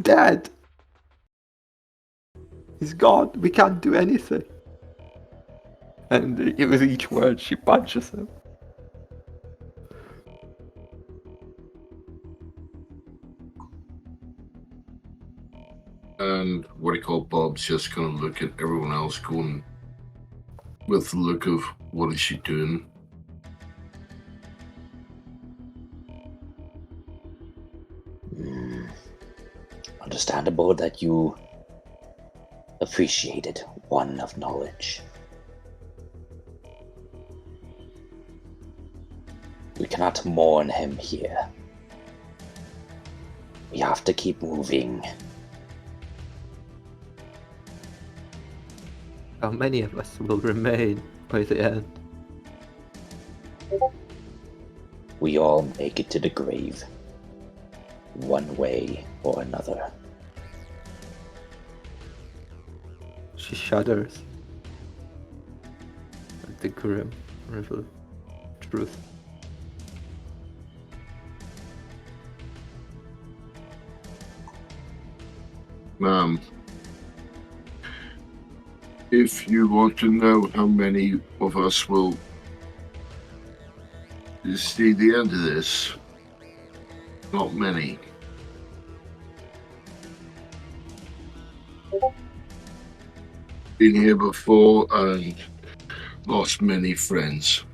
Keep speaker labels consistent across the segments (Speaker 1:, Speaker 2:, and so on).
Speaker 1: dead. He's gone. We can't do anything. And with each word, she punches him.
Speaker 2: And what do you call Bob's just gonna look at everyone else going with the look of what is she doing?
Speaker 3: Understandable that you appreciated one of knowledge. We cannot mourn him here. We have to keep moving.
Speaker 1: How many of us will remain by the end?
Speaker 3: We all make it to the grave, one way or another.
Speaker 1: She shudders at the grim truth.
Speaker 2: Ma'am, if you want to know how many of us will see the end of this, not many. Been here before and lost many friends.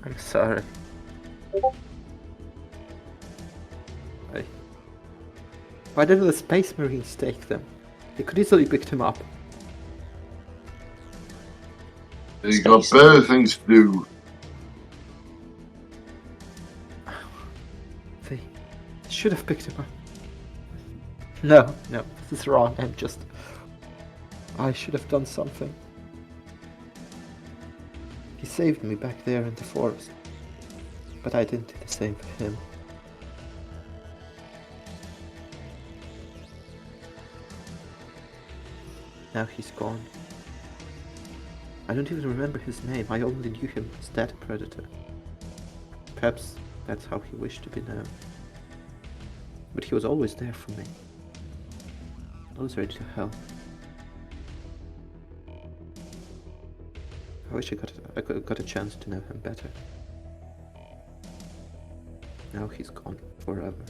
Speaker 1: I'm sorry. Why didn't the Space Marines take them? They could easily picked him up.
Speaker 2: They got better things to do.
Speaker 1: They should have picked him up. No, this is wrong. I should have done something. He saved me back there in the forest, but I didn't do the same for him. Now he's gone. I don't even remember his name. I only knew him as that predator. Perhaps that's how he wished to be known. But he was always there for me. Always ready to help. I wish I got a chance to know him better. Now he's gone forever.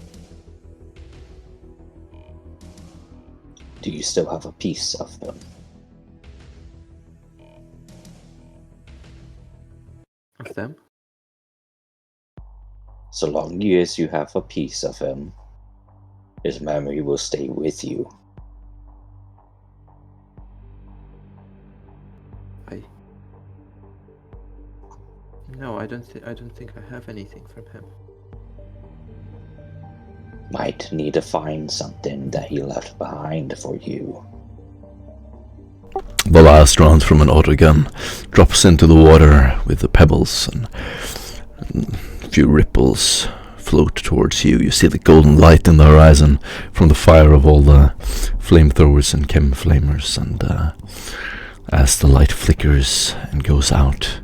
Speaker 3: Do you still have a piece of them?
Speaker 1: Of them?
Speaker 3: So long as you have a piece of him, his memory will stay with you.
Speaker 1: No, I don't think I have anything from him.
Speaker 3: Might need to find something that he left behind for you.
Speaker 4: The last round from an autogun drops into the water with the pebbles, and a few ripples float towards you. You see the golden light in the horizon from the fire of all the flamethrowers and chem flamers, and as the light flickers and goes out,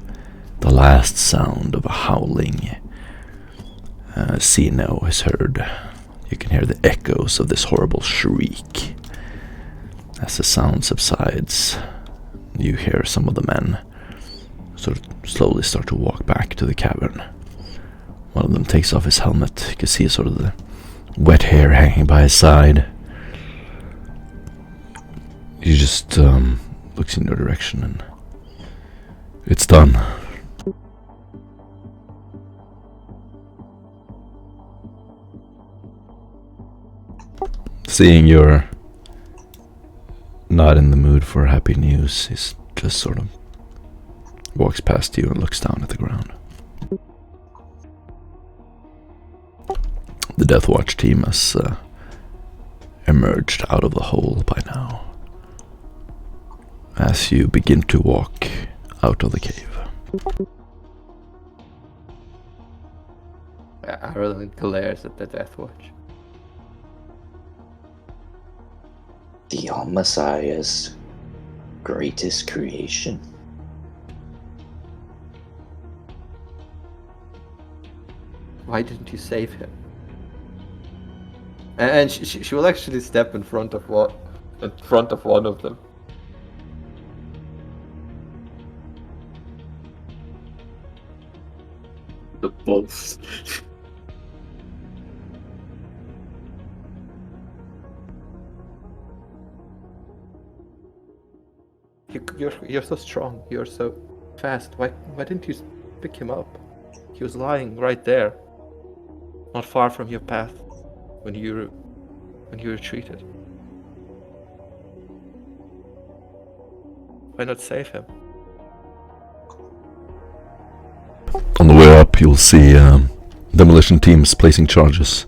Speaker 4: the last sound of a howling Sino is heard. You can hear the echoes of this horrible shriek. As the sound subsides, you hear some of the men sort of slowly start to walk back to the cavern. One of them takes off his helmet. You can see sort of the wet hair hanging by his side. He just looks in your direction, and it's done. Seeing you're not in the mood for happy news, he just sort of walks past you and looks down at the ground. The Death Watch team has emerged out of the hole by now, as you begin to walk out of the cave.
Speaker 1: Ireland glares at the Death Watch.
Speaker 3: The Messiah's greatest creation.
Speaker 1: Why didn't you save him? And she will actually step in front of one of them.
Speaker 2: The both.
Speaker 1: You're so strong. You're so fast. Why didn't you pick him up? He was lying right there, not far from your path, when you retreated. Why not save him?
Speaker 4: On the way up, you'll see demolition teams placing charges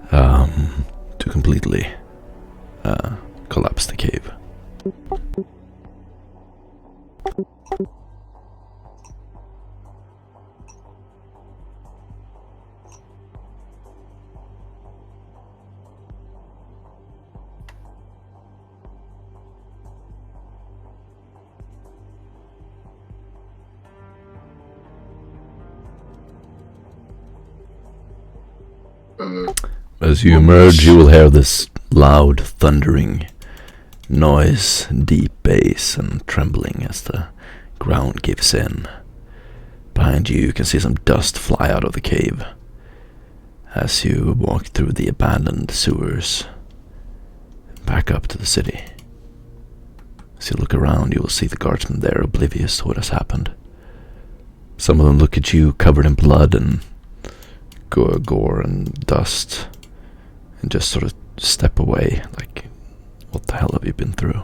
Speaker 4: to completely collapse the cave. As you emerge, you will hear this loud, thundering noise, deep bass and trembling as the ground gives in. Behind you, you can see some dust fly out of the cave as you walk through the abandoned sewers back up to the city. As you look around, you will see the guardsmen there, oblivious to what has happened. Some of them look at you covered in blood and gore and dust, and just sort of step away, like, what the hell have you been through?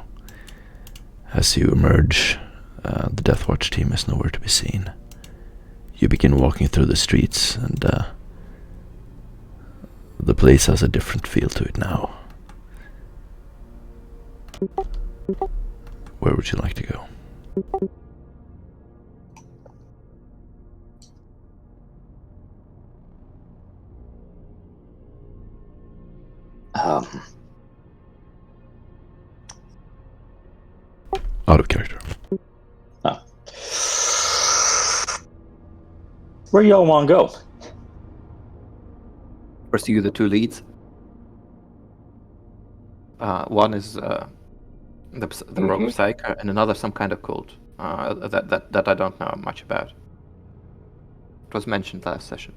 Speaker 4: As you emerge, the Death Watch team is nowhere to be seen. You begin walking through the streets, and the place has a different feel to it now. Where would you like to go? Out of character.
Speaker 3: Oh. Where y'all want to go?
Speaker 1: Pursue the two leads. One is the rogue psyker, and another some kind of cult that I don't know much about. It was mentioned last session.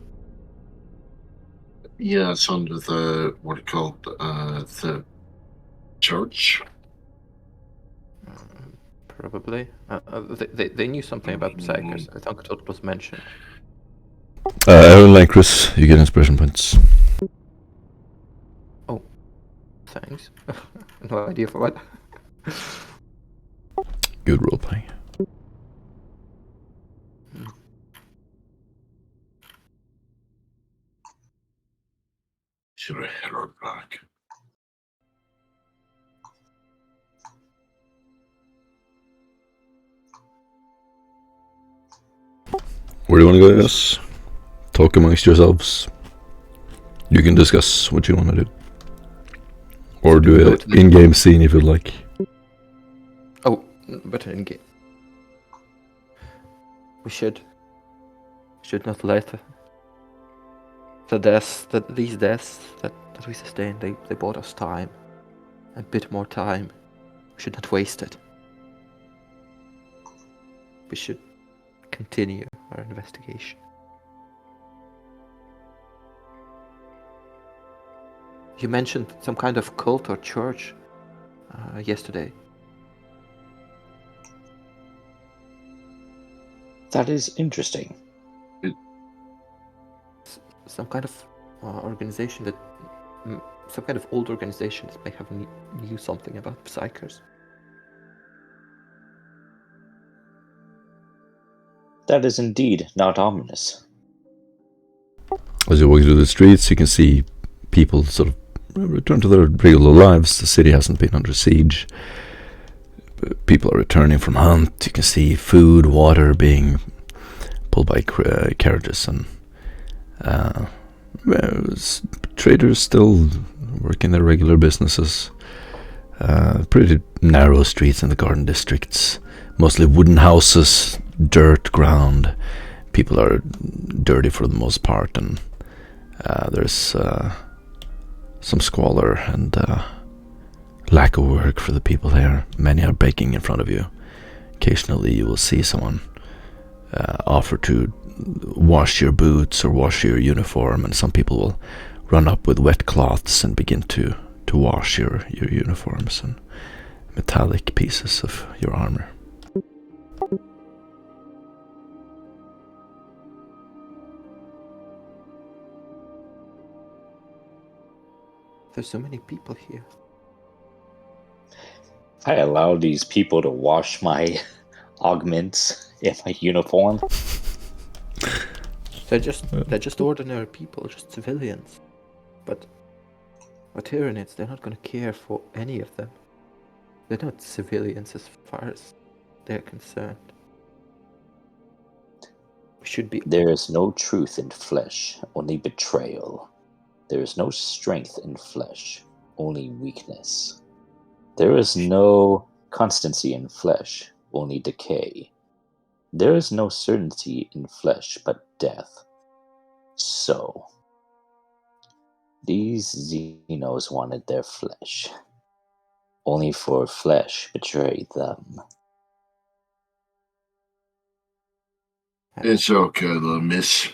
Speaker 2: Yeah, it's under the, what it called, the church.
Speaker 1: Probably. They knew something about psychers. I think it was mentioned.
Speaker 4: Aaron and Chris, you get inspiration points.
Speaker 1: Oh, thanks. No idea for what.
Speaker 4: Good role playing.
Speaker 2: Should have hit her back.
Speaker 4: Where do you want to go, guys? Talk amongst yourselves. You can discuss what you want to do. Or do an in-game scene if you'd like.
Speaker 1: Oh, but in-game. We should not let these deaths that we sustained, they bought us time. A bit more time. We should not waste it. We should continue our investigation. You mentioned some kind of cult or church yesterday.
Speaker 3: That is interesting.
Speaker 1: Some kind of organization that... some kind of old organization that may have knew something about psychers.
Speaker 3: That is indeed not ominous.
Speaker 4: As you walk through the streets, you can see people sort of return to their regular lives. The city hasn't been under siege. People are returning from hunt. You can see food, water being pulled by carriages, and traders still working their regular businesses. Pretty narrow streets in the garden districts. Mostly wooden houses, dirt ground. people are dirty for the most part, and there's some squalor and lack of work for the people here. Many are begging in front of you. Occasionally you will see someone offer to wash your boots or wash your uniform, and some people will run up with wet cloths and begin to wash your uniforms and metallic pieces of your armor.
Speaker 1: There's so many people here.
Speaker 3: I allow these people to wash my augments in my uniform.
Speaker 1: They're just ordinary people, just civilians. But Tyranids, they're not gonna care for any of them. They're not civilians as far as they're concerned. We should be.
Speaker 3: There is no truth in flesh, only betrayal. There is no strength in flesh, only weakness. There is no constancy in flesh, only decay. There is no certainty in flesh but death. So, these Xenos wanted their flesh. Only for flesh betrayed them.
Speaker 2: It's okay though, miss.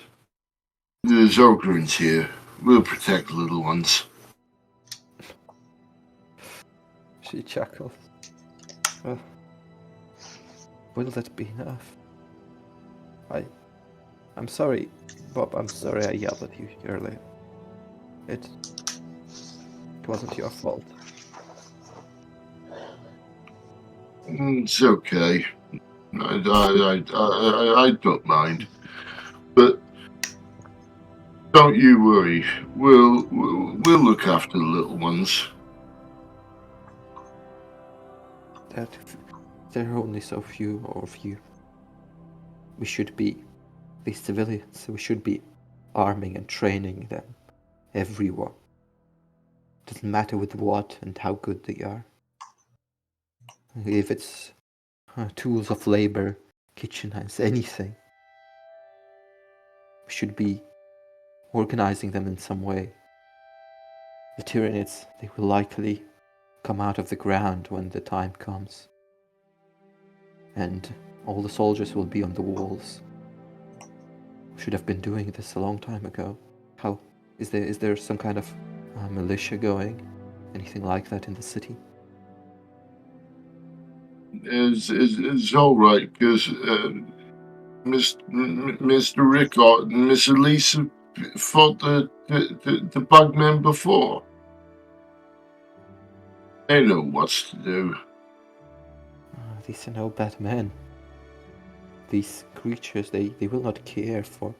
Speaker 2: There's Ogrins here. We'll protect the little ones.
Speaker 1: She chuckled. Well, will that be enough? I'm sorry, Bob. I'm sorry I yelled at you earlier. It wasn't your fault.
Speaker 2: It's okay. I don't mind. But don't you worry. We'll look after the little ones.
Speaker 1: There are only so few of you. We should be, these civilians, we should be arming and training them. Everyone. Doesn't matter with what and how good they are. If it's tools of labor, kitchen knives, anything. We should be organizing them in some way. The Tyranids, they will likely come out of the ground when the time comes. And all the soldiers will be on the walls. We should have been doing this a long time ago. How? Is there some kind of militia going? Anything like that in the city?
Speaker 2: It's all right, because Mr. Rickard and Miss Elisa fought the bugmen before. They know what to do.
Speaker 1: These are no bad men. These creatures, they will not care for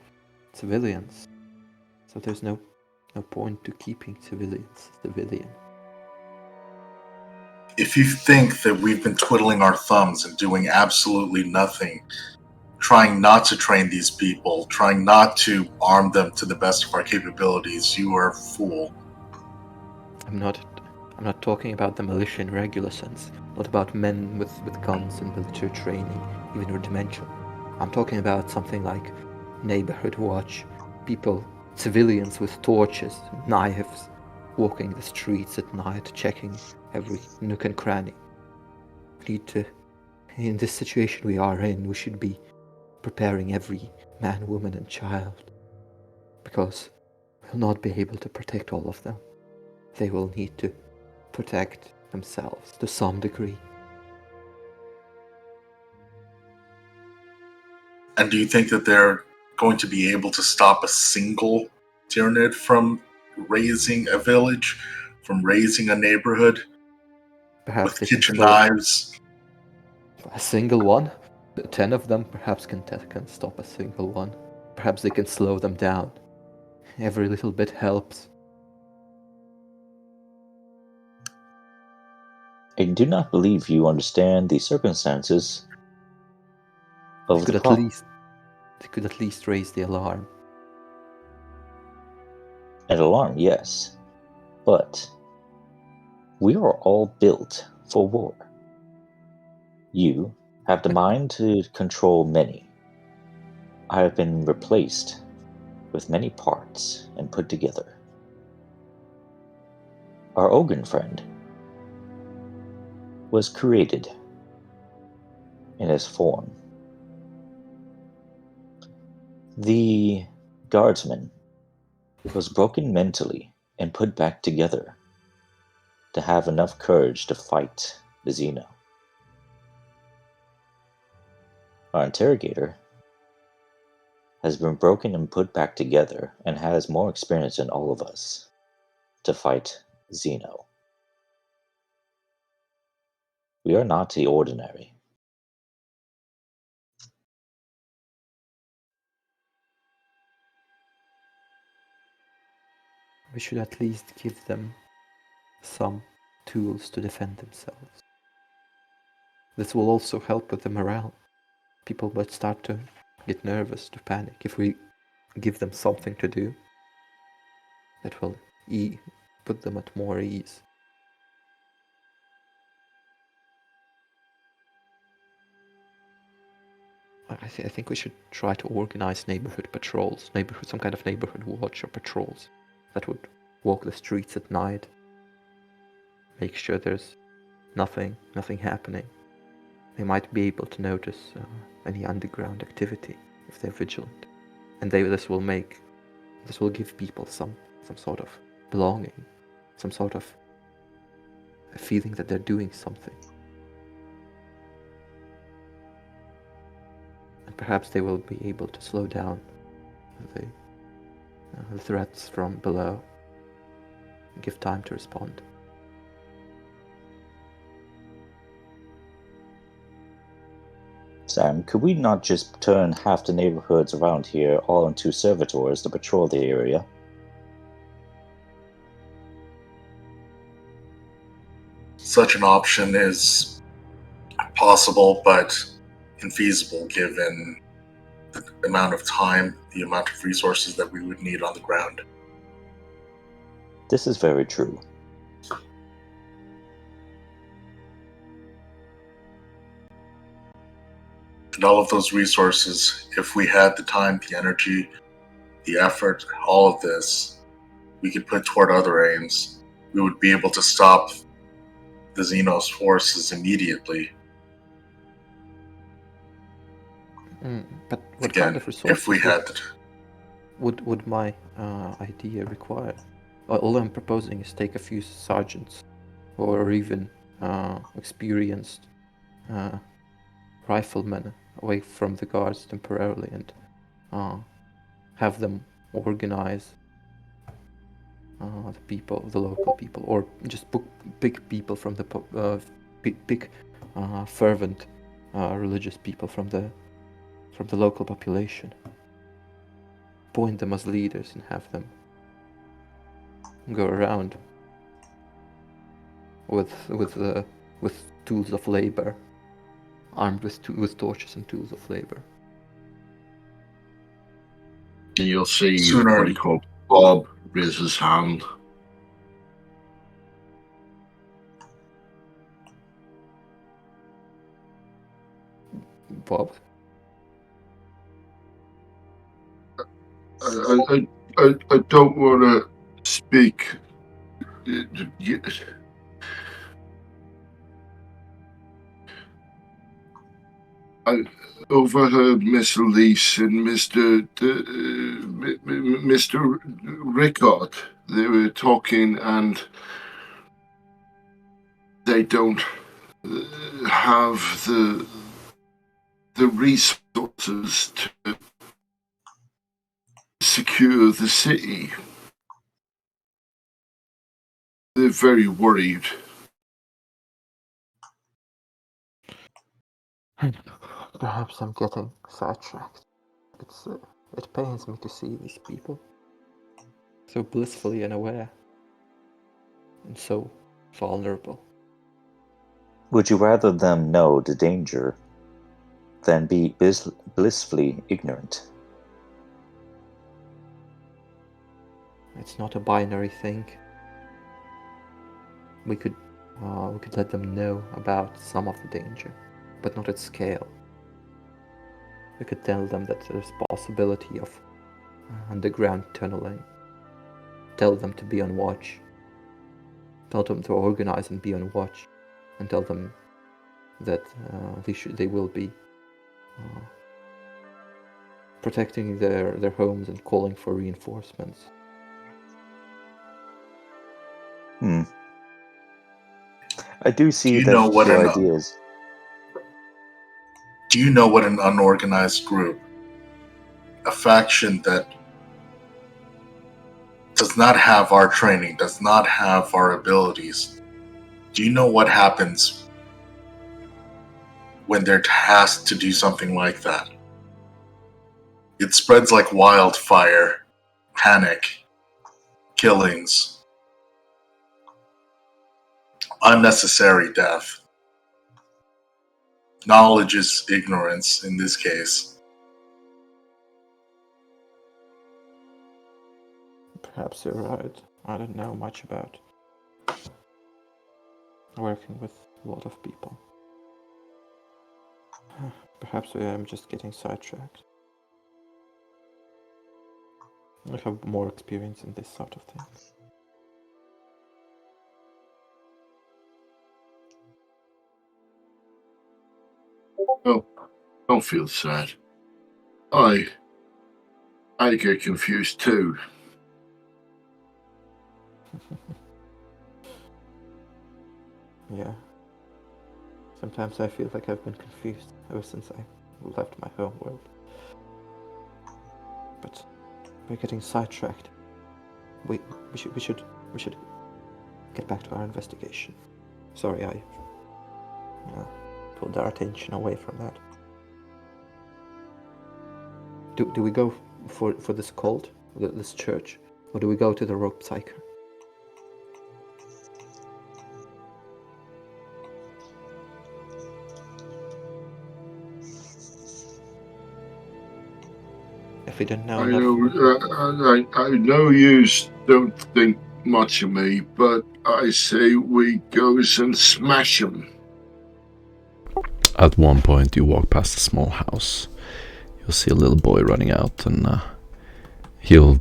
Speaker 1: civilians. So there's no point to keeping civilians civilian.
Speaker 5: If you think that we've been twiddling our thumbs and doing absolutely nothing, trying not to train these people, trying not to arm them to the best of our capabilities, you are a fool.
Speaker 1: I'm not talking about the militia in regular sense, not about men with guns and military training, even rudimental. I'm talking about something like neighborhood watch, people, civilians with torches, knives, walking the streets at night, checking every nook and cranny. We need to, in this situation we are in, we should be preparing every man, woman and child, because we'll not be able to protect all of them. They will need to protect themselves to some degree.
Speaker 5: And do you think that they're going to be able to stop a single Tyranid from raising a village, from raising a neighborhood,
Speaker 1: Perhaps
Speaker 5: with kitchen knives?
Speaker 1: A single one? 10 of them perhaps can stop a single one. Perhaps they can slow them down. Every little bit helps.
Speaker 3: I do not believe you understand the circumstances of the problem.
Speaker 1: They could at least raise the alarm.
Speaker 3: An alarm, yes. But we are all built for war. You have the mind to control many. I have been replaced with many parts and put together. Our Ogun friend was created in his form. The guardsman was broken mentally and put back together to have enough courage to fight the Xeno. Our interrogator has been broken and put back together and has more experience than all of us to fight Xeno. We are not the ordinary.
Speaker 1: We should at least give them some tools to defend themselves. This will also help with the morale. People might start to get nervous, to panic. If we give them something to do, that will put them at more ease. I think we should try to organize neighborhood patrols, some kind of neighborhood watch or patrols that would walk the streets at night, make sure there's nothing happening. They might be able to notice any underground activity if they're vigilant, and this will give people some sort of belonging, some sort of a feeling that they're doing something. And perhaps they will be able to slow down the threats from below and give time to respond.
Speaker 3: Sam, could we not just turn half the neighborhoods around here all into servitors to patrol the area?
Speaker 5: Such an option is possible, but infeasible given the amount of time, the amount of resources that we would need on the ground.
Speaker 3: This is very true.
Speaker 5: And all of those resources, if we had the time, the energy, the effort, all of this, we could put toward other aims. We would be able to stop the Xenos forces immediately.
Speaker 1: But what
Speaker 5: Again,
Speaker 1: kind of resources
Speaker 5: if we had
Speaker 1: would my idea require? All I'm proposing is take a few sergeants or even experienced riflemen away from the guards temporarily and have them organize the local people, or just pick people from the pick fervent religious people from the local population, appoint them as leaders and have them go around with tools of labor, armed with torches and tools of labor.
Speaker 2: And you'll see
Speaker 5: Sooner-
Speaker 2: what he called Bob raise his hand.
Speaker 1: Bob?
Speaker 2: I don't want to speak. I overheard Miss Elise and Mr. Rickard. They were talking, and they don't have the resources to secure the city. They're very worried.
Speaker 1: Perhaps I'm getting sidetracked. It pains me to see these people so blissfully unaware and so vulnerable.
Speaker 3: Would you rather them know the danger than be blissfully ignorant?
Speaker 1: It's not a binary thing. We could let them know about some of the danger, but not at scale. We could tell them that there's possibility of underground tunneling. Tell them to be on watch. Tell them to organize and be on watch, and tell them that they will be protecting their homes and calling for reinforcements.
Speaker 3: I do see
Speaker 5: Do you
Speaker 3: that
Speaker 5: know what
Speaker 3: your
Speaker 5: an-
Speaker 3: ideas.
Speaker 5: Do you know what an unorganized group, a faction that does not have our training, does not have our abilities, do you know what happens when they're tasked to do something like that? It spreads like wildfire, panic, killings, unnecessary death. Knowledge is ignorance in this case.
Speaker 1: Perhaps you're right. I don't know much about working with a lot of people. Perhaps I am just getting sidetracked. I have more experience in this sort of thing.
Speaker 2: Oh, don't feel sad. I get confused too.
Speaker 1: Yeah. Sometimes I feel like I've been confused ever since I left my home world. But we're getting sidetracked. We should get back to our investigation. Sorry, I pulled our attention away from that. Do we go for this cult, this church, or do we go to the rope psyker? If we don't know
Speaker 2: I
Speaker 1: enough.
Speaker 2: I know you don't think much of me, but I say we goes and smash them.
Speaker 4: At one point, you walk past a small house. You'll see a little boy running out, and he'll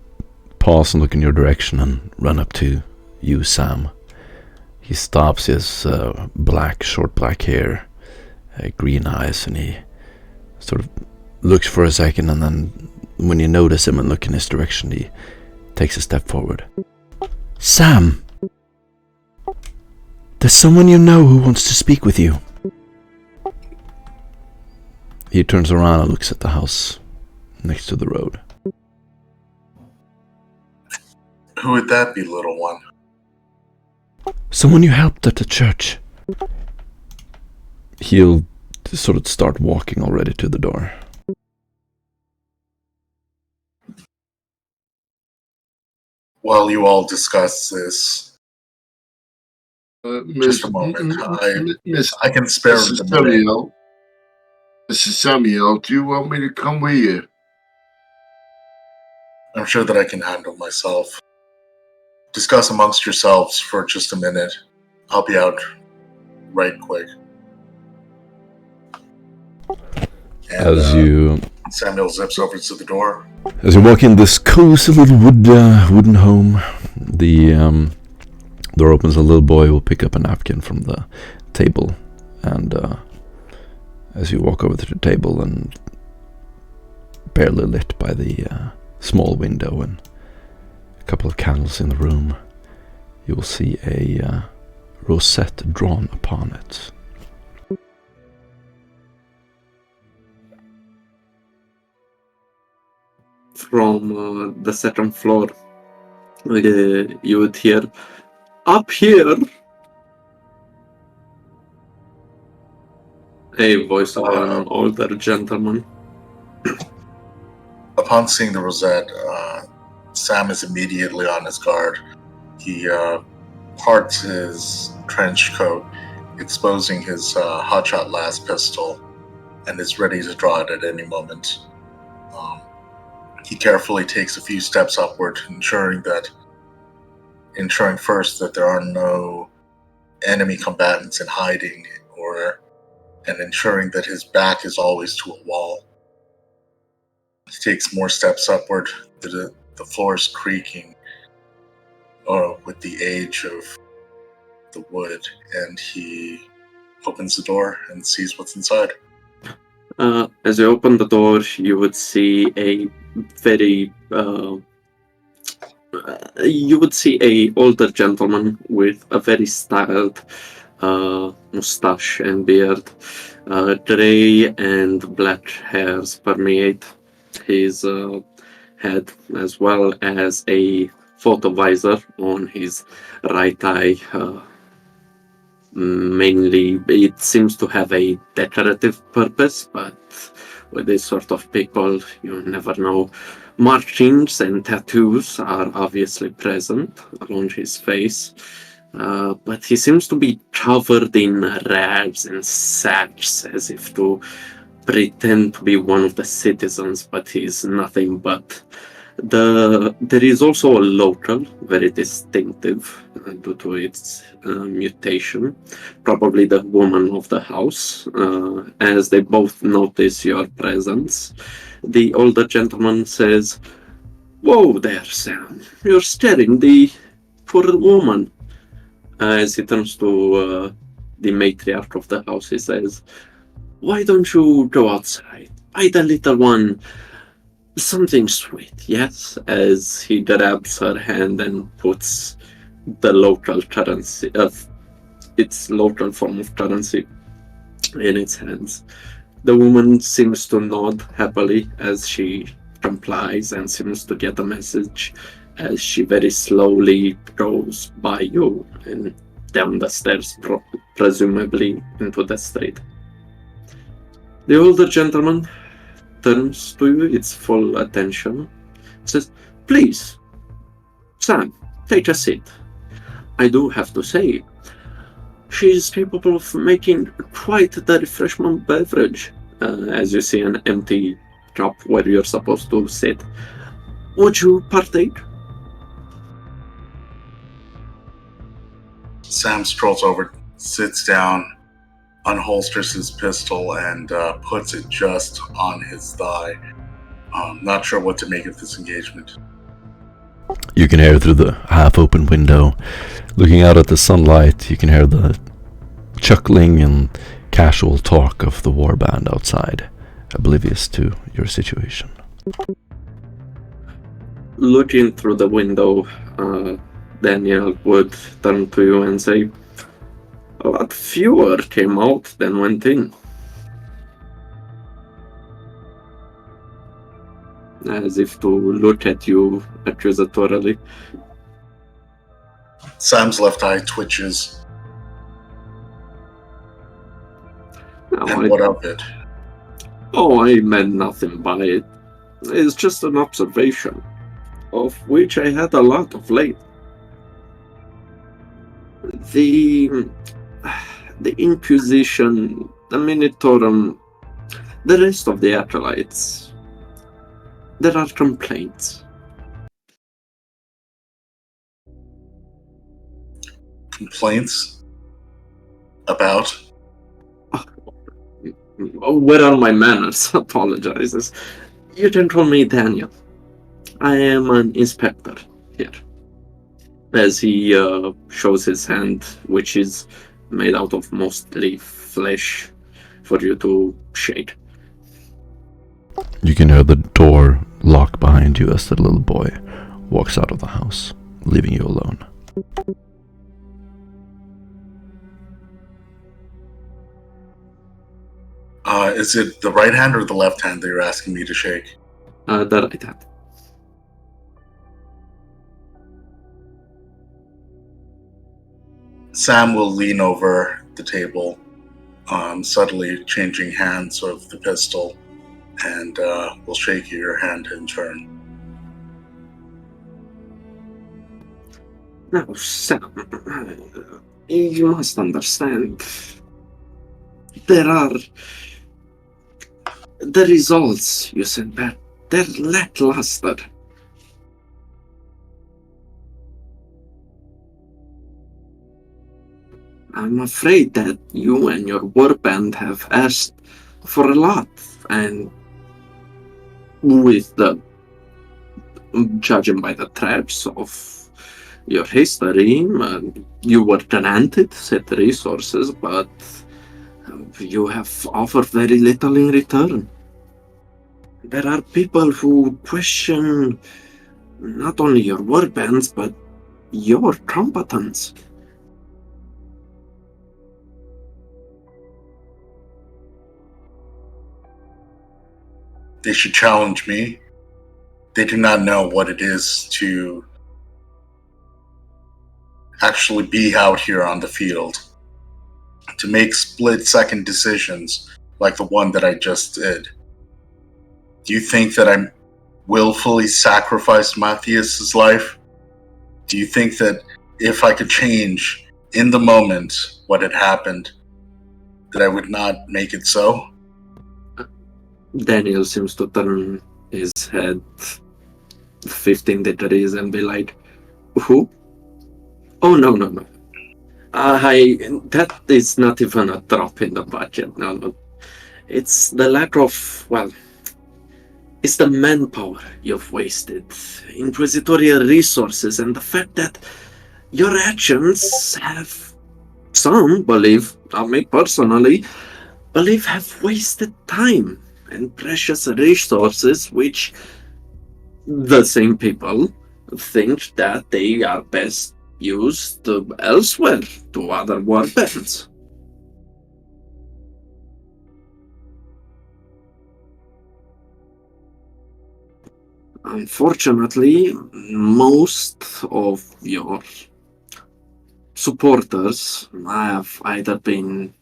Speaker 4: pause and look in your direction and run up to you, Sam. He stops, his short black hair, green eyes, and he sort of looks for a second, and then when you notice him and look in his direction, he takes a step forward. Sam! There's someone you know who wants to speak with you. He turns around and looks at the house next to the road.
Speaker 5: Who would that be, little one?
Speaker 4: Someone you helped at the church. He'll sort of start walking already to the door.
Speaker 5: While you all discuss this, just a moment. I can spare
Speaker 2: Mrs.
Speaker 5: the minute.
Speaker 2: Samuel. Mrs. Samuel, do you want me to come with you?
Speaker 5: I'm sure that I can handle myself. Discuss amongst yourselves for just a minute. I'll be out right quick. And, Samuel zips over to the door.
Speaker 4: As you walk in this cozy little wooden home, the door opens. A little boy will pick up a napkin from the table, and as you walk over to the table and barely lit by the small window and a couple of candles in the room, you will see a rosette drawn upon it.
Speaker 6: From the second floor, you would hear, "Up here!" A voice of an older gentleman.
Speaker 5: Upon seeing the rosette, Sam is immediately on his guard. He parts his trench coat, exposing his hotshot las pistol, and is ready to draw it at any moment. He carefully takes a few steps upward, ensuring first that there are no enemy combatants in hiding, and ensuring that his back is always to a wall. He takes more steps upward. The floor is creaking with the age of the wood, and he opens the door and sees what's inside.
Speaker 6: As you open the door, you would see a very you would see a older gentleman with a very styled mustache and beard. Gray and black hairs permeate his head, as well as a photo visor on his right eye. Mainly, it seems to have a decorative purpose, but with this sort of people, you never know. Markings and tattoos are obviously present along his face, but he seems to be covered in rags and sacks, as if to pretend to be one of the citizens, but he's nothing but. There is also a local, very distinctive due to its mutation, probably the woman of the house. As they both notice your presence, the older gentleman says, "Whoa there, Sam, you're scaring the poor woman." As he turns to the matriarch of the house, he says, "Why don't you go outside? Buy the little one something sweet," yes, as he grabs her hand and puts the local currency of its local form of currency in its hands. The woman seems to nod happily as she complies and seems to get a message as she very slowly goes by you and down the stairs, presumably into the street. The older gentleman turns to you, its full attention, says, "Please, Sam, take a seat. I do have to say, she's capable of making quite the refreshment beverage." As you see an empty cup where you're supposed to sit. Would you partake?
Speaker 5: Sam strolls over, sits down, unholsters his pistol, and puts it just on his thigh. Not sure what to make of this engagement.
Speaker 4: You can hear through the half-open window. Looking out at the sunlight, you can hear the chuckling and casual talk of the warband outside, oblivious to your situation.
Speaker 6: Looking through the window, Daniel would turn to you and say, "A lot fewer came out than went in." As if to look at you accusatorily.
Speaker 5: Sam's left eye twitches.
Speaker 6: Now,
Speaker 5: And what of it?
Speaker 6: Oh, I meant nothing by it. It's just an observation, of which I had a lot of late. The Inquisition, the Minitorum, the rest of the acolytes, there are complaints.
Speaker 5: Complaints? About?
Speaker 6: Where are my manners? Apologizes. You can call me Daniel. I am an inspector here. As he shows his hand, which is made out of mostly flesh, for you to shake.
Speaker 4: You can hear the door lock behind you as the little boy walks out of the house, leaving you alone.
Speaker 5: Is it the right hand or the left hand that you're asking me to shake?
Speaker 6: The right hand.
Speaker 5: Sam will lean over the table, subtly changing hands of the pistol, and will shake your hand in turn.
Speaker 6: Now, Sam, you must understand. The results you sent back, they're lackluster. I'm afraid that you and your warband have asked for a lot, and with the judging by the traps of your history, you were granted set resources, but you have offered very little in return. There are people who question not only your warbands, but your competence.
Speaker 5: They should challenge me. They do not know what it is to actually be out here on the field, to make split-second decisions like the one that I just did. Do you think that I willfully sacrificed Matthias's life? Do you think that if I could change in the moment what had happened, that I would not make it so?
Speaker 6: Daniel seems to turn his head 15 degrees and be like, who? Oh, no. That is not even a drop in the budget. No. It's the lack of, it's the manpower you've wasted, inquisitorial resources, and the fact that your actions have, some believe, not me personally, believe have wasted time and precious resources, which the same people think that they are best used elsewhere to other warbands. Unfortunately, most of your supporters have either been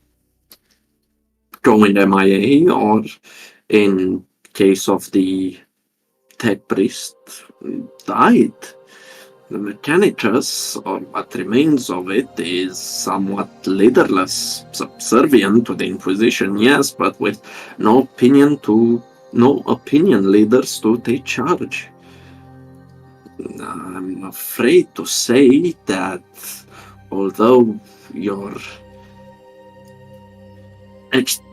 Speaker 6: going MIA or, in case of the tech priest, died. The Mechanicus, or what remains of it, is somewhat leaderless, subservient to the Inquisition, yes, but with no opinion leaders to take charge. I'm afraid to say that although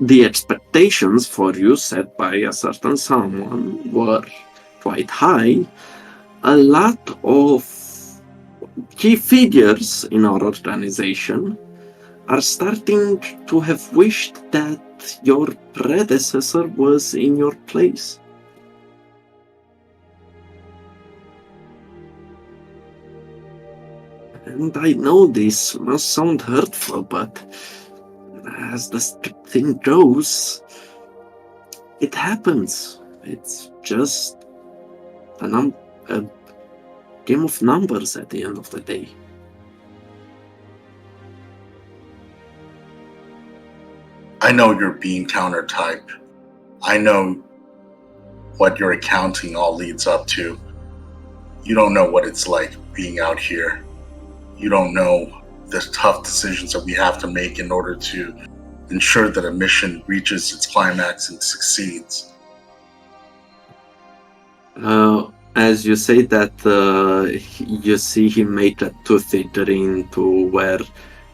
Speaker 6: the expectations for you set by a certain someone were quite high, a lot of key figures in our organization are starting to have wished that your predecessor was in your place. And I know this must sound hurtful, but as the thing goes, it happens. It's just a game of numbers at the end of the day.
Speaker 5: I know you're being counter-type. I know what your accounting all leads up to. You don't know what it's like being out here. You don't know the tough decisions that we have to make in order to ensure that a mission reaches its climax and succeeds.
Speaker 6: As you say that, you see him make a toothy grin to where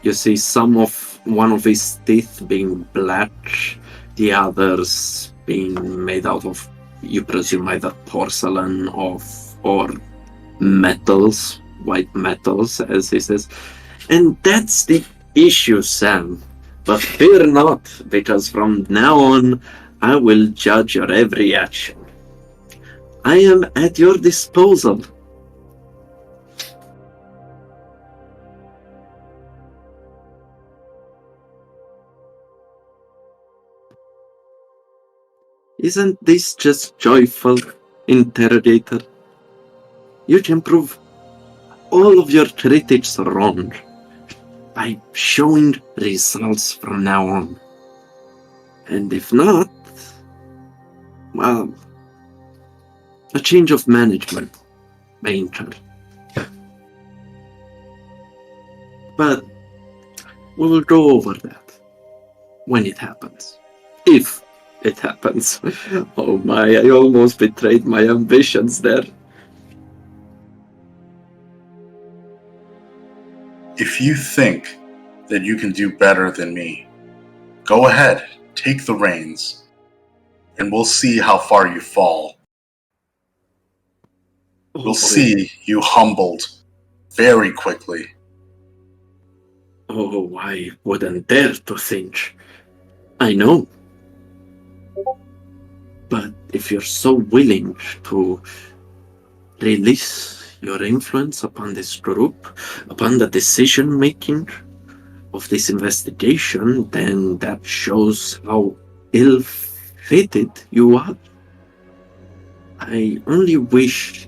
Speaker 6: you see one of his teeth being black, the others being made out of, you presume, either porcelain or metals, white metals, as he says. And that's the issue, Sam. But fear not, because from now on, I will judge your every action. I am at your disposal. Isn't this just joyful, interrogator? You can prove all of your critics wrong by showing results from now on. And if not, well, a change of management may occur. But we will go over that when it happens. If it happens. Oh my, I almost betrayed my ambitions there.
Speaker 5: If you think that you can do better than me, go ahead, take the reins, and we'll see how far you fall We'll see you humbled very quickly.
Speaker 6: Oh, I wouldn't dare to think. I know. But if you're so willing to release your influence upon this group, upon the decision making of this investigation, then that shows how ill-fated you are. I only wish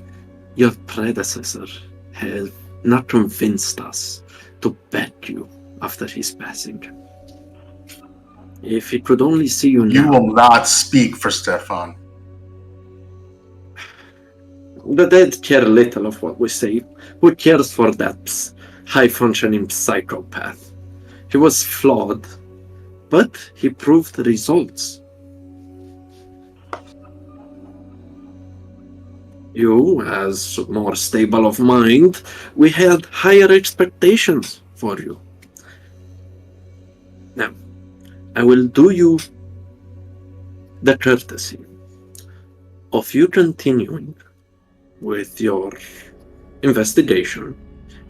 Speaker 6: your predecessor had not convinced us to back you after his passing. If he could only see you
Speaker 5: You
Speaker 6: now.
Speaker 5: will not speak for Stefan.
Speaker 6: The dead care little of what we say. Who cares for that high-functioning psychopath? He was flawed, but he proved results. You, as more stable of mind, we had higher expectations for you. Now, I will do you the courtesy of you continuing with your investigation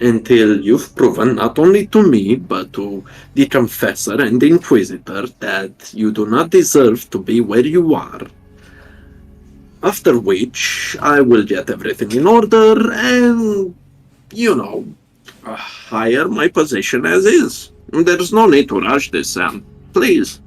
Speaker 6: until you've proven not only to me, but to the Confessor and the Inquisitor that you do not deserve to be where you are. After which, I will get everything in order and, hire my position as is. There's no need to rush this, Sam. Please.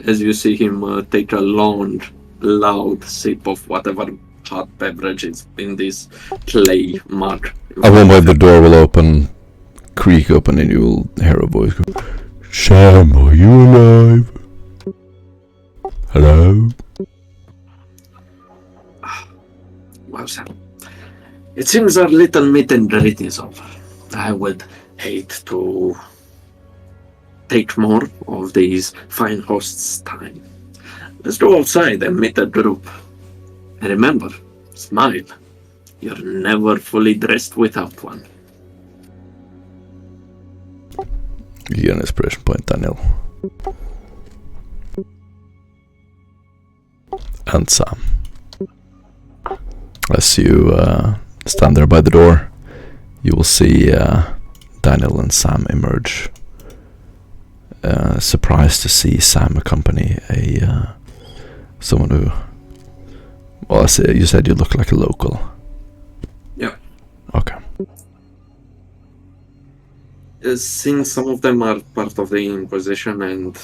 Speaker 6: As you see him take a long, loud sip of whatever hot beverage is in this clay mug.
Speaker 4: At one point the door will open, creak open, and you will hear a voice go, "Sam, are you alive? Hello?"
Speaker 6: Well, Sam, it seems our little meet and greet is over. I would hate to take more of these fine hosts' time. Let's go outside and meet the group. And remember, smile. You're never fully dressed without one.
Speaker 4: You get an inspiration point, Daniel. And Sam. As you stand there by the door, you will see Daniel and Sam emerge. Surprised to see Sam accompany someone who, well, you said you look like a local.
Speaker 6: Yeah.
Speaker 4: Okay.
Speaker 6: Since some of them are part of the Inquisition and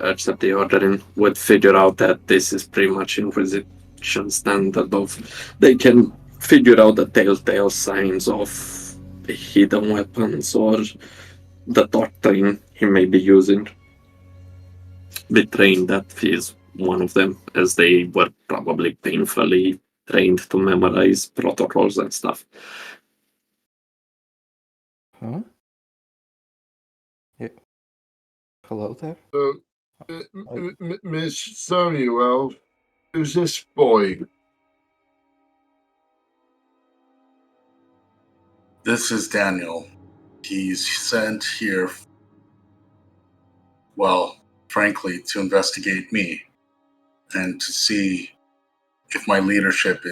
Speaker 6: accept the ordering, would figure out that this is pretty much Inquisition standard of they can figure out the telltale signs of hidden weapons or the doctrine he may be using. Betraying that is one of them, as they were probably painfully trained to memorize protocols and stuff.
Speaker 1: Huh? Yeah. Hello there?
Speaker 2: Miss Samuel, who's this boy?
Speaker 5: This is Daniel. He's sent here, well, frankly, to investigate me and to see if my leadership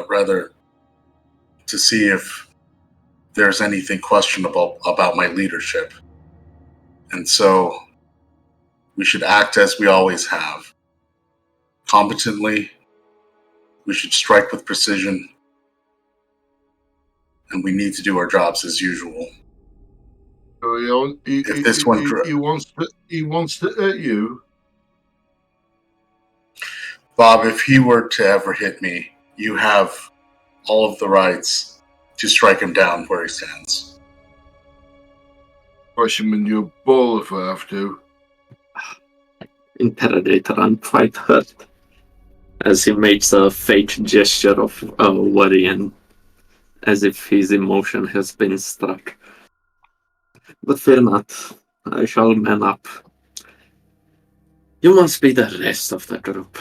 Speaker 5: rather to see if there's anything questionable about my leadership. And so we should act as we always have. Competently, we should strike with precision, and we need to do our jobs as usual.
Speaker 2: So he wants to hit you.
Speaker 5: Bob, if he were to ever hit me, you have all of the rights to strike him down where he stands.
Speaker 2: Push him in your ball if I have to.
Speaker 6: Interrogator, I'm quite hurt. As he makes a fake gesture of worry and as if his emotion has been struck. But fear not, I shall man up. You must be the rest of the group,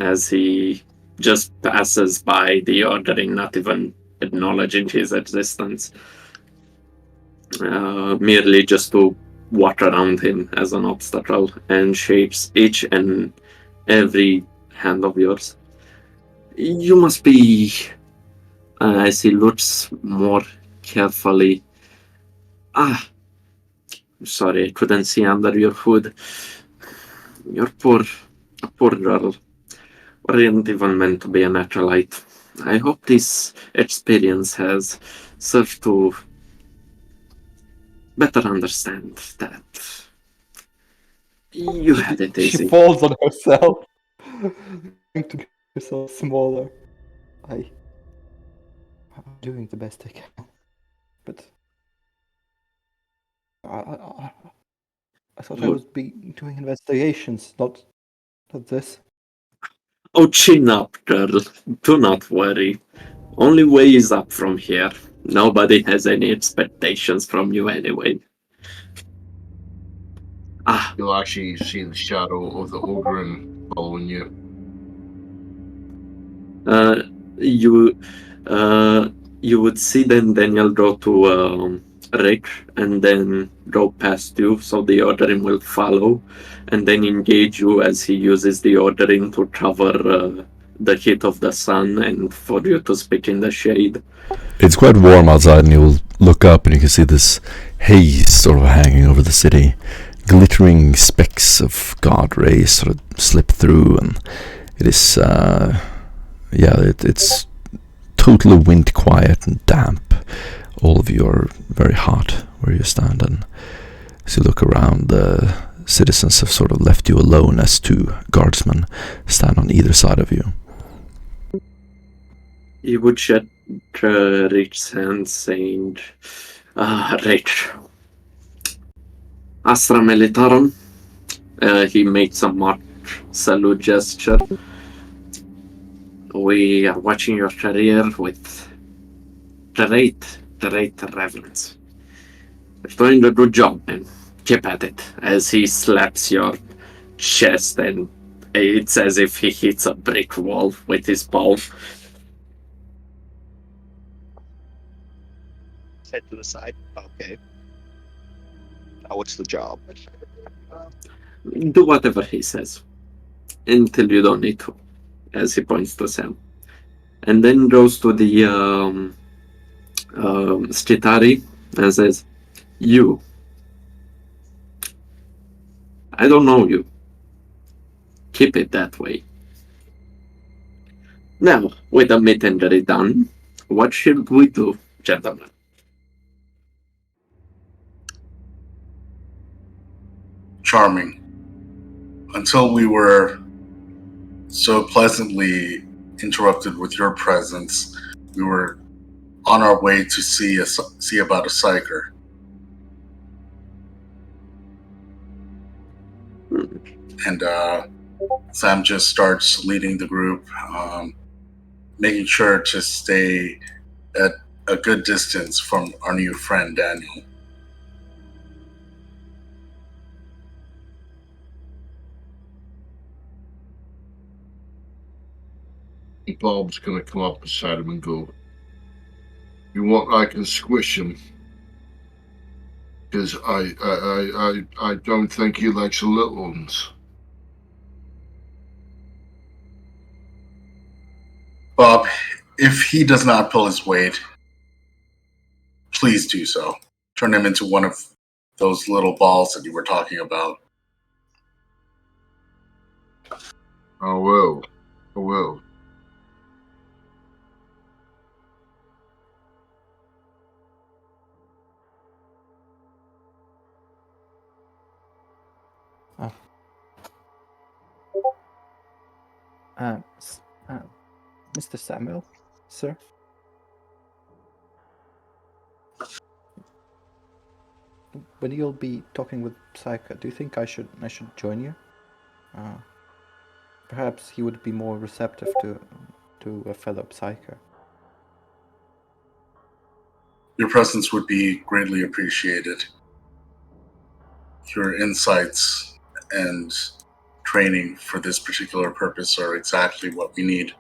Speaker 6: as he just passes by the ordering, not even acknowledging his existence. Merely just to walk around him as an obstacle and shakes each and every hand of yours. You must be, as he looks more carefully. Sorry, I couldn't see under your hood. You're a poor girl. Weren't even meant to be a naturalite. I hope this experience has served to better understand that you had it
Speaker 1: She
Speaker 6: easy.
Speaker 1: falls on herself, trying to make herself smaller. I'm doing the best I can, but I thought I would be doing investigations, not this.
Speaker 6: Oh, chin up, girl. Do not worry. Only way is up from here. Nobody has any expectations from you anyway.
Speaker 2: You'll actually see the shadow of the ogre following you.
Speaker 6: You would see then Daniel go to Rick and then go past you, so the ordering will follow, and then engage you as he uses the ordering to cover the heat of the sun and for you to speak in the shade.
Speaker 4: It's quite warm outside, and you'll look up and you can see this haze sort of hanging over the city. Glittering specks of god rays sort of slip through, and it is, it's totally wind quiet and damp. All of you are very hot where you stand, and as you look around, the citizens have sort of left you alone as two guardsmen stand on either side of you.
Speaker 6: He would shake Rick's hand, saying, Rick, Astra Militarum. He makes a mock salute gesture. We are watching your career with great reverence. You're doing a good job, man. Keep at it. As he slaps your chest, and it's as if he hits a brick wall with his palm.
Speaker 7: Head to the side. Okay. Now what's the job?
Speaker 6: Do whatever he says. Until you don't need to. As he points to Sam. And then goes to the Skitari and says, You. I don't know you. Keep it that way. Now, with the meet and greet done, what should we do, gentlemen?
Speaker 5: Charming. Until we were so pleasantly interrupted with your presence, we were on our way to see about a psyker. And Sam just starts leading the group, making sure to stay at a good distance from our new friend, Daniel.
Speaker 2: Bob's gonna come up beside him and go, You want I can squish him? Because I don't think he likes the little ones.
Speaker 5: Bob, if he does not pull his weight, please do so. Turn him into one of those little balls that you were talking about.
Speaker 2: I will. I will.
Speaker 1: Mr. Samuel, sir? When you'll be talking with Psycho, do you think I should join you? Perhaps he would be more receptive to a fellow Psycho.
Speaker 5: Your presence would be greatly appreciated. Your insights and training for this particular purpose are exactly what we need.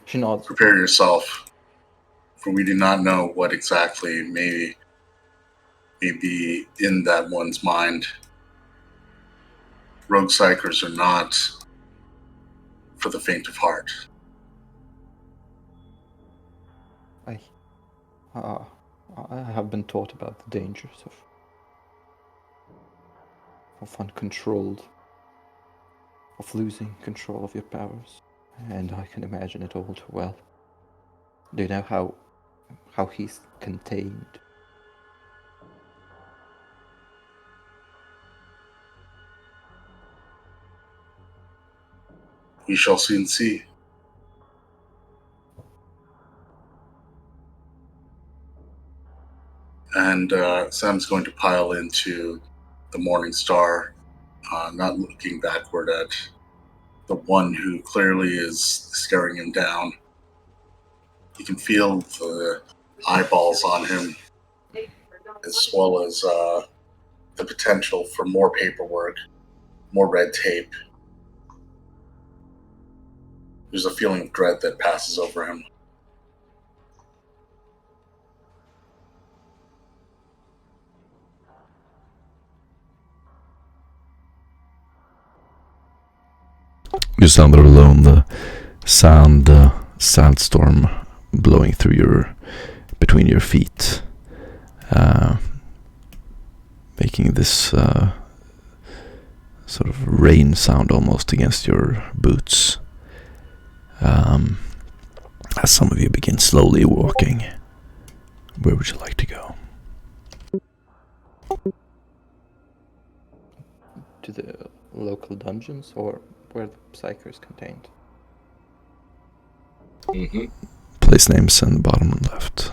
Speaker 1: She nods.
Speaker 5: Prepare yourself, for we do not know what exactly may be in that one's mind. Rogue psychers are not for the faint of heart.
Speaker 1: I have been taught about the dangers of uncontrolled, of losing control of your powers, and I can imagine it all too well. Do you know how he's contained?
Speaker 5: We shall soon see. And Sam's going to pile into the Morning Star, not looking backward at the one who clearly is staring him down. You can feel the eyeballs on him, as well as the potential for more paperwork, more red tape. There's a feeling of dread that passes over him.
Speaker 4: You stand there alone, the sandstorm blowing through between your feet, making this sort of rain sound almost against your boots. As some of you begin slowly walking, where would you like to go?
Speaker 1: To the local dungeons, or where the psyker is contained?
Speaker 2: Mm-hmm.
Speaker 4: Place names in the bottom and left.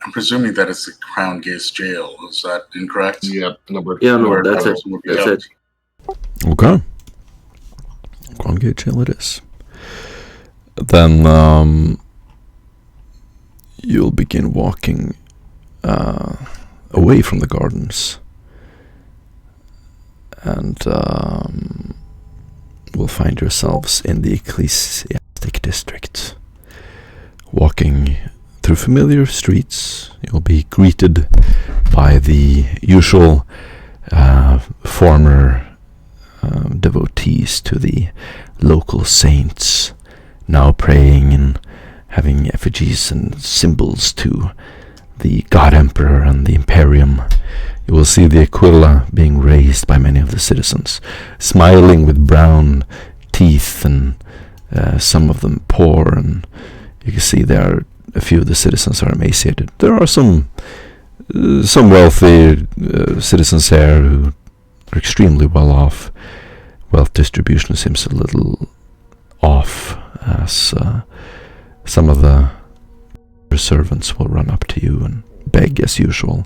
Speaker 5: I'm presuming that it's the Crown Gates Jail. Is that incorrect?
Speaker 2: Yep.
Speaker 6: Yeah, no,
Speaker 5: Where
Speaker 6: that's it.
Speaker 5: those will be
Speaker 6: That's
Speaker 5: held.
Speaker 6: it.
Speaker 4: Okay. Crown Gate Jail it is. Then you'll begin walking away from the gardens, and will find yourselves in the ecclesiastic district. Walking through familiar streets, you'll be greeted by the usual former devotees to the local saints, now praying and having effigies and symbols to the God Emperor and the Imperium. You will see the Aquila being raised by many of the citizens, smiling with brown teeth, and some of them poor, and you can see there are a few of the citizens are emaciated. There are some wealthy citizens there who are extremely well off. Wealth distribution seems a little off, as some of the servants will run up to you and beg as usual.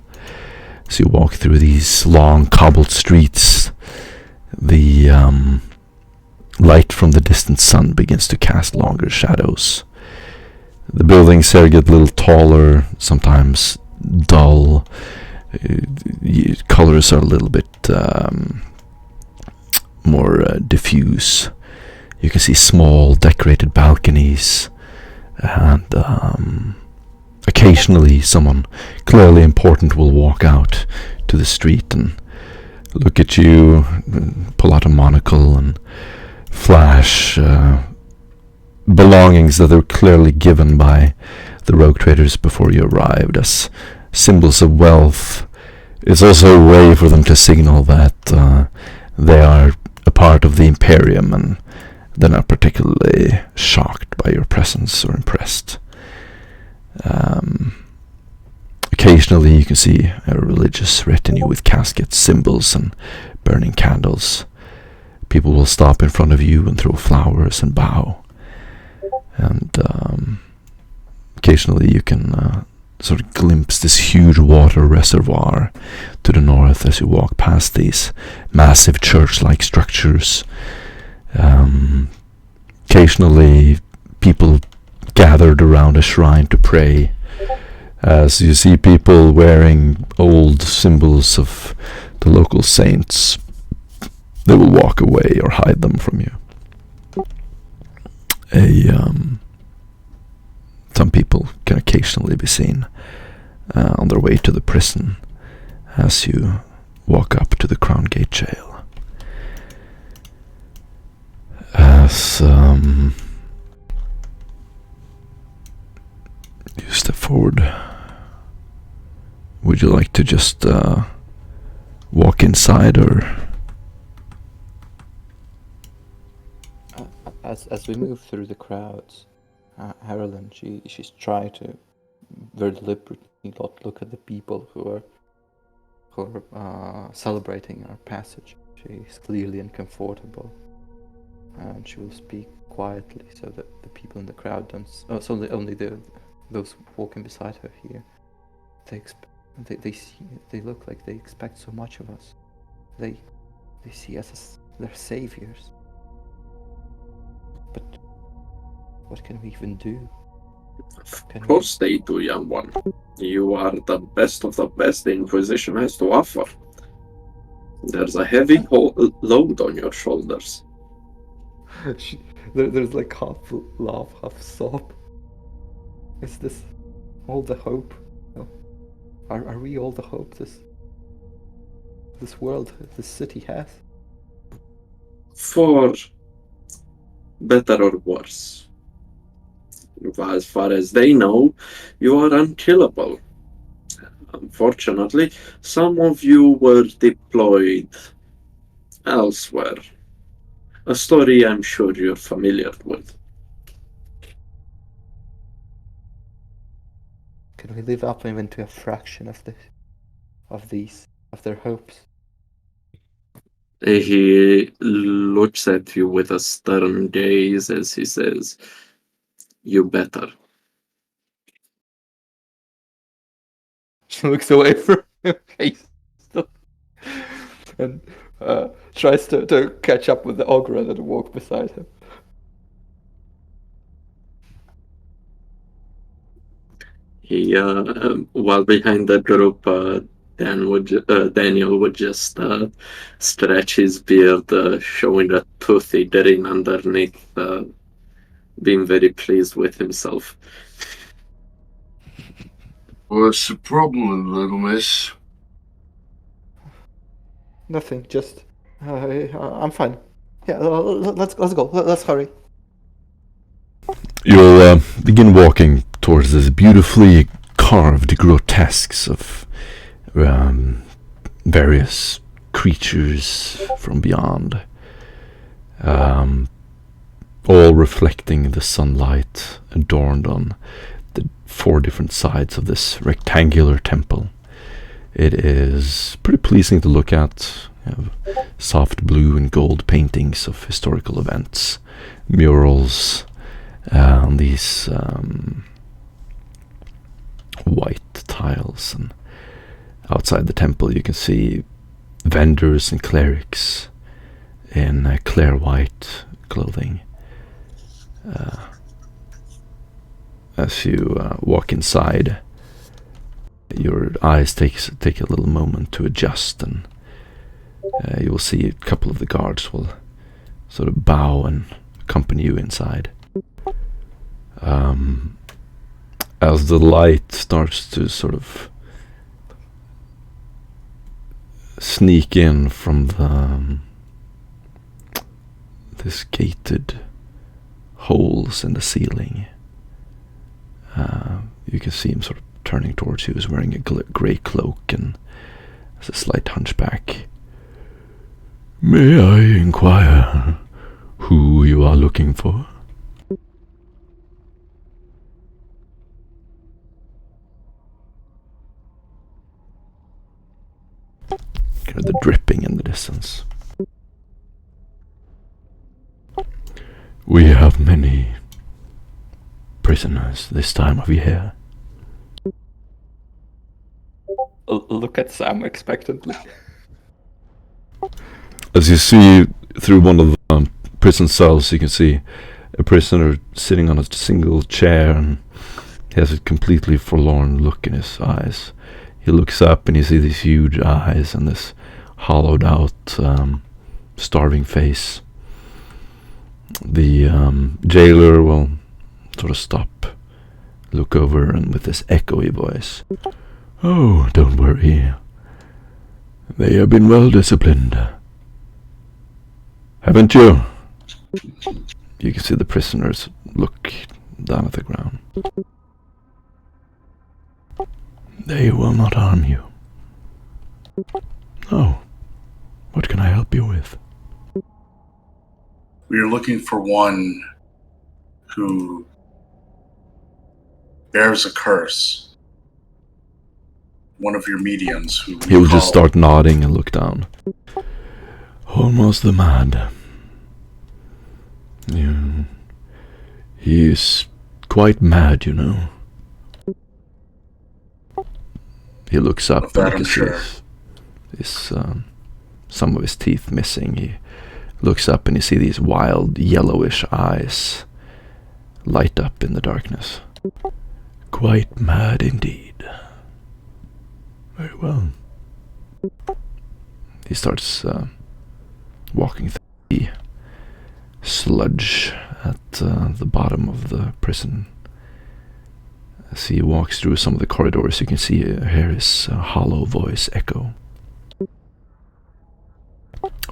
Speaker 4: As you walk through these long cobbled streets, the light from the distant sun begins to cast longer shadows. The buildings here get a little taller, sometimes dull. Colors are a little bit more diffuse. You can see small decorated balconies, and occasionally someone clearly important will walk out to the street and look at you, pull out a monocle and flash belongings that are clearly given by the rogue traders before you arrived as symbols of wealth. It's also a way for them to signal that they are a part of the Imperium, and they're not particularly shocked by your presence or impressed. Occasionally you can see a religious retinue with caskets, symbols, and burning candles. People will stop in front of you and throw flowers and bow. And occasionally you can sort of glimpse this huge water reservoir to the north as you walk past these massive church-like structures. Occasionally people gathered around a shrine to pray, as you see people wearing old symbols of the local saints. They will walk away or hide them from you. Some people can occasionally be seen on their way to the prison as you walk up to the Crown Gate jail. As you step forward, would you like to just walk inside, or?
Speaker 1: As we move through the crowds, Harlan, she's trying to very deliberately not look at the people who are celebrating our passage. She's clearly uncomfortable, and she will speak quietly so that the people in the crowd don't. So only those walking beside her here. They look like they expect so much of us. They see us as their saviors. But what can we even do?
Speaker 6: Of course they do, young one. You are the best of the best the Inquisition has to offer. There's a heavy load on your shoulders.
Speaker 1: There's like half laugh, half sob. Is this all the hope? Are we all the hope this world, this city has?
Speaker 6: For better or worse. As far as they know, you are unkillable. Unfortunately, some of you were deployed elsewhere. A story I'm sure you're familiar with.
Speaker 1: Can we live up even to a fraction of their hopes?
Speaker 6: He looks at you with a stern gaze as he says, "You better."
Speaker 1: She looks away from him and tries to catch up with the ogre that walked beside him.
Speaker 6: He, while behind the group, Daniel would just stretch his beard, showing a toothy grin underneath, being very pleased with himself.
Speaker 2: What's the problem, little miss?
Speaker 1: Nothing, just I'm fine. Yeah, let's go. Let's hurry.
Speaker 4: You'll begin walking towards this beautifully carved grotesques of various creatures from beyond, all reflecting the sunlight adorned on the 4 different sides of this rectangular temple. It is pretty pleasing to look at. You have soft blue and gold paintings of historical events, murals, these white tiles, and outside the temple you can see vendors and clerics in clear white clothing. As you walk inside, your eyes take a little moment to adjust, and you will see a couple of the guards will sort of bow and accompany you inside. As the light starts to sort of sneak in from this gated holes in the ceiling, you can see him sort of turning towards you. He's wearing a grey cloak and has a slight hunchback. "May I inquire who you are looking for?" Hear the dripping in the distance. "We have many prisoners this time of year."
Speaker 1: Look at Sam expectantly.
Speaker 4: As you see through one of the prison cells, you can see a prisoner sitting on a single chair, and He has a completely forlorn look in his eyes. He looks up and you see these huge eyes and this hollowed out, starving face. The jailer will sort of stop, look over, and with this echoey voice, "Oh, don't worry. They have been well disciplined. Haven't you?" You can see the prisoners look down at the ground. "They will not harm you." "Oh, what can I help you with?"
Speaker 5: We are looking for one who bears a curse. One of your mediums who...
Speaker 4: He will just start nodding and look down. "Hormoz the Mad. Yeah. He is quite mad, you know." He looks up and you can see his, some of his teeth missing. He looks up and you see these wild yellowish eyes light up in the darkness. "Quite mad indeed. Very well." He starts walking through the sludge at the bottom of the prison. As he walks through some of the corridors, you can hear his hollow voice echo.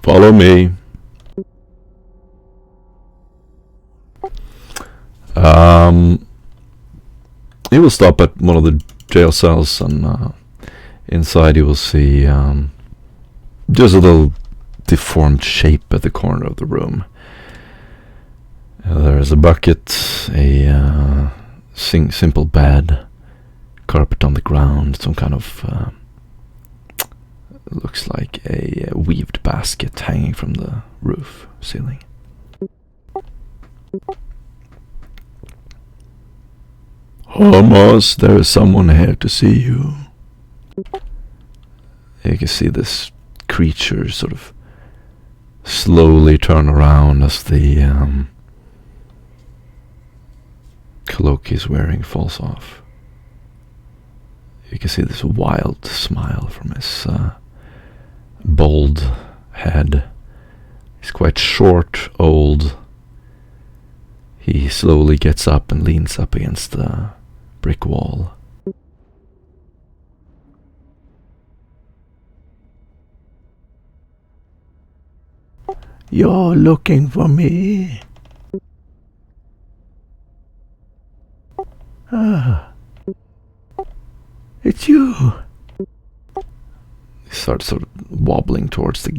Speaker 4: "Follow me." He will stop at one of the jail cells, and inside you will see just a little deformed shape at the corner of the room. There is a bucket, a simple bed, carpet on the ground, some kind of looks like a weaved basket hanging from the roof ceiling. "Hormoz, there is someone here to see you." You can see this creature sort of slowly turn around as the cloak he's wearing falls off. You can see this wild smile from his bald head. He's quite short, old. He slowly gets up and leans up against the brick wall. "You're looking for me?" "Ah, it's you." He starts sort of wobbling towards the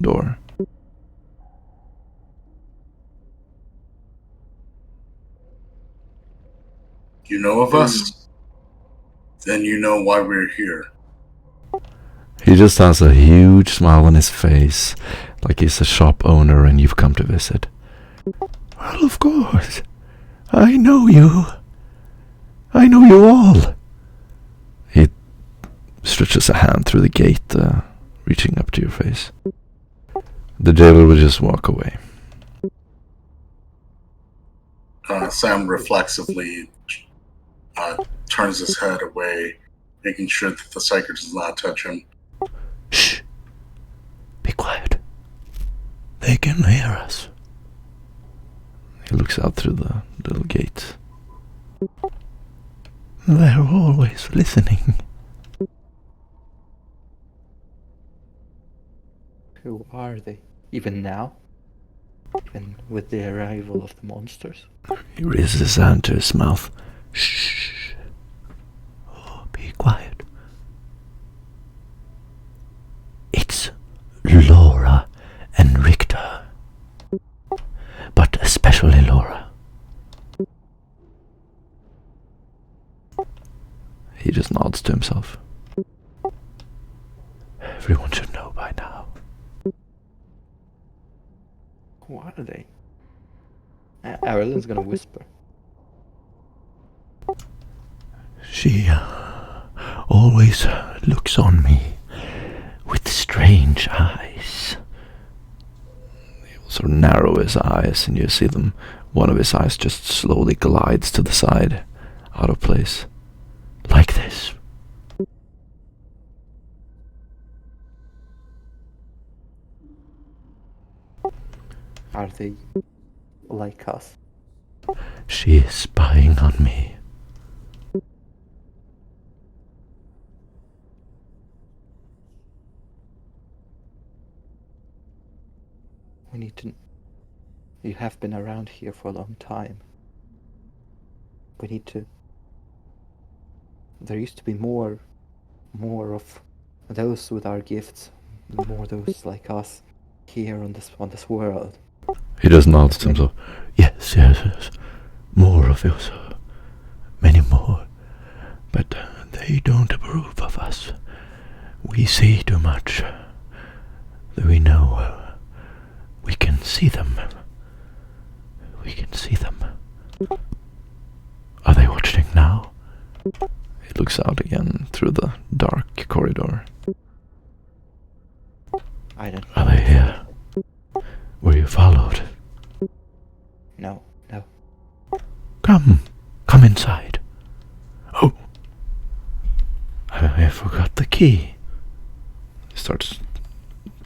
Speaker 4: door.
Speaker 5: You know of us? Then you know why we're here.
Speaker 4: He just has a huge smile on his face, like he's a shop owner and you've come to visit. "Well, of course. I know you. I know you all." He stretches a hand through the gate, reaching up to your face. The jailer will just walk away.
Speaker 5: Sam reflexively turns his head away, making sure that the psyker does not touch him.
Speaker 4: "Shh! Be quiet. They can hear us." He looks out through the little gate. "They're always listening."
Speaker 1: Who are they? Even now? Even with the arrival of the monsters?
Speaker 4: He raises his hand to his mouth. "Shh! Oh, be quiet. It's Laura and Richter. But especially Laura." He just nods to himself. "Everyone should know by now."
Speaker 1: Who are they? Arelin's gonna whisper.
Speaker 4: "She always looks on me with strange eyes." He'll sort of narrow his eyes and you see them. One of his eyes just slowly glides to the side out of place. Like this.
Speaker 1: Are they like us?
Speaker 4: She is spying on me.
Speaker 1: We need to... You have been around here for a long time. We need to... There used to be more of those with our gifts, more those like us here on this world.
Speaker 4: He just nods to himself. Yes. More of those. Many more. But they don't approve of us. We see too much. We know. We can see them. We can see them. Are they watching now? He looks out again through the dark corridor.
Speaker 1: I don't...
Speaker 4: Are they here? Were you followed?
Speaker 1: No.
Speaker 4: Come inside. Oh, I forgot the key. He starts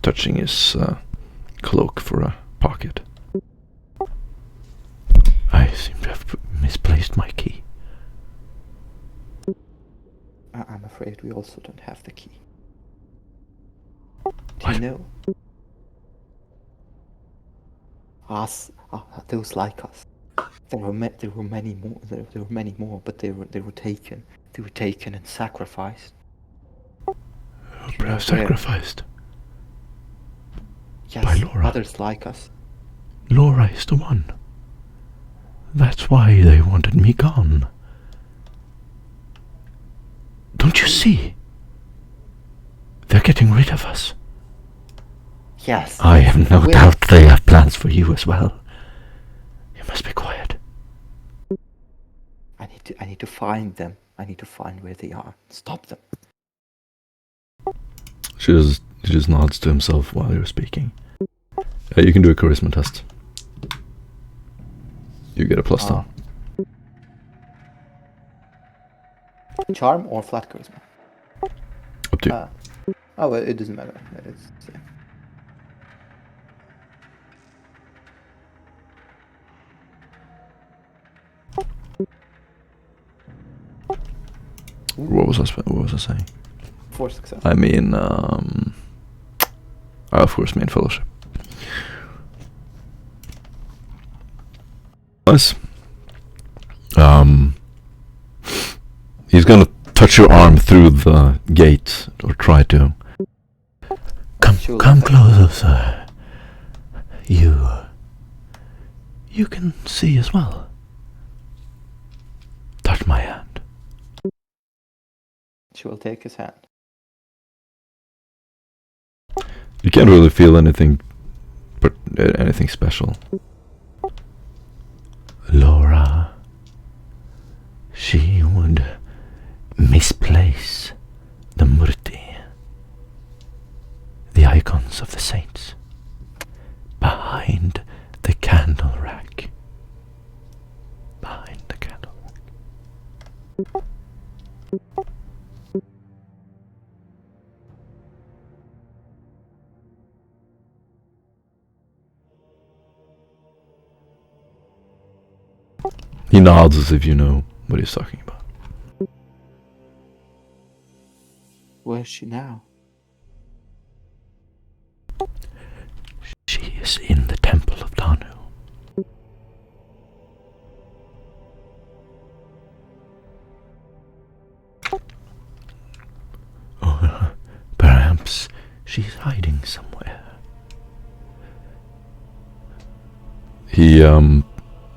Speaker 4: touching his cloak for a pocket. I seem to have misplaced my key.
Speaker 1: I'm afraid we also don't have the key. Do
Speaker 4: What?
Speaker 1: you know? Us, those like us. There were many more. There were many more, but they were taken. They were taken and sacrificed.
Speaker 4: Perhaps sacrificed.
Speaker 1: Yes,
Speaker 4: By Laura.
Speaker 1: others like us.
Speaker 4: Laura is the one. That's why they wanted me gone. Don't you see? They're getting rid of us.
Speaker 1: Yes.
Speaker 4: I have no
Speaker 1: Where-
Speaker 4: doubt they have plans for you as well. You must be quiet.
Speaker 1: I need to find them. I need to find where they are. Stop them.
Speaker 4: He just nods to himself while you're speaking. You can do a charisma test. You get a +10.
Speaker 1: Charm or flat charisma?
Speaker 4: Up to you.
Speaker 1: Well, it doesn't matter. It's the same.
Speaker 4: What was I saying?
Speaker 1: 4 success.
Speaker 4: I mean, of course, main fellowship. Nice. He's gonna touch your arm through the gate, or try to. Come closer. You can see as well. Touch my hand.
Speaker 1: She will take his hand.
Speaker 4: You can't really feel anything, but anything special. Laura, she would misplace the murti, the icons of the saints, behind the candle rack. Behind the candle rack. He nods as if you know what he's talking about.
Speaker 1: Where is she now?
Speaker 4: She is in the temple of Danu. Or perhaps she's hiding somewhere. He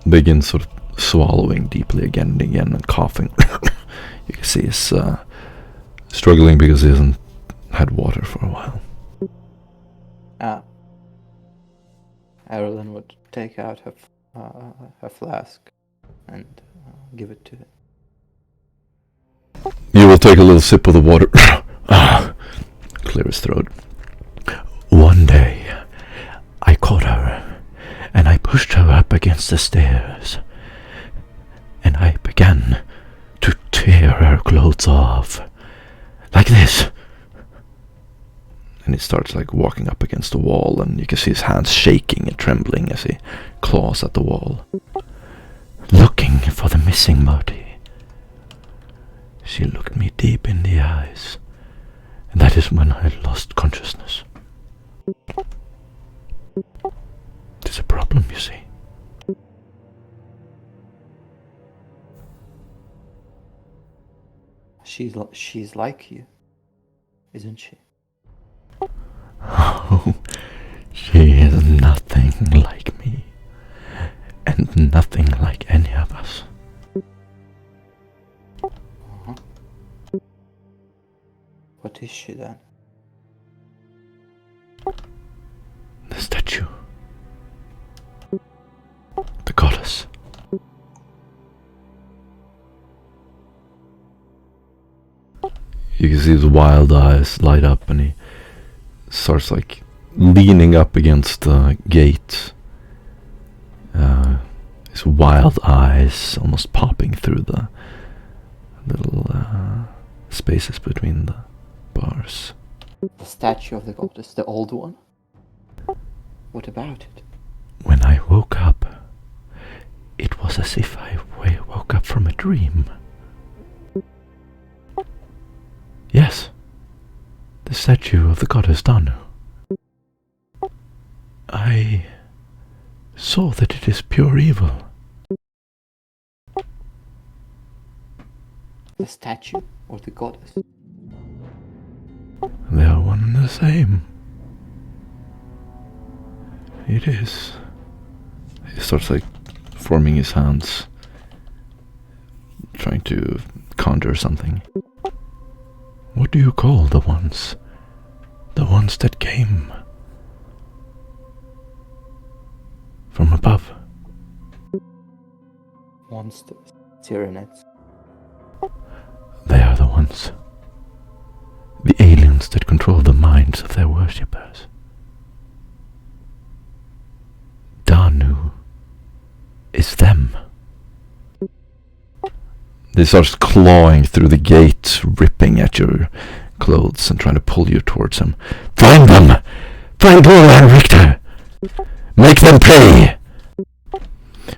Speaker 4: begins sort of swallowing deeply again and again and coughing. You can see he's struggling because he hasn't had water for a while.
Speaker 1: Askellon would take out her flask and give it to him.
Speaker 4: You will take a little sip of the water. Clear his throat. One day, I caught her, and I pushed her up against the stairs, and I began tear her clothes off. Like this. And he starts like walking up against the wall, and you can see his hands shaking and trembling as he claws at the wall. Looking for the missing Marty. She looked me deep in the eyes, and that is when I lost consciousness. There's a problem, you see.
Speaker 1: She's like you, isn't she?
Speaker 4: Oh, she is nothing like me, and nothing like any of us.
Speaker 1: Uh-huh. What is she then?
Speaker 4: The statue. The goddess. You can see his wild eyes light up, and he starts like leaning up against the gate. His wild eyes almost popping through the little spaces between the bars.
Speaker 1: The statue of the goddess, the old one? What about it?
Speaker 4: When I woke up, it was as if I woke up from a dream. Yes, the statue of the goddess Danu. I saw that it is pure evil.
Speaker 1: The statue or the goddess?
Speaker 4: They are one and the same. It is. He starts like forming his hands, trying to conjure something. What do you call the ones? The ones that came from above?
Speaker 1: Monsters, tyranids.
Speaker 4: They are the ones. The aliens that control the minds of their worshippers. Danu is them. They start clawing through the gate, ripping at your clothes and trying to pull you towards them. Find them! Find Laura and Richter! Make them pay!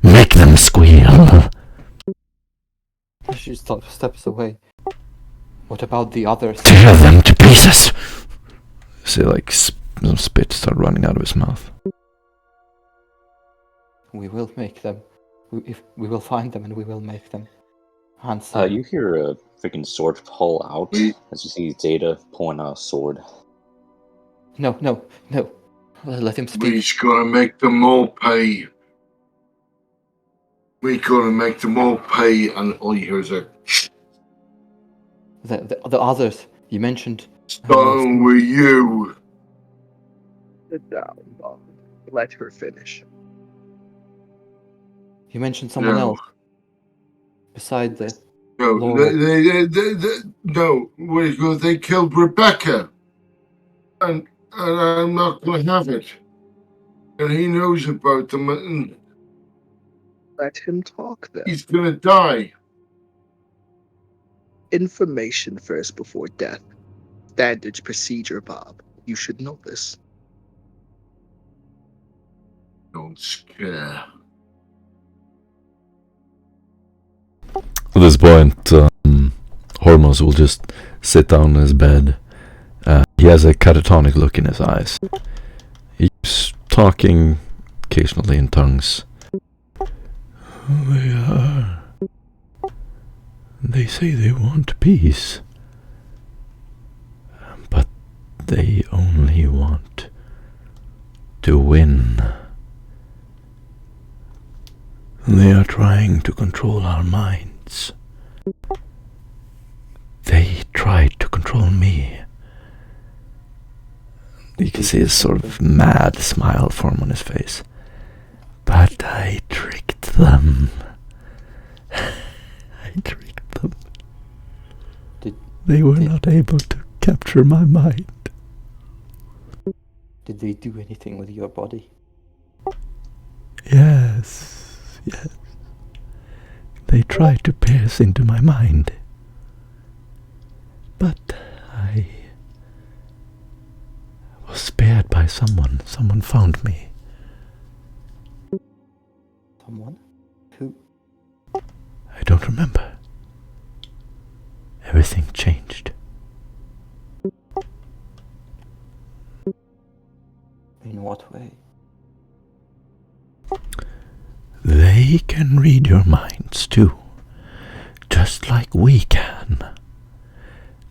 Speaker 4: Make them squeal!
Speaker 1: She steps away. What about the others?
Speaker 4: Tear them to pieces! See, like, some spit start running out of his mouth.
Speaker 1: We will make them. We will find them and we will make them. Handsome.
Speaker 3: You hear a freaking sword pull out
Speaker 2: We-
Speaker 3: as you see Zeta pulling out a sword.
Speaker 1: No. Let him speak.
Speaker 2: We gotta make them all pay. We gotta make them all pay, and all you hear is a
Speaker 1: The others you mentioned.
Speaker 2: stone with you.
Speaker 7: Sit down, Bob. Let her finish.
Speaker 1: You mentioned someone
Speaker 2: No.
Speaker 1: else. Beside the
Speaker 2: No,
Speaker 1: Laura.
Speaker 2: no. Because they killed Rebecca, and I'm not gonna have it. And he knows about them, and
Speaker 7: Let him talk then.
Speaker 2: he's gonna die.
Speaker 7: Information first before death. Standard procedure, Bob. You should know this.
Speaker 2: Don't scare.
Speaker 4: At this point, Hormoz will just sit down in his bed. He has a catatonic look in his eyes. He's talking occasionally in tongues. They say they want peace, but they only want to win. They are trying to control our minds. They tried to control me. You can see his sort of mad smile form on his face. But I tricked them. I tricked them. They were not able to capture my mind.
Speaker 1: Did they do anything with your body?
Speaker 4: Yes. They tried to pierce into my mind. Someone found me.
Speaker 1: Someone? Who?
Speaker 4: I don't remember. Everything changed.
Speaker 1: In what way?
Speaker 4: They can read your minds too, just like we can.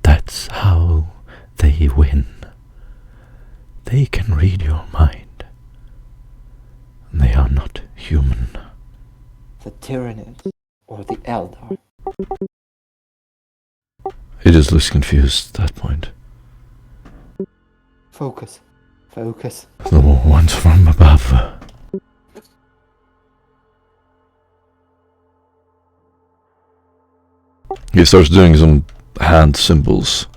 Speaker 4: That's how they win. They can read your mind. They are not human.
Speaker 1: The Tyranids or the Eldar?
Speaker 4: He just looks confused at that point.
Speaker 1: Focus. Focus.
Speaker 4: The ones from above. He starts doing some hand symbols,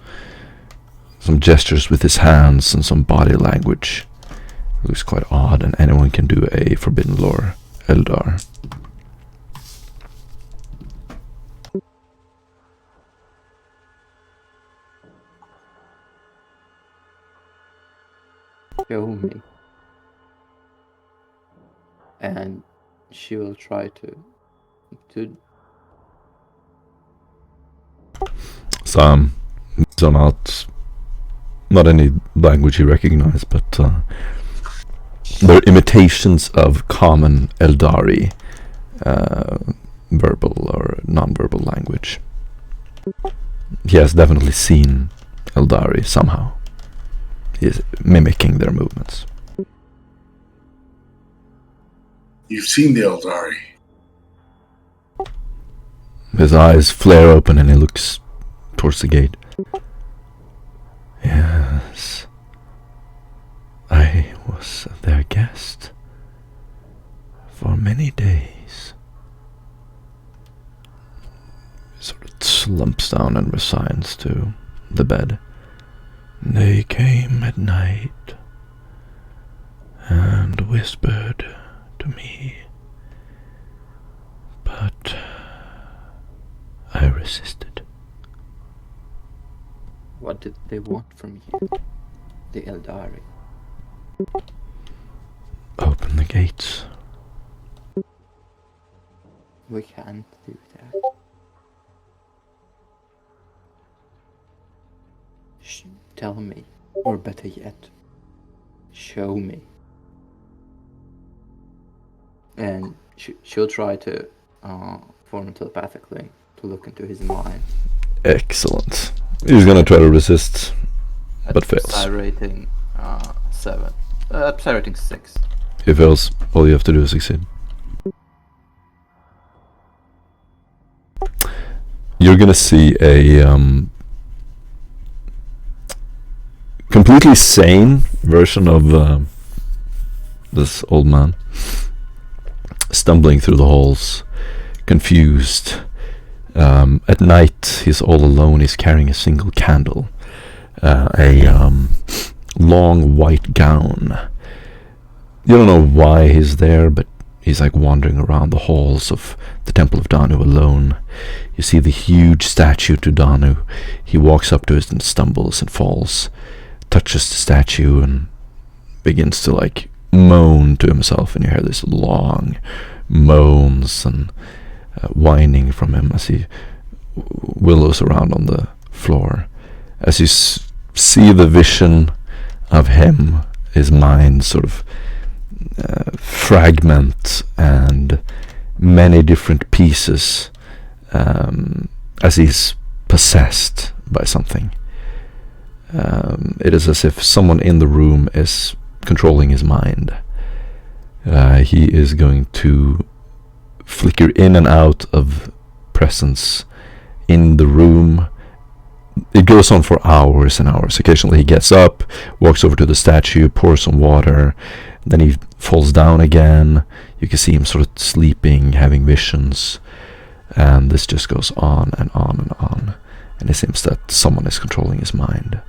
Speaker 4: some gestures with his hands and some body language. It looks quite odd, and anyone can do a Forbidden Lore Eldar.
Speaker 1: Show me. And she will try to
Speaker 4: Some are not any language you recognize, but they're imitations of common Eldari verbal or non-verbal language. He has definitely seen Eldari somehow. He is mimicking their movements.
Speaker 5: You've seen the Eldari.
Speaker 4: His eyes flare open and he looks towards the gate. Yes. I was their guest for many days. He sort of slumps down and resigns to the bed. They came at night and whispered to me, but I resisted.
Speaker 1: What did they want from you? The Eldari.
Speaker 4: Open the gates.
Speaker 1: We can't do that. Tell me, or better yet, show me. And she'll try to form a telepathic link to look into his mind.
Speaker 4: Excellent. He's gonna try to resist, but fails.
Speaker 1: Psi rating 7. Psi rating 6.
Speaker 4: He fails. All you have to do is succeed. You're gonna see a completely sane version of this old man stumbling through the halls, confused. At night, he's all alone. He's carrying a single candle, a long white gown. You don't know why he's there, but he's like wandering around the halls of the Temple of Danu alone. You see the huge statue to Danu. He walks up to it and stumbles and falls, touches the statue and begins to like moan to himself, and you hear this long moans and whining from him as he willows around on the floor. As you see the vision of him, his mind sort of fragment and many different pieces as he's possessed by something. It is as if someone in the room is controlling his mind. He is going to flicker in and out of presence in the room. It goes on for hours and hours. Occasionally he gets up, walks over to the statue, pours some water, then he falls down again. You can see him sort of sleeping, having visions, and this just goes on and on and on, and it seems that someone is controlling his mind.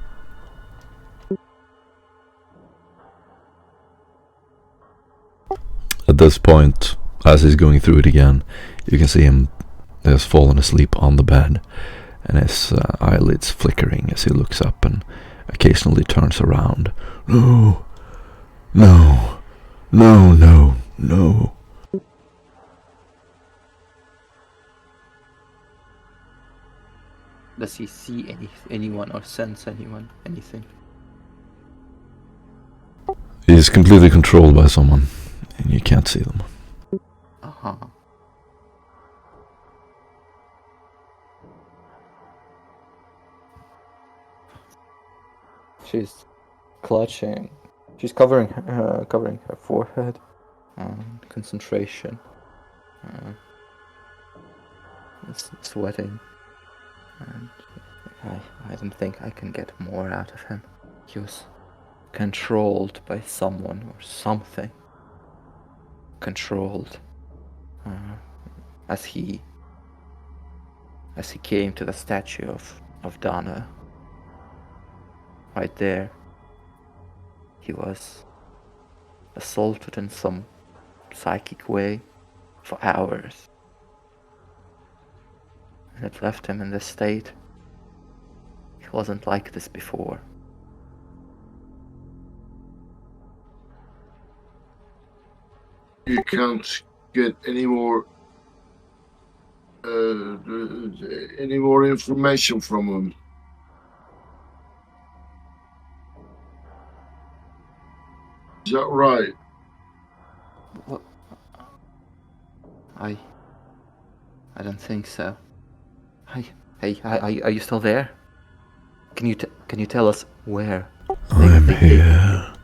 Speaker 4: At this point, as he's going through it again, you can see him has fallen asleep on the bed, and his eyelids flickering as he looks up and occasionally turns around. No, No. No, no, no.
Speaker 1: Does he see anyone or sense anything?
Speaker 4: He's completely controlled by someone, and you can't see them.
Speaker 1: Uh-huh. She's clutching. She's covering her forehead. Concentration. Sweating. And I don't think I can get more out of him. He was controlled by someone or something. Controlled. As he came to the statue of Dana. Right there. He was assaulted in some psychic way for hours. And it left him in this state. He wasn't like this before.
Speaker 2: You can't get any more information from him. Is that right?
Speaker 1: What? I don't think so. Hey, are you still there? Can you tell us where?
Speaker 4: I'm here.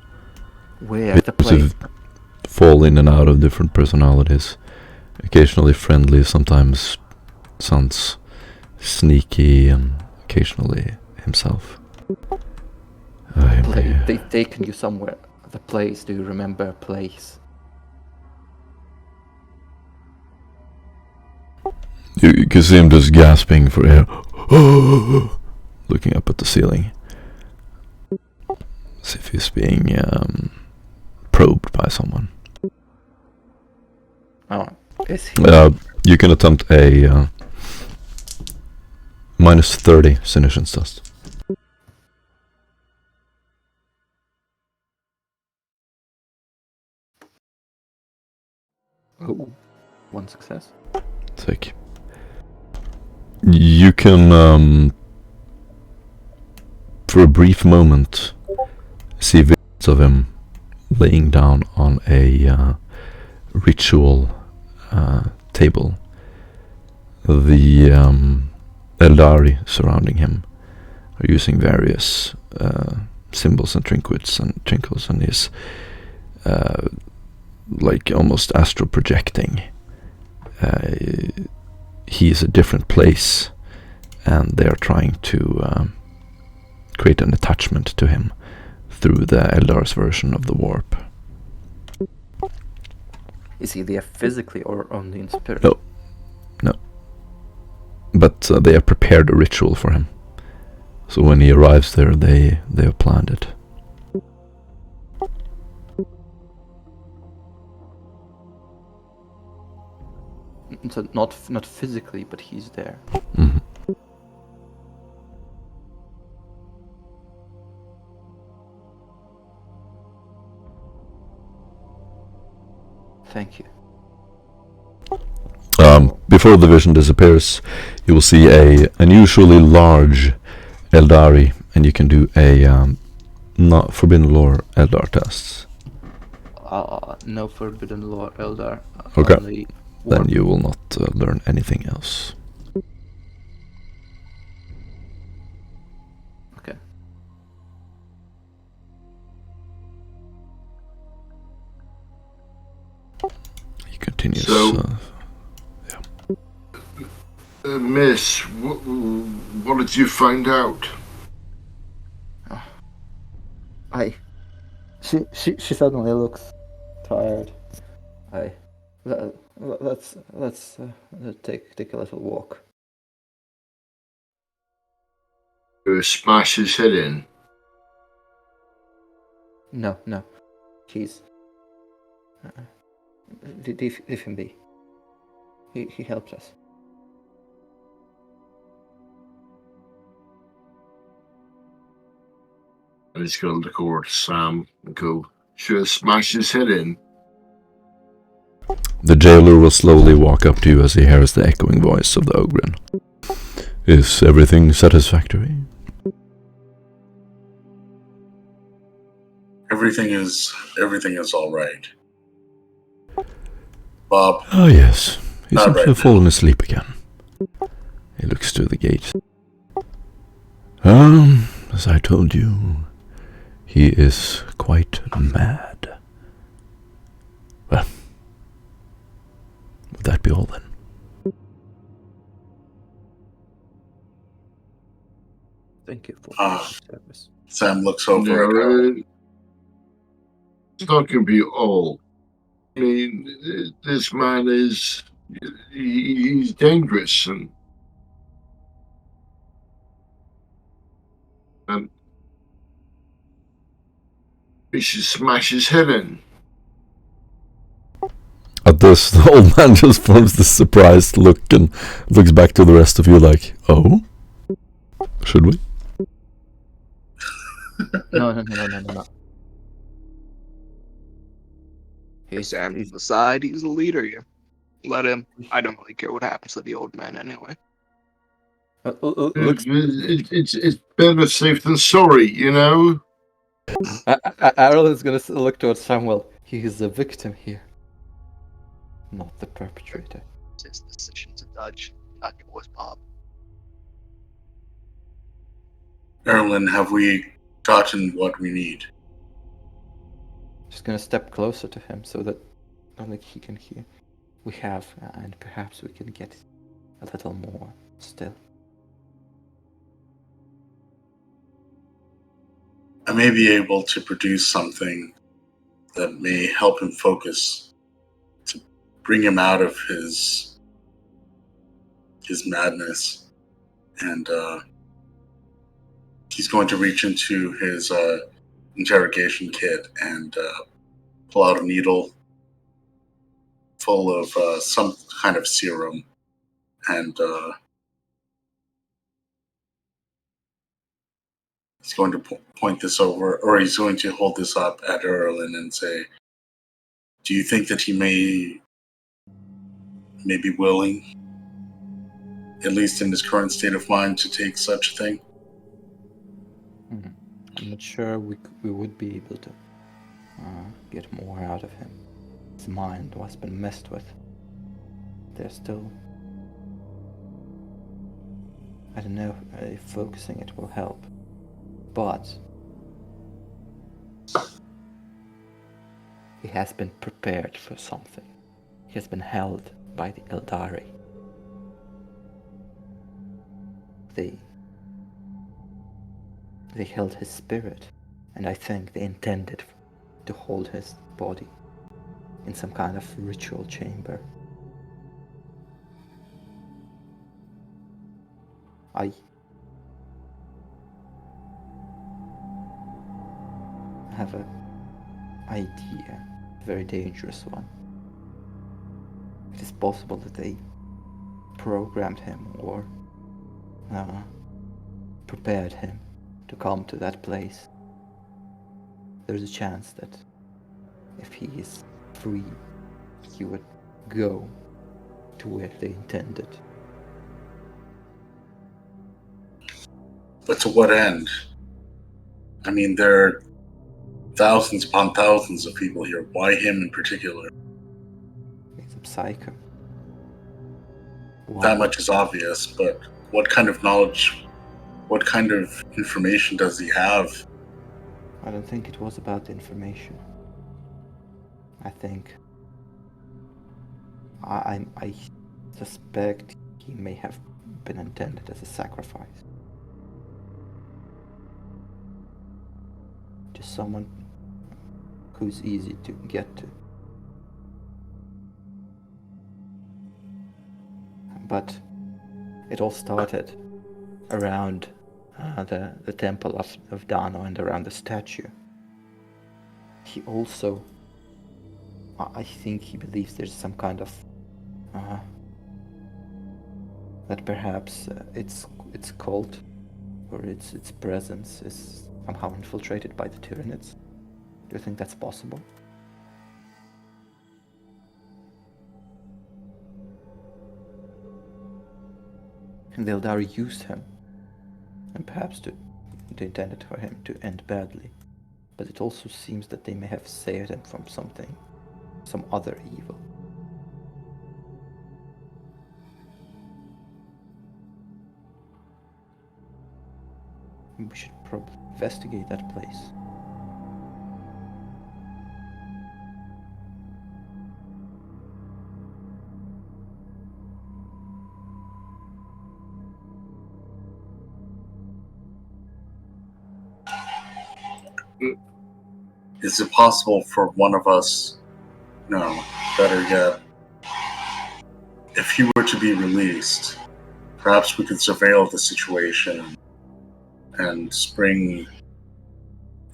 Speaker 1: Where the place?
Speaker 4: Fall in and out of different personalities. Occasionally friendly, sometimes sounds sneaky, and occasionally himself. I'm here.
Speaker 1: They've taken you somewhere. The place. Do you remember a place?
Speaker 4: You can see him just gasping for air, looking up at the ceiling, as if he's being probed by someone.
Speaker 1: Oh, is he?
Speaker 4: You can attempt a minus 30 Sinishans test.
Speaker 1: Oh, one success.
Speaker 4: Sick. You can, for a brief moment, see visions of him laying down on a ritual table. The Eldari surrounding him are using various symbols and trinkets, and he's like almost astral projecting. He is a different place, and they are trying to create an attachment to him through the Eldar's version of the warp.
Speaker 1: Is he there physically or only in spirit?
Speaker 4: No. But they have prepared a ritual for him. So when he arrives there, they have planned it.
Speaker 1: So not physically, but he's there.
Speaker 4: Mm-hmm.
Speaker 1: Thank you.
Speaker 4: Before the vision disappears, you will see a unusually large Eldari, and you can do a not forbidden lore Eldar tests.
Speaker 1: No forbidden lore, Eldar.
Speaker 4: Okay.
Speaker 1: Only
Speaker 4: Then
Speaker 1: warp.
Speaker 4: you will not learn anything else.
Speaker 1: Okay.
Speaker 4: He continues.
Speaker 2: So- Miss, what did you find out?
Speaker 1: She suddenly looks tired. Let's take a little walk.
Speaker 2: Smash his head in.
Speaker 1: No. He's leave him be. He helps us.
Speaker 2: And he's going to look over to Sam and go, Should have smashed his head in.
Speaker 4: The jailer will slowly walk up to you as he hears the echoing voice of the Ogren. Is everything satisfactory?
Speaker 5: Everything is all right. Bob.
Speaker 4: Oh yes, he
Speaker 5: Not
Speaker 4: seems
Speaker 5: right
Speaker 4: to have
Speaker 5: now.
Speaker 4: fallen asleep again. He looks to the gate. As I told you, he is quite mad. Well, would that be all then?
Speaker 1: Thank you for
Speaker 5: Ah.
Speaker 1: your service.
Speaker 5: Sam looks over at
Speaker 2: No,
Speaker 5: Harold.
Speaker 2: it's not going to be all. I mean, this man is, he's dangerous and we should smash his head in.
Speaker 4: At this, the old man just forms this surprised look and looks back to the rest of you like, oh? Should we?
Speaker 1: No.
Speaker 7: Sam to the side, he's the leader. You let him. I don't really care what happens to the old man anyway.
Speaker 1: Looks,
Speaker 2: It's better safe than sorry, you know?
Speaker 1: Errol is gonna look towards Samuel. He is the victim here, not the perpetrator.
Speaker 7: It's his decision to judge, not yours, Bob.
Speaker 5: Erlen, have we gotten what we need?
Speaker 1: Just gonna step closer to him so that only he can hear. We have, and perhaps we can get a little more still.
Speaker 5: I may be able to produce something that may help him focus, to bring him out of his madness. And he's going to reach into his interrogation kit and pull out a needle full of some kind of serum. And he's going to point this over, or he's going to hold this up at Erlen and say, do you think that he may be willing, at least in his current state of mind, to take such a thing?
Speaker 1: I'm not sure we would be able to get more out of him. His mind has been messed with. There's still... I don't know if focusing it will help. But he has been prepared for something. He has been held by the Eldari. They held his spirit, and I think they intended to hold his body in some kind of ritual chamber. I have an idea, a very dangerous one. It is possible that they programmed him or prepared him to come to that place. There's a chance that if he is free, he would go to where they intended.
Speaker 5: But to what end? I mean, there are thousands upon thousands of people here. Why him in particular?
Speaker 1: He's a psycho.
Speaker 5: That much is obvious, but what kind of knowledge, what kind of information does he have?
Speaker 1: I don't think it was about the information. I think I suspect he may have been intended as a sacrifice. Just someone who's easy to get to. But it all started around the temple of Dano and around the statue. He also, I think he believes there's some kind of that perhaps its cult or its presence is somehow infiltrated by the Tyranids. Do you think that's possible? And the Eldari used him, and perhaps they intended for him to end badly. But it also seems that they may have saved him from something, some other evil. We should probably investigate that place.
Speaker 5: Is it possible for one of us, no, better yet, if he were to be released, perhaps we could surveil the situation and spring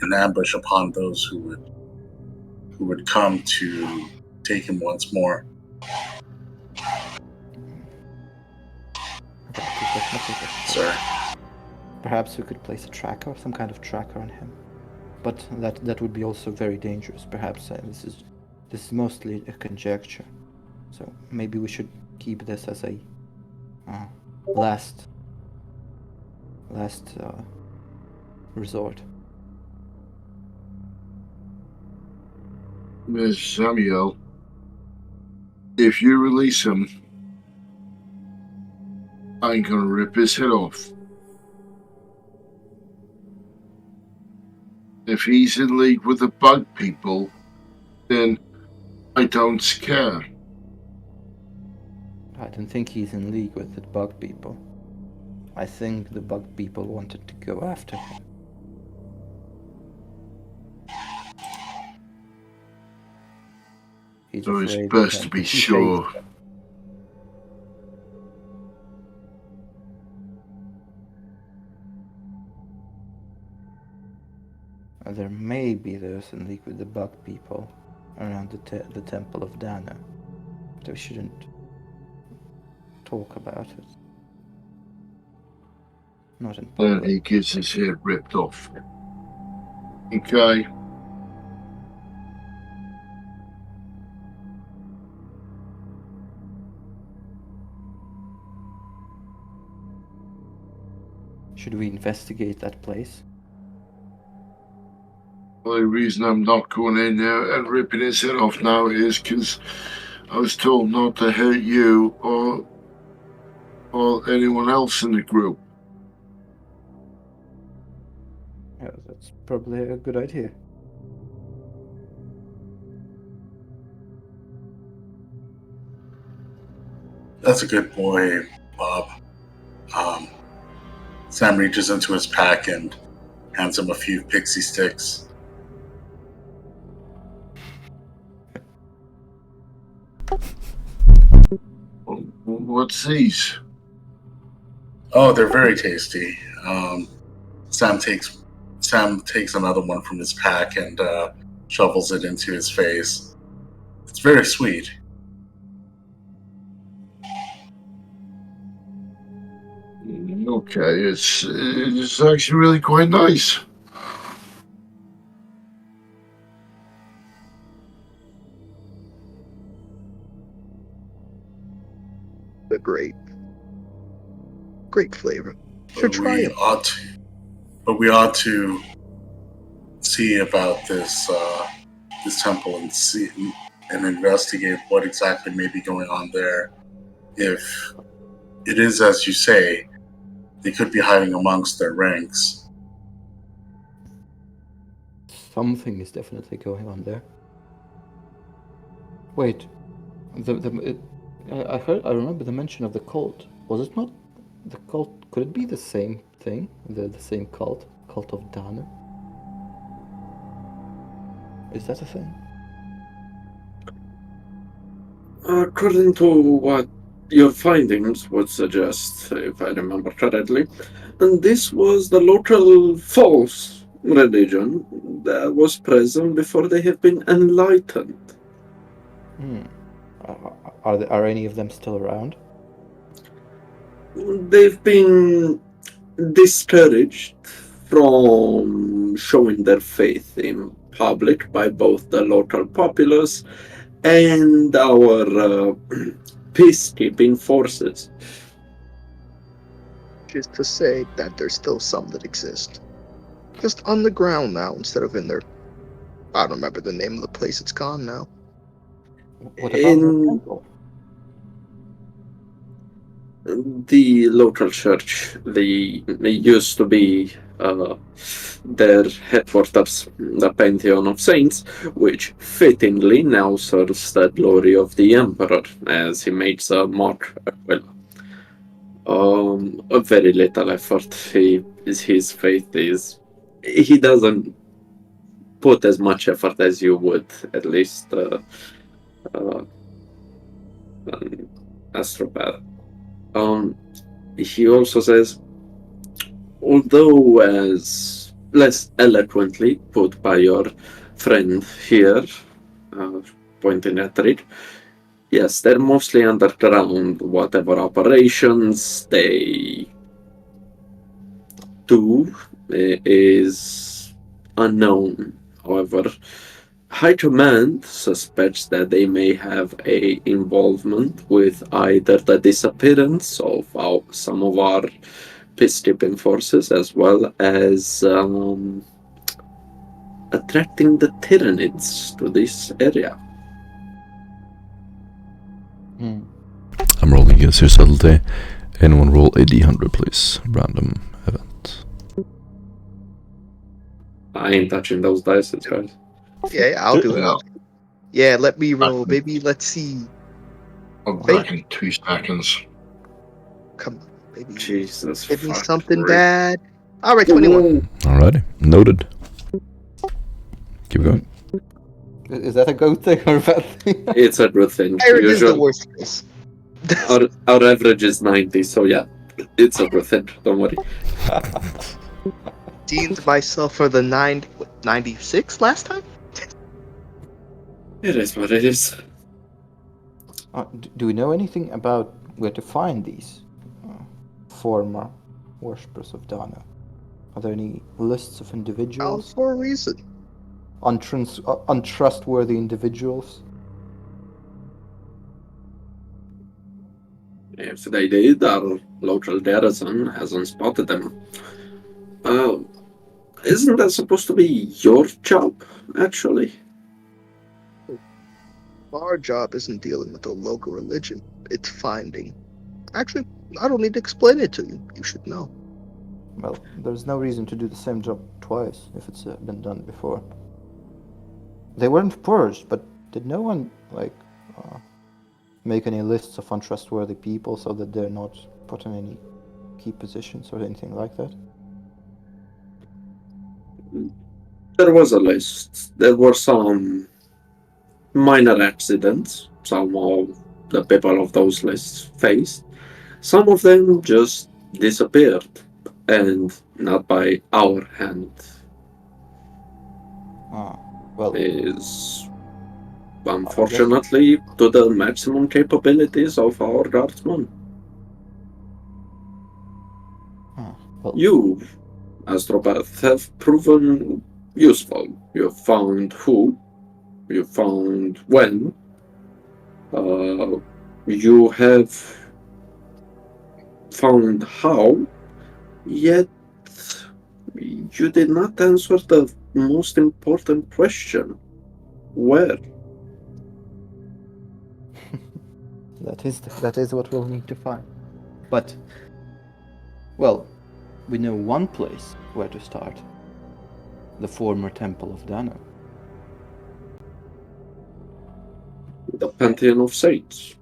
Speaker 5: an ambush upon those who would come to take him once more. Sorry.
Speaker 1: Perhaps we could place a tracker, some kind of tracker on him. But that would be also very dangerous. Perhaps this is mostly a conjecture. So maybe we should keep this as a last resort.
Speaker 2: Miss Samuel, if you release him, I'm gonna rip his head off. If he's in league with the bug people, then I don't care.
Speaker 1: I don't think he's in league with the bug people. I think the bug people wanted to go after him. He's
Speaker 2: So it's
Speaker 1: afraid
Speaker 2: best
Speaker 1: of
Speaker 2: to
Speaker 1: them.
Speaker 2: be
Speaker 1: He
Speaker 2: sure.
Speaker 1: hates them. There may be those in league with the bug people around the temple of Dana, but we shouldn't talk about it. Not in
Speaker 2: Then
Speaker 1: public.
Speaker 2: he gets his head ripped off. Okay.
Speaker 1: Should we investigate that place?
Speaker 2: The only reason I'm not going in there and ripping his head off now is because I was told not to hurt you or anyone else in the group.
Speaker 1: Yeah, that's probably a good idea.
Speaker 5: That's a good boy, Bob. Sam reaches into his pack and hands him a few pixie sticks.
Speaker 2: What's these?
Speaker 5: Oh, they're very tasty. Sam takes another one from his pack and shovels it into his face. It's very sweet.
Speaker 2: Okay, it's actually really quite nice.
Speaker 7: They're great. Great flavor. Should try it.
Speaker 5: But we ought to see about this temple and investigate what exactly may be going on there. If it is as you say, they could be hiding amongst their ranks.
Speaker 1: Something is definitely going on there. Wait, I remember the mention of the cult. Was it not the cult? Could it be the same thing? The same cult of Dana? Is that a thing?
Speaker 6: According to what your findings would suggest, if I remember correctly, and this was the local false religion that was present before they have been enlightened.
Speaker 1: Are any of them still around?
Speaker 6: They've been discouraged from showing their faith in public by both the local populace and our peacekeeping forces.
Speaker 7: Which is to say that there's still some that exist. Just on the ground now instead of in their. I don't remember the name of the place. It's gone now.
Speaker 1: What about the
Speaker 6: In
Speaker 1: temple?
Speaker 6: the local church, they used to be their headquarters, the Pantheon of Saints, which fittingly now serves the glory of the Emperor, as he makes a a very little effort. His faith is, he doesn't put as much effort as you would, at least an astropath. He also says, although as less eloquently put by your friend here, pointing at Rick, yes, they're mostly underground. Whatever operations they do is unknown. However, High Command suspects that they may have a involvement with either the disappearance of some of our peacekeeping forces, as well as attracting the Tyranids to this area.
Speaker 4: I'm rolling against your subtlety. Anyone roll a d100, please. Random event.
Speaker 6: I ain't touching those dice, guys.
Speaker 7: Yeah, I'll do
Speaker 2: Yeah.
Speaker 7: it. Yeah, let me roll, baby. Let's see.
Speaker 2: I'll be back in 2 seconds.
Speaker 7: Come on, baby.
Speaker 6: Jesus.
Speaker 7: Give me
Speaker 6: fuck,
Speaker 7: something,
Speaker 6: Rick.
Speaker 7: Dad. All right, 21.
Speaker 4: Alrighty, noted. Keep going.
Speaker 1: Is that a good thing or a bad thing?
Speaker 6: It's a good thing.
Speaker 7: Iron is the
Speaker 6: Usually,
Speaker 7: worst case.
Speaker 6: our average is 90, so yeah, it's a good thing. Don't worry.
Speaker 7: Deemed myself for the 96 last time?
Speaker 6: It is what it is.
Speaker 1: Do we know anything about where to find these former worshippers of Dana? Are there any lists of
Speaker 7: All
Speaker 1: individuals?
Speaker 7: for a reason.
Speaker 1: Untrustworthy individuals?
Speaker 6: If they did, our local garrison hasn't spotted them. Isn't that supposed to be your job, actually?
Speaker 7: Our job isn't dealing with the local religion. It's finding. Actually, I don't need to explain it to you. You should know.
Speaker 1: Well, there's no reason to do the same job twice if it's been done before. They weren't purged, but did no one, make any lists of untrustworthy people so that they're not put in any key positions or anything like that?
Speaker 6: There was a list. There were some minor accidents some of the people of those lists faced. Some of them just disappeared, and not by our hand.
Speaker 1: Well,
Speaker 6: Is unfortunately to the maximum capabilities of our guardsmen.
Speaker 1: well,
Speaker 6: You, Astropath, have proven useful. You found who, you found when, you have found how, yet you did not answer the most important question. Where?
Speaker 1: that is what we'll need to find. But, well, we know one place where to start. The former Temple of Dana.
Speaker 6: The Pantheon of Saints.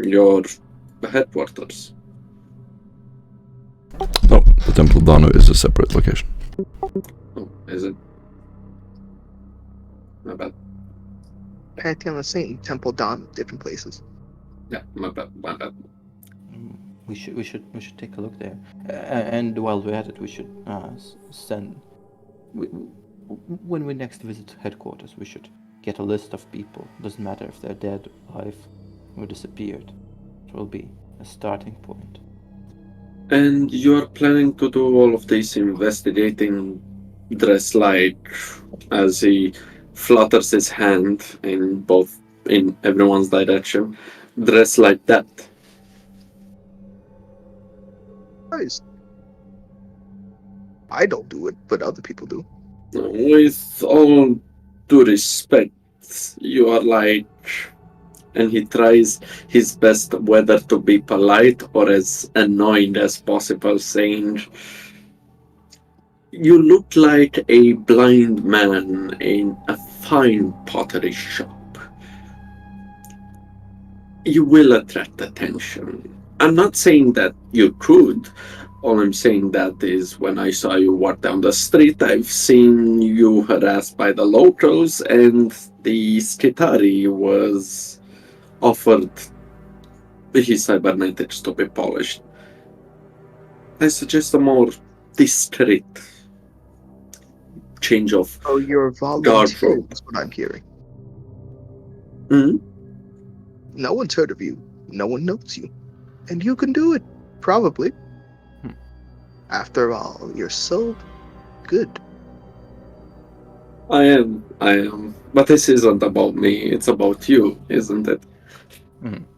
Speaker 6: Your headquarters.
Speaker 4: No, the Temple of Danu is a separate location.
Speaker 6: Oh, is it? My bad.
Speaker 7: Pantheon of Saint, Temple Dawn, different places.
Speaker 6: Yeah, my bad.
Speaker 1: We should take a look there. And while we're at it, we should send. When we next visit headquarters, we should get a list of people. Doesn't matter if they're dead, alive, or disappeared. It will be a starting point.
Speaker 6: And you're planning to do all of this investigating dressed like as he flutters his hand in everyone's direction. Dress like that.
Speaker 7: Guys, I don't do it, but other people do.
Speaker 6: With all due respect, you are like, and he tries his best whether to be polite or as annoying as possible, saying, you look like a blind man in a fine pottery shop. You will attract attention. I'm not saying that you could. All I'm saying that is when I saw you walk down the street, I've seen you harassed by the locals, and the Skitari was offered his cybernetics to be polished. I suggest a more discreet change of
Speaker 7: Oh, you're volunteering, is what I'm hearing.
Speaker 6: Hmm?
Speaker 7: No one's heard of you. No one knows you. And you can do it, probably.
Speaker 1: Hmm.
Speaker 7: After all, you're so good.
Speaker 6: I am. But this isn't about me, it's about you, isn't it?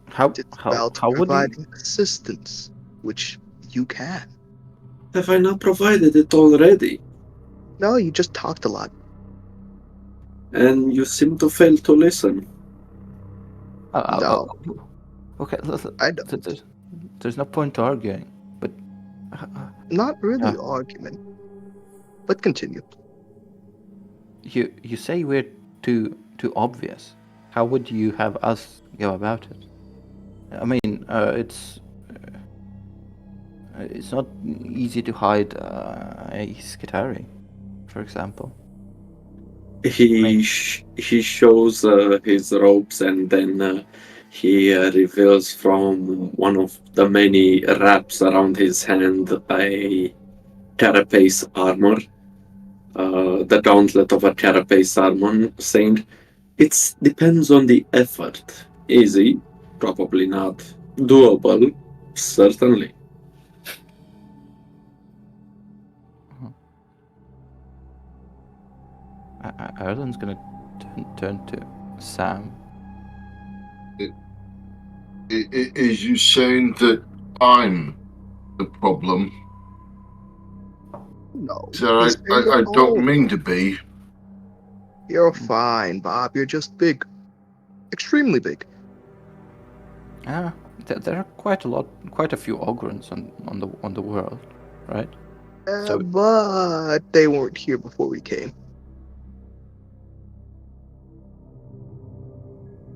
Speaker 1: How
Speaker 7: It's
Speaker 1: how
Speaker 7: about
Speaker 1: how would you?
Speaker 7: providing assistance, which you can.
Speaker 6: Have I not provided it already?
Speaker 7: No, you just talked a lot.
Speaker 6: And you seem to fail to listen.
Speaker 7: No,
Speaker 1: Okay,
Speaker 7: I don't.
Speaker 1: there's no point arguing. But
Speaker 7: Not really
Speaker 1: Yeah.
Speaker 7: argument. But continue.
Speaker 1: you say we're too obvious. How would you have us go about it? I mean, it's not easy to hide a Skitari, for example.
Speaker 6: He shows his robes, and then he reveals from one of the many wraps around his hand a carapace armor, the gauntlet of a carapace armor, saying, "It depends on the effort. Easy, probably not. Doable, certainly."
Speaker 1: Erlen's gonna turn to Sam.
Speaker 2: Is you saying that I'm the problem?
Speaker 7: No.
Speaker 2: So
Speaker 7: he's saying
Speaker 2: I
Speaker 7: you're
Speaker 2: don't
Speaker 7: old.
Speaker 2: mean to be.
Speaker 7: You're fine, Bob. You're just big. Extremely big.
Speaker 1: There are quite a few Ogrons on the world, right? So-
Speaker 7: But they weren't here before we came.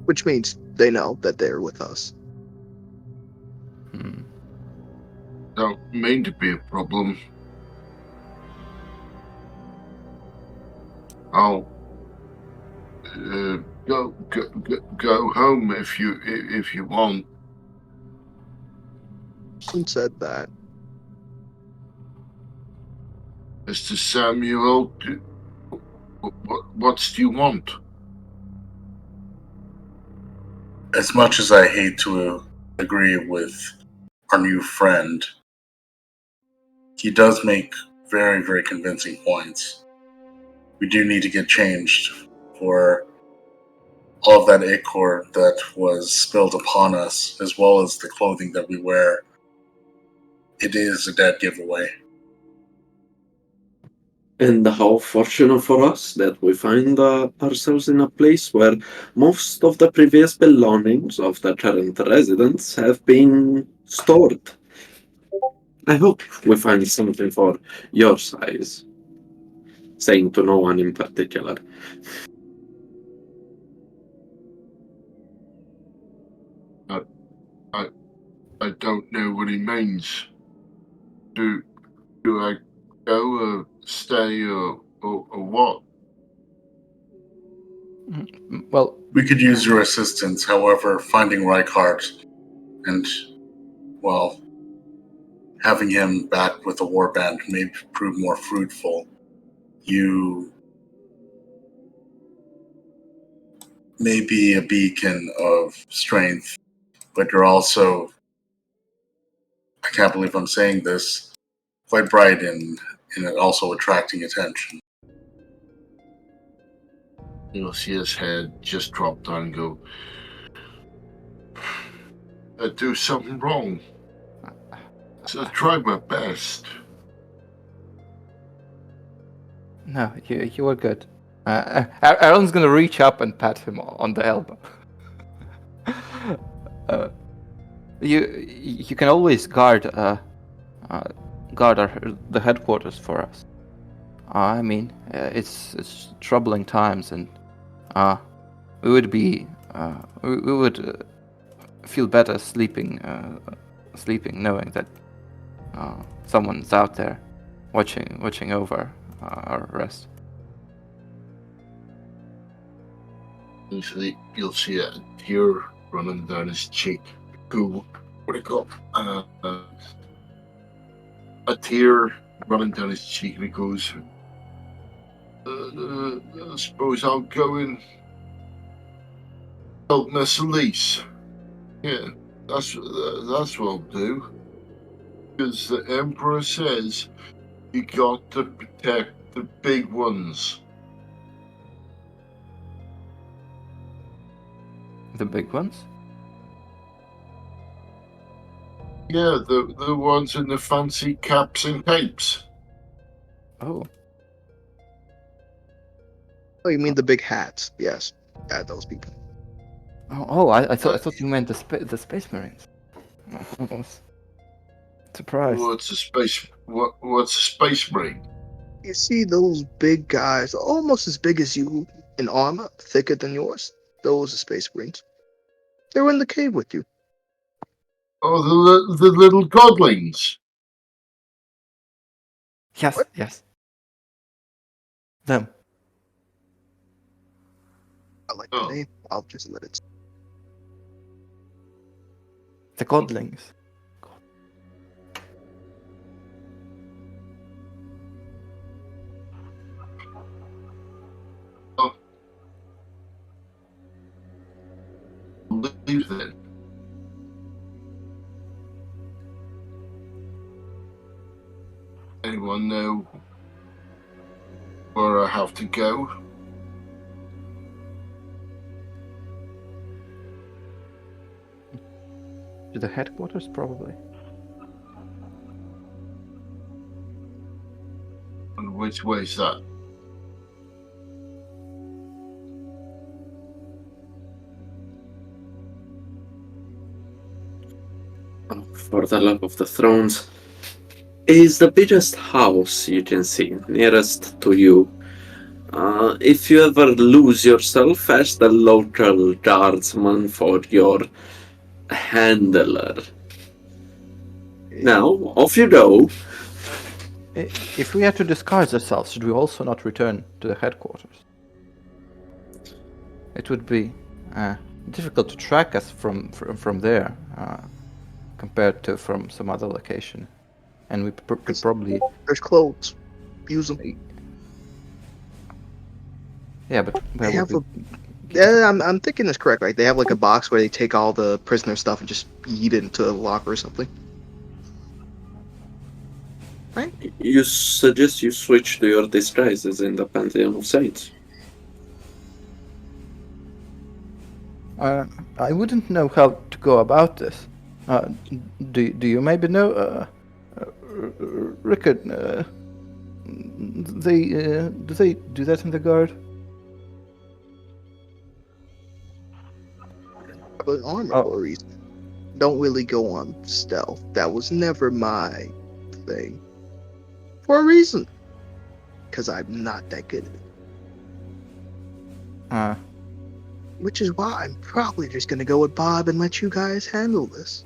Speaker 7: Which means they know that they're with us.
Speaker 1: Hmm.
Speaker 2: Don't mean to be a problem. I'll go home if you want.
Speaker 7: Who said that?
Speaker 2: Mr. Samuel, what do you want?
Speaker 5: As much as I hate to agree with our new friend, he does make very, very convincing points. We do need to get changed for all of that ichor that was spilled upon us, as well as the clothing that we wear. It is a dead giveaway.
Speaker 6: And how fortunate for us that we find ourselves in a place where most of the previous belongings of the current residents have been stored. I hope we find something for your size. Saying to no one in particular.
Speaker 2: I don't know what he means. Do I go or stay or what?
Speaker 1: Well,
Speaker 5: We could use your assistance, however, finding Reichardt and, well, having him back with the warband may prove more fruitful. You may be a beacon of strength, but you're also, I can't believe I'm saying this, quite bright in also attracting attention.
Speaker 2: You'll see his head just drop down and go, I do something wrong. So I tried my best.
Speaker 8: No, you were good. Aaron's gonna reach up and pat him on the elbow. You can always guard the headquarters for us. I mean, it's troubling times, and we would feel better sleeping knowing that someone's out there watching over our rest.
Speaker 2: Usually you'll see a tear running down his cheek. Go, what do you call a tear running down his cheek, and he goes, I suppose I'll go and help Miss Elise. Yeah, that's what I'll do. Because the Emperor says you got to protect the big ones.
Speaker 8: The big ones?
Speaker 2: Yeah, the ones in the fancy caps and capes.
Speaker 8: Oh.
Speaker 7: Oh, you mean the big hats? Yes, yeah, those people.
Speaker 8: Oh, I thought you meant the Space Marines. I was surprised.
Speaker 2: What's a space marine?
Speaker 7: You see those big guys, almost as big as you, in armor, thicker than yours? Those are Space Marines. They were in the cave with you.
Speaker 2: Oh, the little godlings.
Speaker 8: Yes,
Speaker 7: What?
Speaker 8: yes. Them.
Speaker 7: I like
Speaker 2: Oh.
Speaker 7: the name. I'll just let it.
Speaker 8: The Godlings.
Speaker 2: Leave then. Anyone know where I have to go?
Speaker 8: To the headquarters, probably.
Speaker 2: And which way is that?
Speaker 6: For the love of the thrones, is the biggest house you can see nearest to you. If you ever lose yourself, ask the local guardsman for your handler. Now, off you go.
Speaker 8: If we had to disguise ourselves, should we also not return to the headquarters? It would be difficult to track us from there, compared to from some other location, and we could probably.
Speaker 7: There's clothes. Use them.
Speaker 8: Yeah, but
Speaker 7: They have yeah, I'm thinking this correct, right? They have like a box where they take all the prisoner stuff and just eat it into a locker or something. Right?
Speaker 6: You suggest you switch to your disguises in the Pantheon of Saints.
Speaker 8: I wouldn't know how to go about this. Do you maybe know, Rickard? Do they do that in the guard?
Speaker 7: But armor
Speaker 8: Oh.
Speaker 7: for a reason. Don't really go on stealth. That was never my thing. For a reason. Because I'm not that good at it. Which is why I'm probably just gonna go with Bob and let you guys handle this.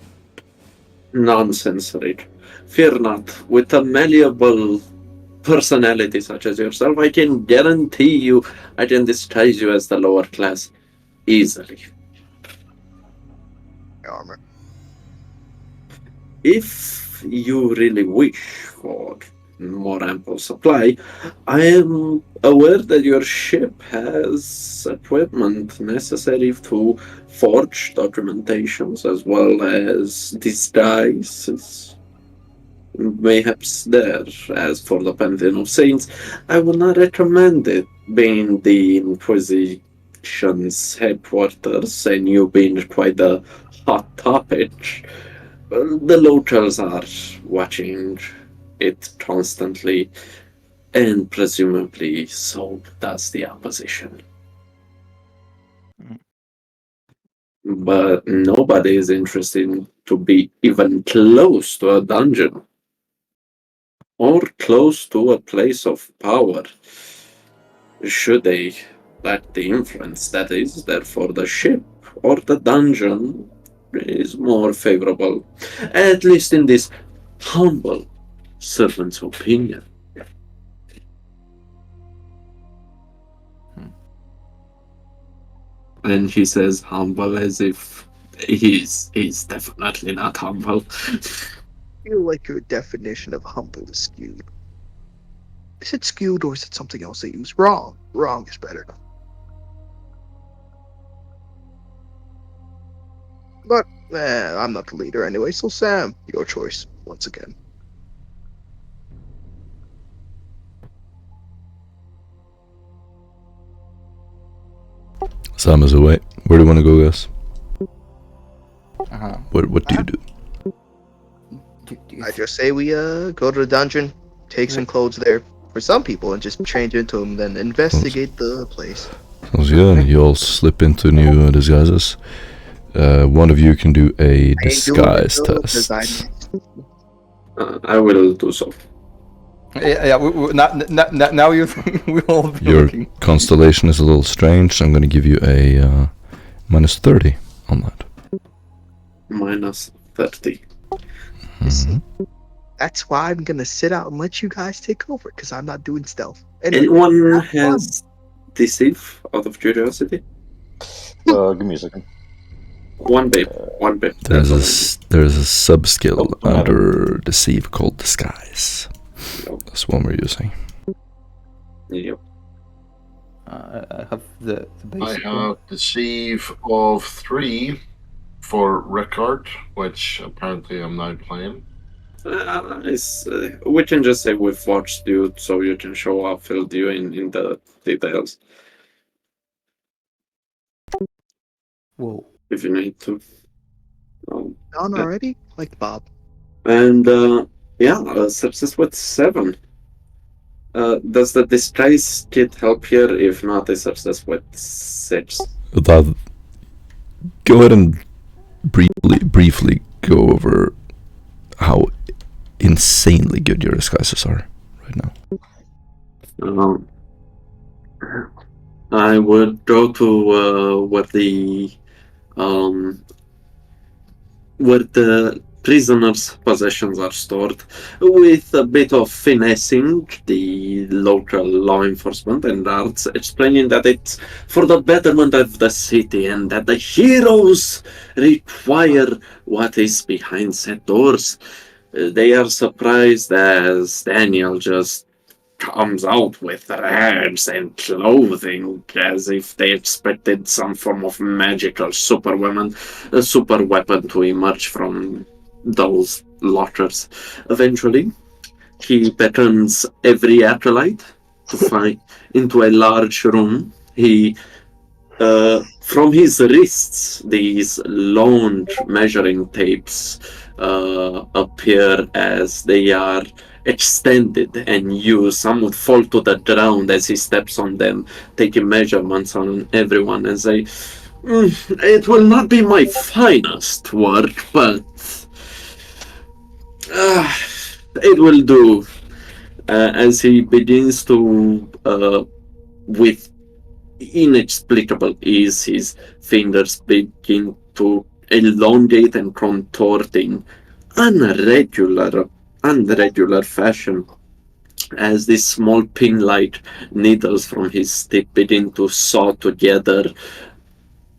Speaker 6: Nonsense, Rick. Fear not. With a malleable personality such as yourself, I can guarantee you I can disguise you as the lower class easily.
Speaker 7: Armor.
Speaker 6: If you really wish for more ample supply, I am aware that your ship has equipment necessary to forge documentations as well as disguises. Mayhaps there. As for the Pantheon of Saints, I will not recommend it being the Inquisition's headquarters and you being quite a hot topic, the locals are watching it constantly, and presumably so does the opposition. But nobody is interested to be even close to a dungeon or close to a place of power, should they lack the influence that is there for the ship or the dungeon is more favorable, at least in this humble servant's opinion. And he says humble as if he's definitely not humble.
Speaker 7: I feel like your definition of humble is skewed. Is it skewed or is it something else they use? Wrong. Wrong is better. But, I'm not the leader anyway, so Sam, your choice, once again.
Speaker 4: Sam is away. Where do you want to go, guys?
Speaker 8: Uh-huh.
Speaker 4: What do you do?
Speaker 7: I just say we go to the dungeon, take some clothes there for some people, and just change into them, then investigate the place.
Speaker 4: Sounds good. You all slip into new disguises. One of you can do a disguise test.
Speaker 6: I will do so.
Speaker 8: Yeah. Now you we all be
Speaker 4: Your
Speaker 8: looking.
Speaker 4: constellation is a little strange. I'm going to give you a minus 30 on that.
Speaker 6: Minus 30.
Speaker 7: That's why I'm gonna sit out and let you guys take over, because I'm not doing stealth. Anyway,
Speaker 6: Anyone has deceive out of curiosity?
Speaker 3: Give me a second.
Speaker 6: One bit.
Speaker 4: There's a sub-skill
Speaker 3: Oh,
Speaker 4: under deceive called disguise.
Speaker 6: Yep.
Speaker 4: That's one we're using.
Speaker 6: Yep.
Speaker 8: I have the
Speaker 2: I
Speaker 8: basic one.
Speaker 2: have deceive of 3 for record, which apparently I'm not playing.
Speaker 6: We can just say we've watched you, so you can show up, filled you in the details
Speaker 8: Whoa.
Speaker 6: if you need to.
Speaker 7: Done already? Like Bob.
Speaker 6: And success with 7. Does the disguise kit help here? If not, a success with 6.
Speaker 4: That, go ahead and briefly go over how insanely good your disguises are right now.
Speaker 6: I would go to where the prisoners' possessions are stored, with a bit of finessing the local law enforcement and guards, explaining that it's for the betterment of the city and that the heroes require what is behind set doors. They are surprised as Daniel just comes out with rags and clothing as if they expected some form of magical super weapon to emerge from those lockers. Eventually, he beckons every acolyte to find into a large room. He from his wrists, these long measuring tapes appear as they are extended and used. Some would fall to the ground as he steps on them, taking measurements on everyone and say, it will not be my finest work, but it will do. As he begins to, with inexplicable ease, his fingers begin to elongate and contort in unregular fashion as these small pin-like needles from his tip begin to saw together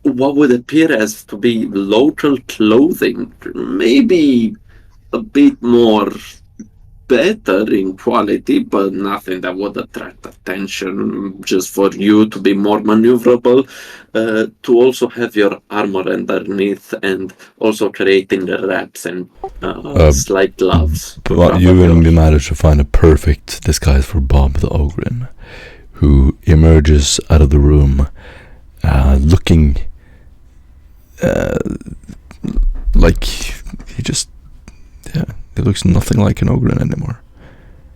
Speaker 6: what would appear as to be local clothing, maybe a bit more better in quality, but nothing that would attract attention, just for you to be more maneuverable, to also have your armor underneath, and also creating the wraps and slight gloves.
Speaker 4: But you managed to find a perfect disguise for Bob the Ogrin, who emerges out of the room, looking like he looks nothing like an ogre anymore.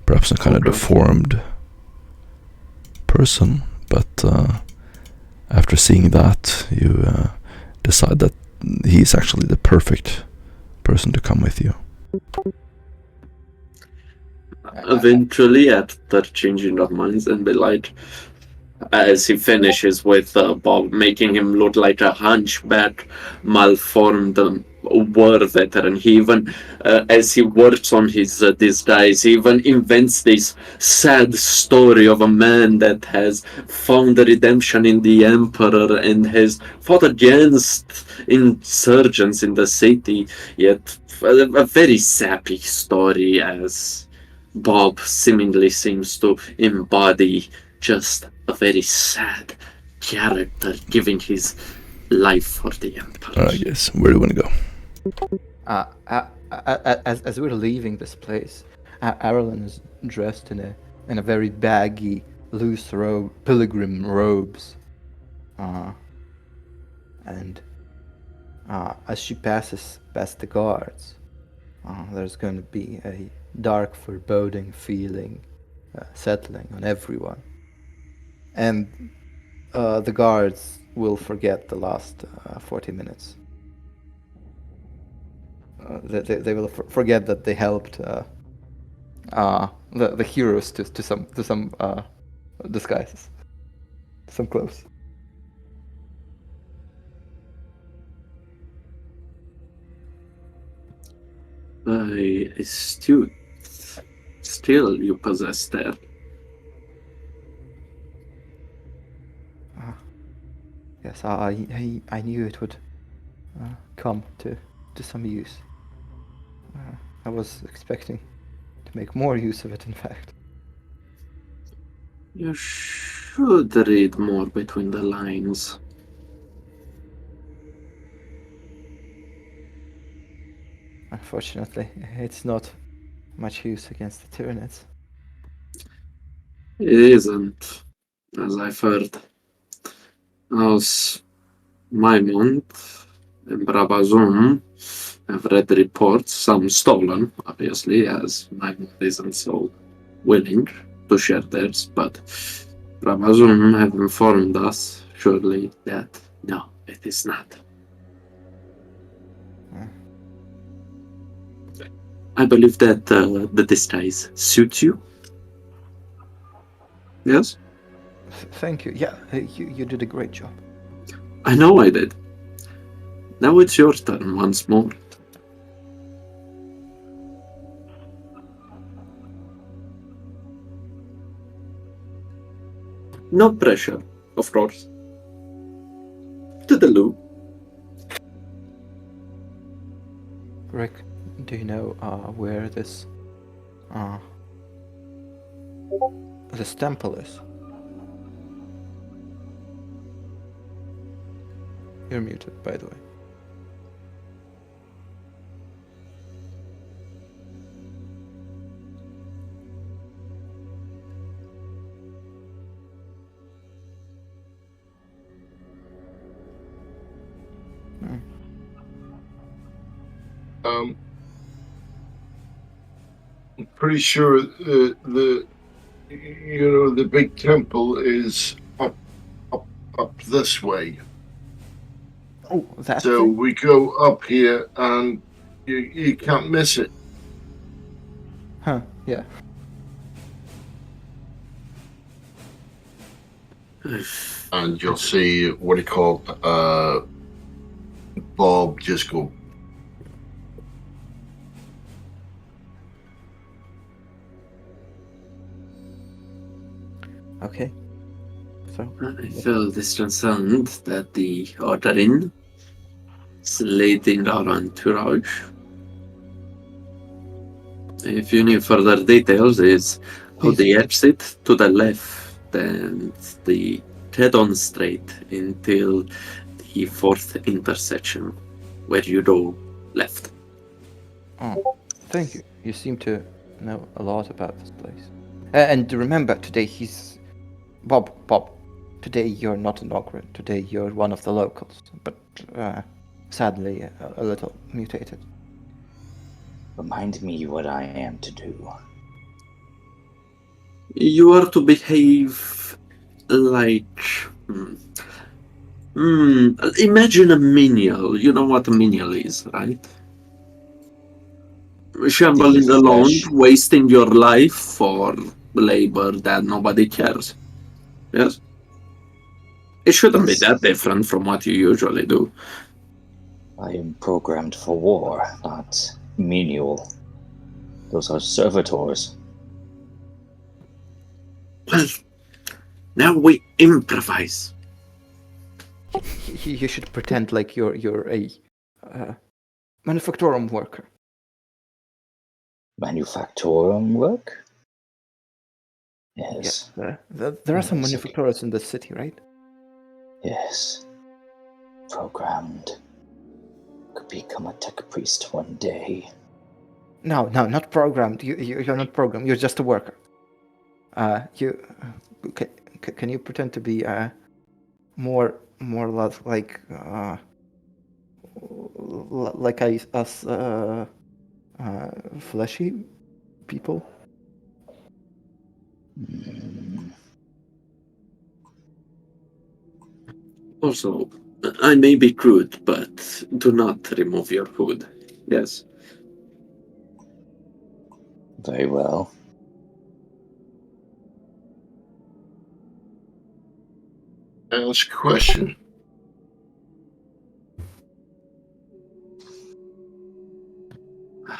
Speaker 4: Perhaps a kind of deformed person, but after seeing that, you decide that he's actually the perfect person to come with you.
Speaker 6: Eventually, after changing our minds and be like, as he finishes with Bob, making him look like a hunchback, malformed war veteran. He even, as he works on his disguise, he even invents this sad story of a man that has found redemption in the Emperor and has fought against insurgents in the city. Yet, a very sappy story, as Bob seemingly seems to embody just a very sad character giving his life for the Empire.
Speaker 4: Alright, guys, where do you want to go?
Speaker 8: As we're leaving this place, Askellon is dressed in a very baggy, loose robe, pilgrim robes, and as she passes past the guards, there's going to be a dark, foreboding feeling settling on everyone, and the guards will forget the last 40 minutes. They will forget that they helped the heroes to some disguises, some clothes.
Speaker 6: By astute skill you possess there.
Speaker 8: Yes, I knew it would come to some use. I was expecting to make more use of it, in fact.
Speaker 6: You should read more between the lines.
Speaker 8: Unfortunately, it's not much use against the Tyranids.
Speaker 6: It isn't, as I've heard. As Maimont and Brabazon have read reports, some stolen, obviously, as Maimont isn't so willing to share theirs, but Brabazon have informed us, surely, that no, it is not. I believe that the disguise suits you. Yes?
Speaker 8: Thank you. Yeah, you did a great job.
Speaker 6: I know I did. Now it's your turn once more. No pressure, of course. To the loo.
Speaker 8: Rick, do you know where this temple is? You're muted, by the way.
Speaker 2: I'm pretty sure the big temple is up this way.
Speaker 8: Oh, that's
Speaker 2: So we go up here and you can't miss it.
Speaker 8: Huh, yeah.
Speaker 2: And you'll see what do you call Bob just go.
Speaker 8: Okay. So
Speaker 6: I feel disconcerted that the ordering is leading our entourage. If you need further details, is how the exit to the left and the head-on straight until the fourth intersection where you go left.
Speaker 8: Oh, thank you. You seem to know a lot about this place. And remember, today he's Bob, today you're not an ogre. Today you're one of the locals, but sadly a little mutated.
Speaker 3: Remind me what I am to do.
Speaker 6: You are to behave like... imagine a menial. You know what a menial is, right? Shambling alone, wasting your life for labor that nobody cares. Yes? It shouldn't be that different from what you usually do.
Speaker 3: I am programmed for war, not menial. Those are servitors.
Speaker 6: Well, now we improvise.
Speaker 8: You should pretend like you're a manufactorum worker.
Speaker 3: Manufactorum work? Yes.
Speaker 8: There are some manufacturers in the city, right?
Speaker 3: Yes. Programmed. Could become a tech priest one day.
Speaker 8: No, not programmed. You're not programmed. You're just a worker. Can you pretend to be more like us fleshy people?
Speaker 6: Also, I may be crude, but do not remove your hood. Yes.
Speaker 3: Very well.
Speaker 2: Ask a question.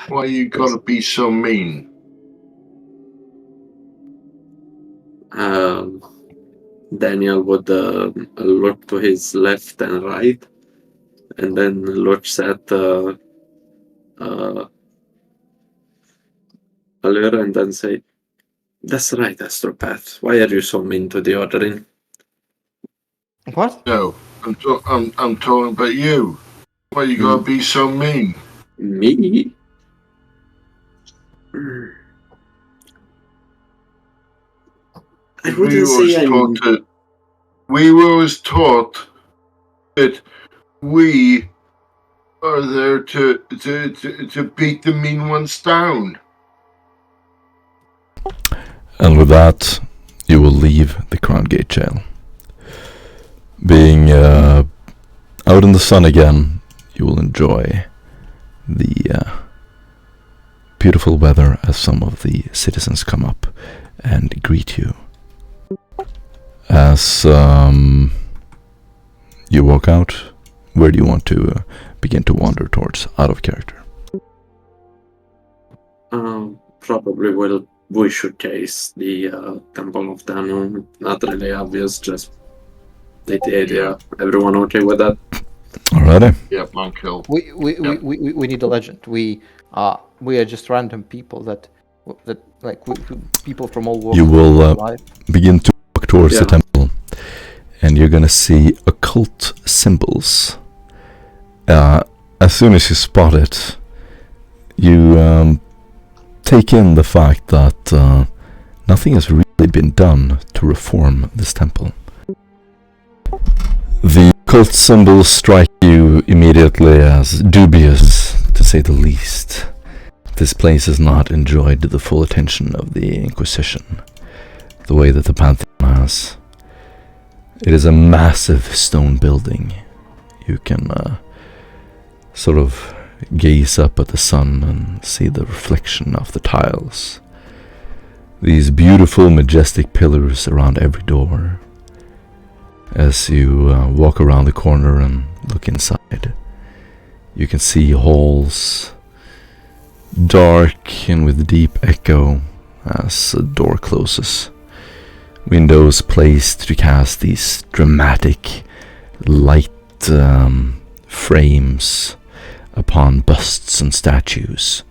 Speaker 2: Why you gotta be so mean?
Speaker 6: Daniel would look to his left and right, and then looks at Allure and then say, "That's right, Astropath. Why are you so mean to the Ordering?"
Speaker 8: What?
Speaker 2: No, I'm talking about you. Why you gotta be so mean?
Speaker 6: Me? I wouldn't say
Speaker 2: we were always taught that we are there to beat the mean ones down.
Speaker 4: And with that, you will leave the Crown Gate jail. Being out in the sun again, you will enjoy the beautiful weather as some of the citizens come up and greet you. As you walk out, where do you want to begin to wander towards, out of character?
Speaker 6: Probably we should chase the Temple of Danu. Not really obvious, just the idea. Everyone okay with that?
Speaker 4: Alrighty.
Speaker 2: Yeah, man, kill.
Speaker 8: We need a legend. We are just random people that people from all walks
Speaker 4: You will
Speaker 8: of life.
Speaker 4: begin to walk towards the temple, and you're gonna see occult symbols. As soon as you spot it, you take in the fact that nothing has really been done to reform this temple. The occult symbols strike you immediately as dubious, to say the least. This place has not enjoyed the full attention of the Inquisition, the way that the Pantheon has. It is a massive stone building. You can sort of gaze up at the sun and see the reflection of the tiles. These beautiful, majestic pillars around every door. As you walk around the corner and look inside, you can see halls, dark and with deep echo as a door closes. Windows placed to cast these dramatic light frames upon busts and statues,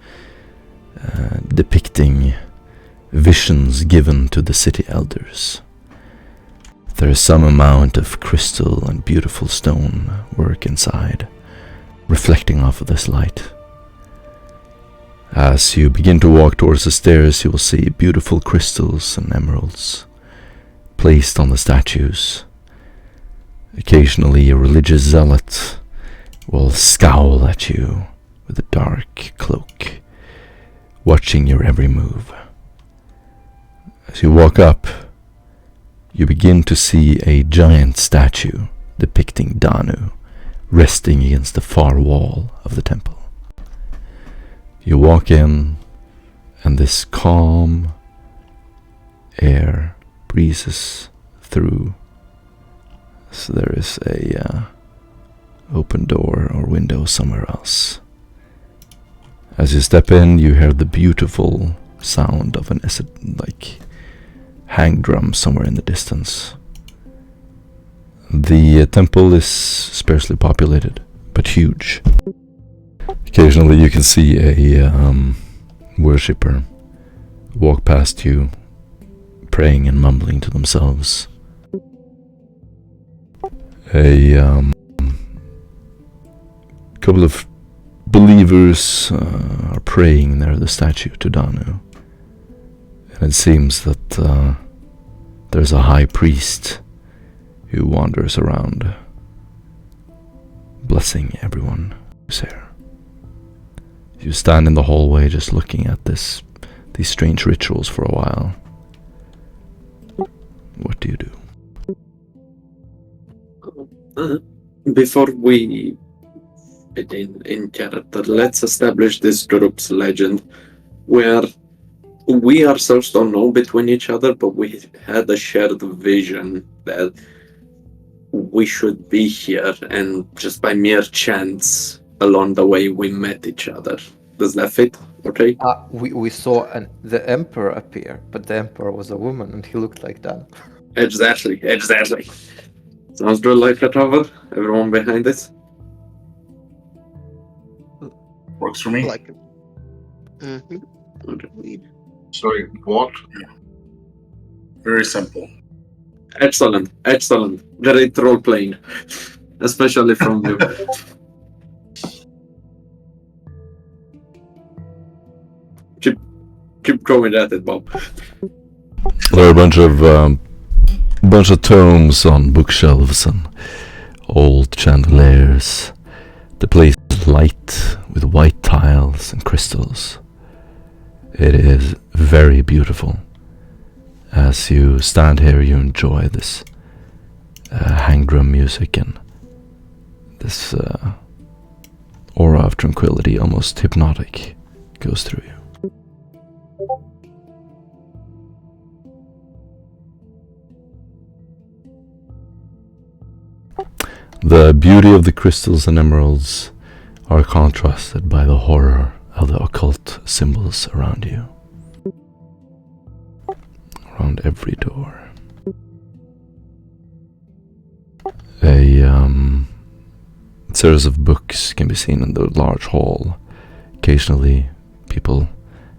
Speaker 4: depicting visions given to the city elders. There is some amount of crystal and beautiful stone work inside, reflecting off of this light. As you begin to walk towards the stairs, you will see beautiful crystals and emeralds, placed on the statues. Occasionally a religious zealot will scowl at you with a dark cloak, watching your every move. As you walk up, you begin to see a giant statue depicting Danu resting against the far wall of the temple. You walk in, and this calm air breezes through. So there is a open door or window somewhere else. As you step in, you hear the beautiful sound of an hang drum somewhere in the distance. The temple is sparsely populated, but huge. Occasionally you can see a worshipper walk past you, praying and mumbling to themselves. A couple of believers are praying near the statue to Danu. And it seems that there's a high priest who wanders around, blessing everyone who's here. You stand in the hallway just looking at these strange rituals for a while. What do you do?
Speaker 6: Before we begin in character, let's establish this group's legend, where we ourselves don't know between each other, but we had a shared vision that we should be here, and just by mere chance along the way we met each other. Does that fit? Okay.
Speaker 8: We saw the Emperor appear, but the Emperor was a woman and he looked like that.
Speaker 6: Exactly. Sounds good like a cover. Everyone behind this?
Speaker 5: Works for me.
Speaker 7: I like it. Mm-hmm.
Speaker 6: Okay.
Speaker 2: Sorry, what?
Speaker 5: Very simple.
Speaker 6: Excellent. Great role playing, especially from you. Keep going at it, Bob.
Speaker 4: There are a bunch of tomes on bookshelves and old chandeliers. The place is light with white tiles and crystals. It is very beautiful. As you stand here, you enjoy this hang drum music and this aura of tranquility, almost hypnotic, goes through you. The beauty of the crystals and emeralds are contrasted by the horror of the occult symbols around you. Around every door. A series of books can be seen in the large hall. Occasionally, people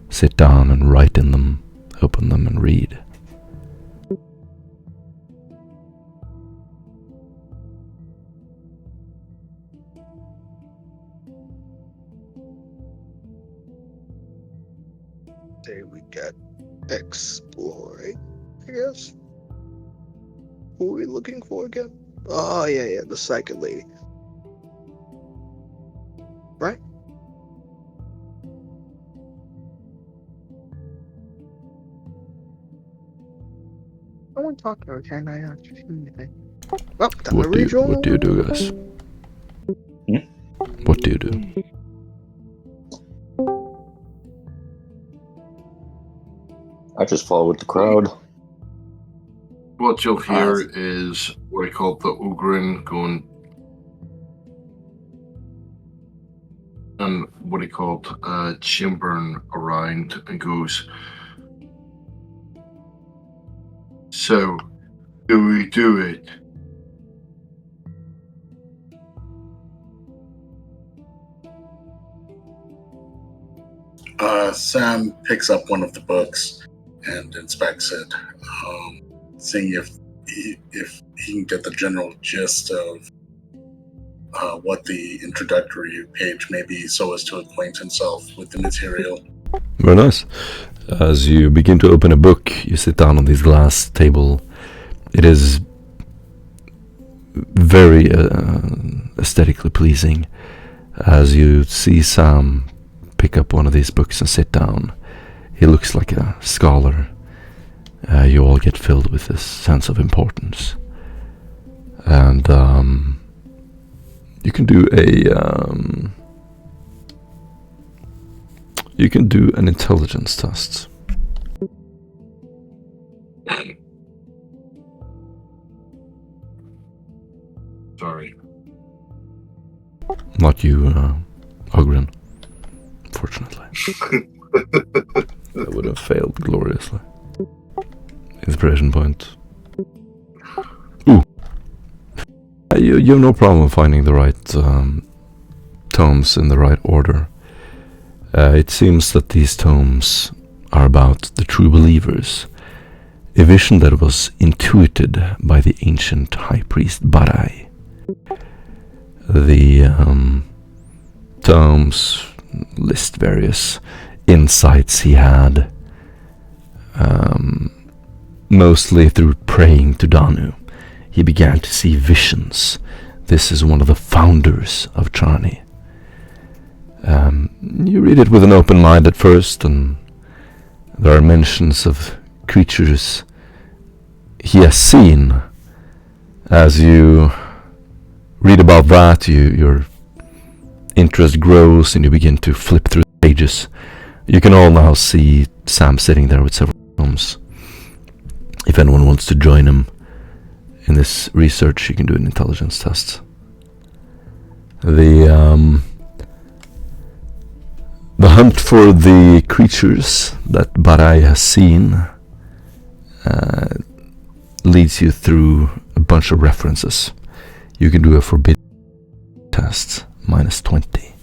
Speaker 4: sit down and write in them, open them and read.
Speaker 7: There we got exploring, I guess. Who are we looking for again? Oh, yeah, the psychic lady. Right? I want to talk to her, can I? Anything. Well, time to read
Speaker 4: What do you do, guys? What do you do?
Speaker 3: I just follow with the crowd.
Speaker 2: What you'll hear is what I call the Ugrin going, and what he called chimbering around, and goes, so, do we do it?
Speaker 5: Sam picks up one of the books and inspects it, seeing if he can get the general gist of what the introductory page may be, so as to acquaint himself with the material.
Speaker 4: Very nice. As you begin to open a book, you sit down on this glass table It is very aesthetically pleasing as you see Sam pick up one of these books and sit down. He looks like a scholar. You all get filled with this sense of importance. And you can do an intelligence test.
Speaker 2: Sorry.
Speaker 4: Not you, Ogren. Fortunately. That would have failed gloriously. Inspiration point. Ooh. You have no problem finding the right tomes in the right order. It seems that these tomes are about the true believers, a vision that was intuited by the ancient high priest Barai. The tomes list various insights he had, mostly through praying to Danu. He began to see visions. This is one of the founders of Charni. You read it with an open mind at first, and there are mentions of creatures he has seen. As you read about that, your interest grows and you begin to flip through the pages. You can all now see Sam sitting there with several tomes. If anyone wants to join him in this research, you can do an intelligence test. The hunt for the creatures that Barai has seen leads you through a bunch of references. You can do a forbidden test, -20.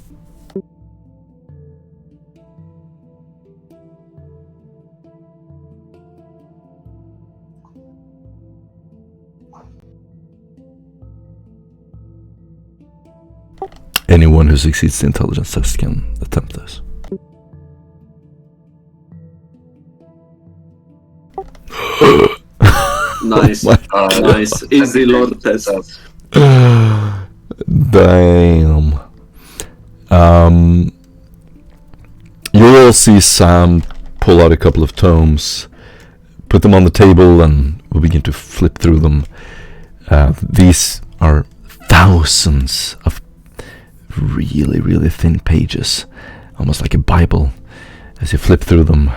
Speaker 4: Anyone who succeeds the intelligence test can attempt this.
Speaker 6: Nice. Nice. Easy Lord test.
Speaker 4: Damn. You all see Sam pull out a couple of tomes, put them on the table, and we'll begin to flip through them. These are thousands of really, really thin pages, almost like a Bible. As you flip through them,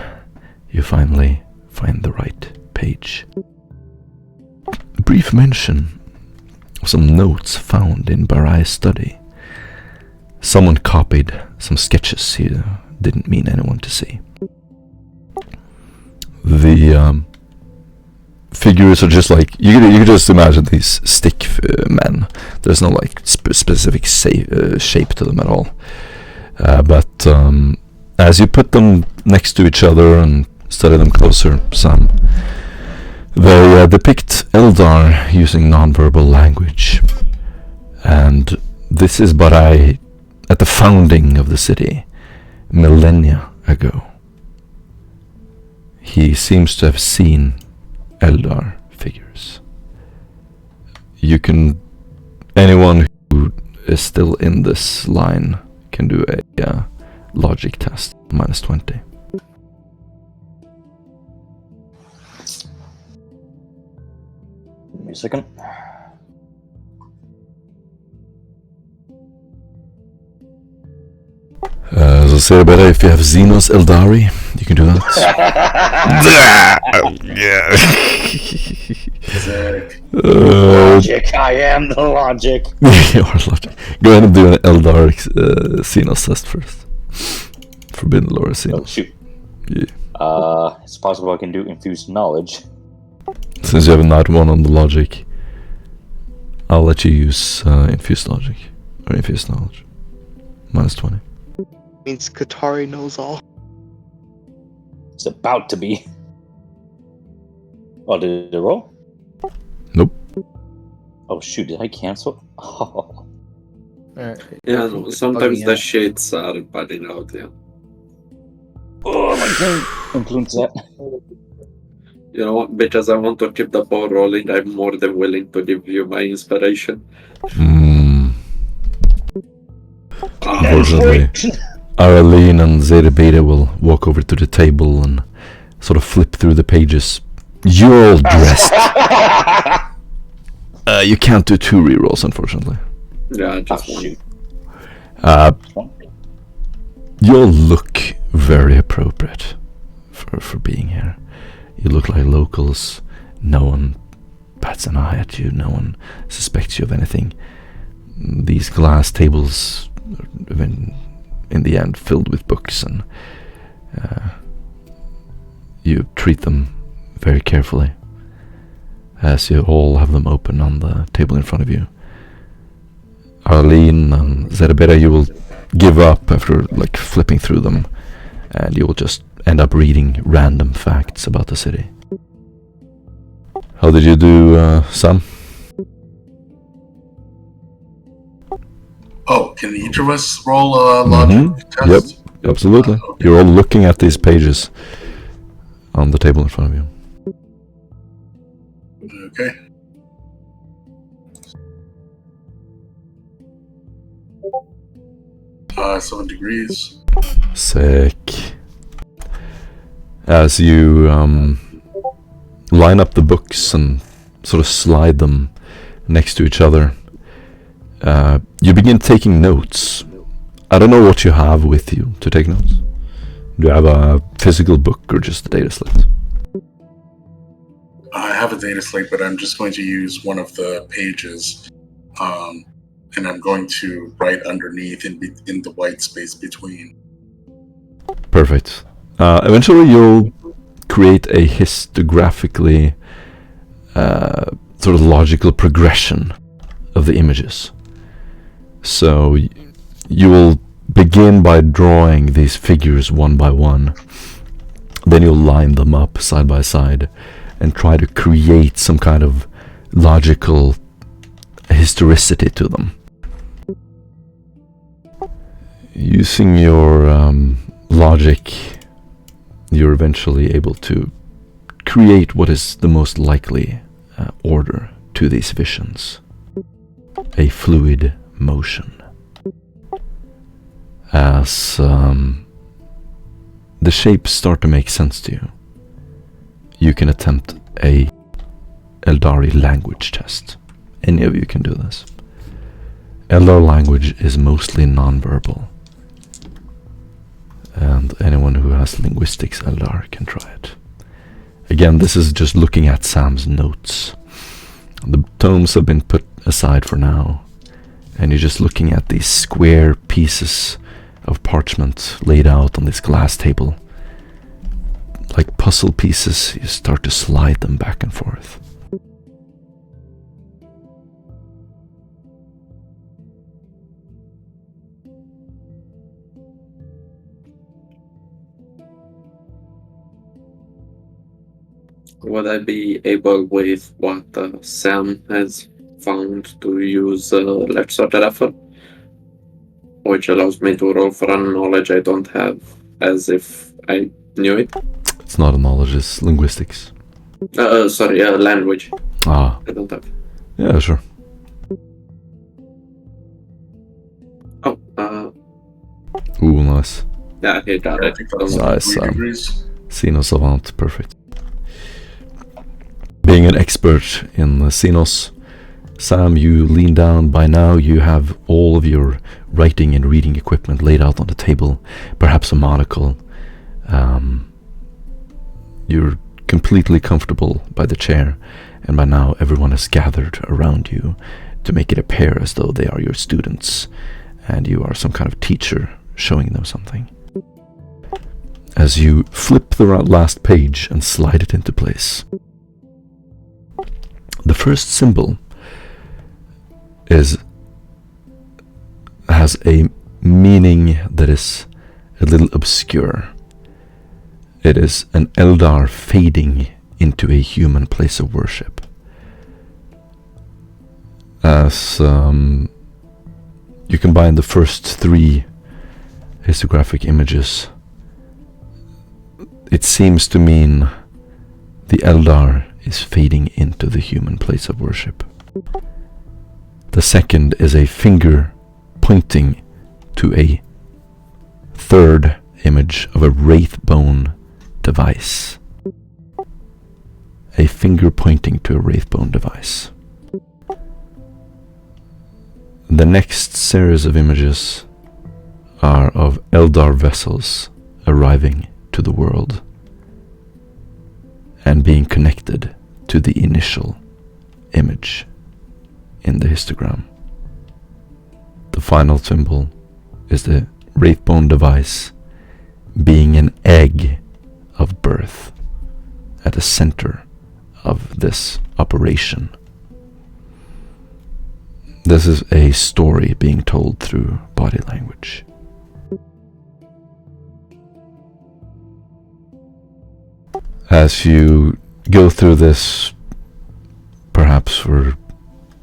Speaker 4: you finally find the right page. A brief mention of some notes found in Barai's study. Someone copied some sketches he didn't mean anyone to see. The figures are just like, you could just imagine these stick men. There's no like specific shape to them at all. But as you put them next to each other and study them closer, Sam, they depict Eldar using non-verbal language. And this is Barai at the founding of the city, millennia ago. He seems to have seen Eldar figures. Anyone who is still in this line can do a logic test, -20.
Speaker 3: Give me a second.
Speaker 4: As I say better, if you have Xenos Eldari, you can do that. Yeah.
Speaker 3: Logic, I am the logic.
Speaker 4: You are logic. Go ahead and do an Eldar Xenos test first. Forbidden lore Xenos.
Speaker 3: Oh, shoot.
Speaker 4: Yeah.
Speaker 3: It's possible I can do infused knowledge.
Speaker 4: Since you have a nat 1 on the logic, I'll let you use infused logic or infused knowledge. -20.
Speaker 7: Means Katari knows all.
Speaker 3: It's about to be. Oh, did it roll?
Speaker 4: Nope.
Speaker 3: Oh shoot, did I cancel? Oh.
Speaker 6: Yeah, sometimes the shades are budding out, yeah.
Speaker 3: Oh my god, influence that.
Speaker 6: You know, because I want to keep the ball rolling, I'm more than willing to give you my inspiration.
Speaker 4: Unfortunately, Arlene and Zeta Beta will walk over to the table and sort of flip through the pages. You're all dressed. You can't do 2 rerolls, unfortunately.
Speaker 6: Yeah, just one.
Speaker 3: Shoot.
Speaker 4: You all look very appropriate for being here. You look like locals. No one bats an eye at you. No one suspects you of anything. These glass tables are in the end filled with books, and you treat them very carefully as you all have them open on the table in front of you. Arlene and Zerebera, you will give up after like flipping through them, and you will just end up reading random facts about the city. How did you do, Sam?
Speaker 5: Oh, can each of us roll a logic test?
Speaker 4: Yep, absolutely.
Speaker 5: Okay.
Speaker 4: You're all looking at these pages on the table in front of you.
Speaker 5: Okay. Uh, 7 degrees.
Speaker 4: Sick. As you line up the books and sort of slide them next to each other, you begin taking notes. I don't know what you have with you to take notes. Do you have a physical book or just a data slate?
Speaker 5: I have a data slate, but I'm just going to use one of the pages, and I'm going to write underneath in the white space between.
Speaker 4: Perfect. Eventually you'll create a histographically sort of logical progression of the images. So you will begin by drawing these figures one by one. Then you'll line them up side by side and try to create some kind of logical historicity to them. Using your logic, you're eventually able to create what is the most likely order to these visions. A fluid motion. As the shapes start to make sense to you, you can attempt a Eldari language test. Any of you can do this. Eldar language is mostly non-verbal, and anyone who has linguistics Eldar can try it. Again, this is just looking at Sam's notes. The tomes have been put aside for now, and you're just looking at these square pieces of parchment laid out on this glass table. Like puzzle pieces, you start to slide them back and forth.
Speaker 6: Would I be able, with what Sam has found, to use Let's Effort, which allows me to roll for a knowledge I don't have, as if I knew it?
Speaker 4: It's not a knowledge, it's linguistics.
Speaker 6: Language.
Speaker 4: Ah.
Speaker 6: I don't have.
Speaker 4: Yeah, sure.
Speaker 6: Oh,
Speaker 4: Ooh, nice.
Speaker 6: yeah, he got
Speaker 5: I
Speaker 6: it.
Speaker 5: think that's
Speaker 4: Nice,
Speaker 5: 3 degrees.
Speaker 4: Xenos Savant, perfect. Being an expert in Xenos, Sam, you lean down. By now you have all of your writing and reading equipment laid out on the table, perhaps a monocle. You're completely comfortable by the chair, and by now everyone has gathered around you to make it appear as though they are your students, and you are some kind of teacher showing them something. As you flip the last page and slide it into place, the first symbol has a meaning that is a little obscure. It is an Eldar fading into a human place of worship. As you combine the first 3 histographic images, it seems to mean the Eldar is fading into the human place of worship. The second is a finger pointing to a third image of a wraithbone device. A finger pointing to a wraithbone device. The next series of images are of Eldar vessels arriving to the world and being connected to the initial image in the histogram. The final symbol is the wraithbone device being an egg of birth at the center of this operation. This is a story being told through body language. As you go through this, perhaps for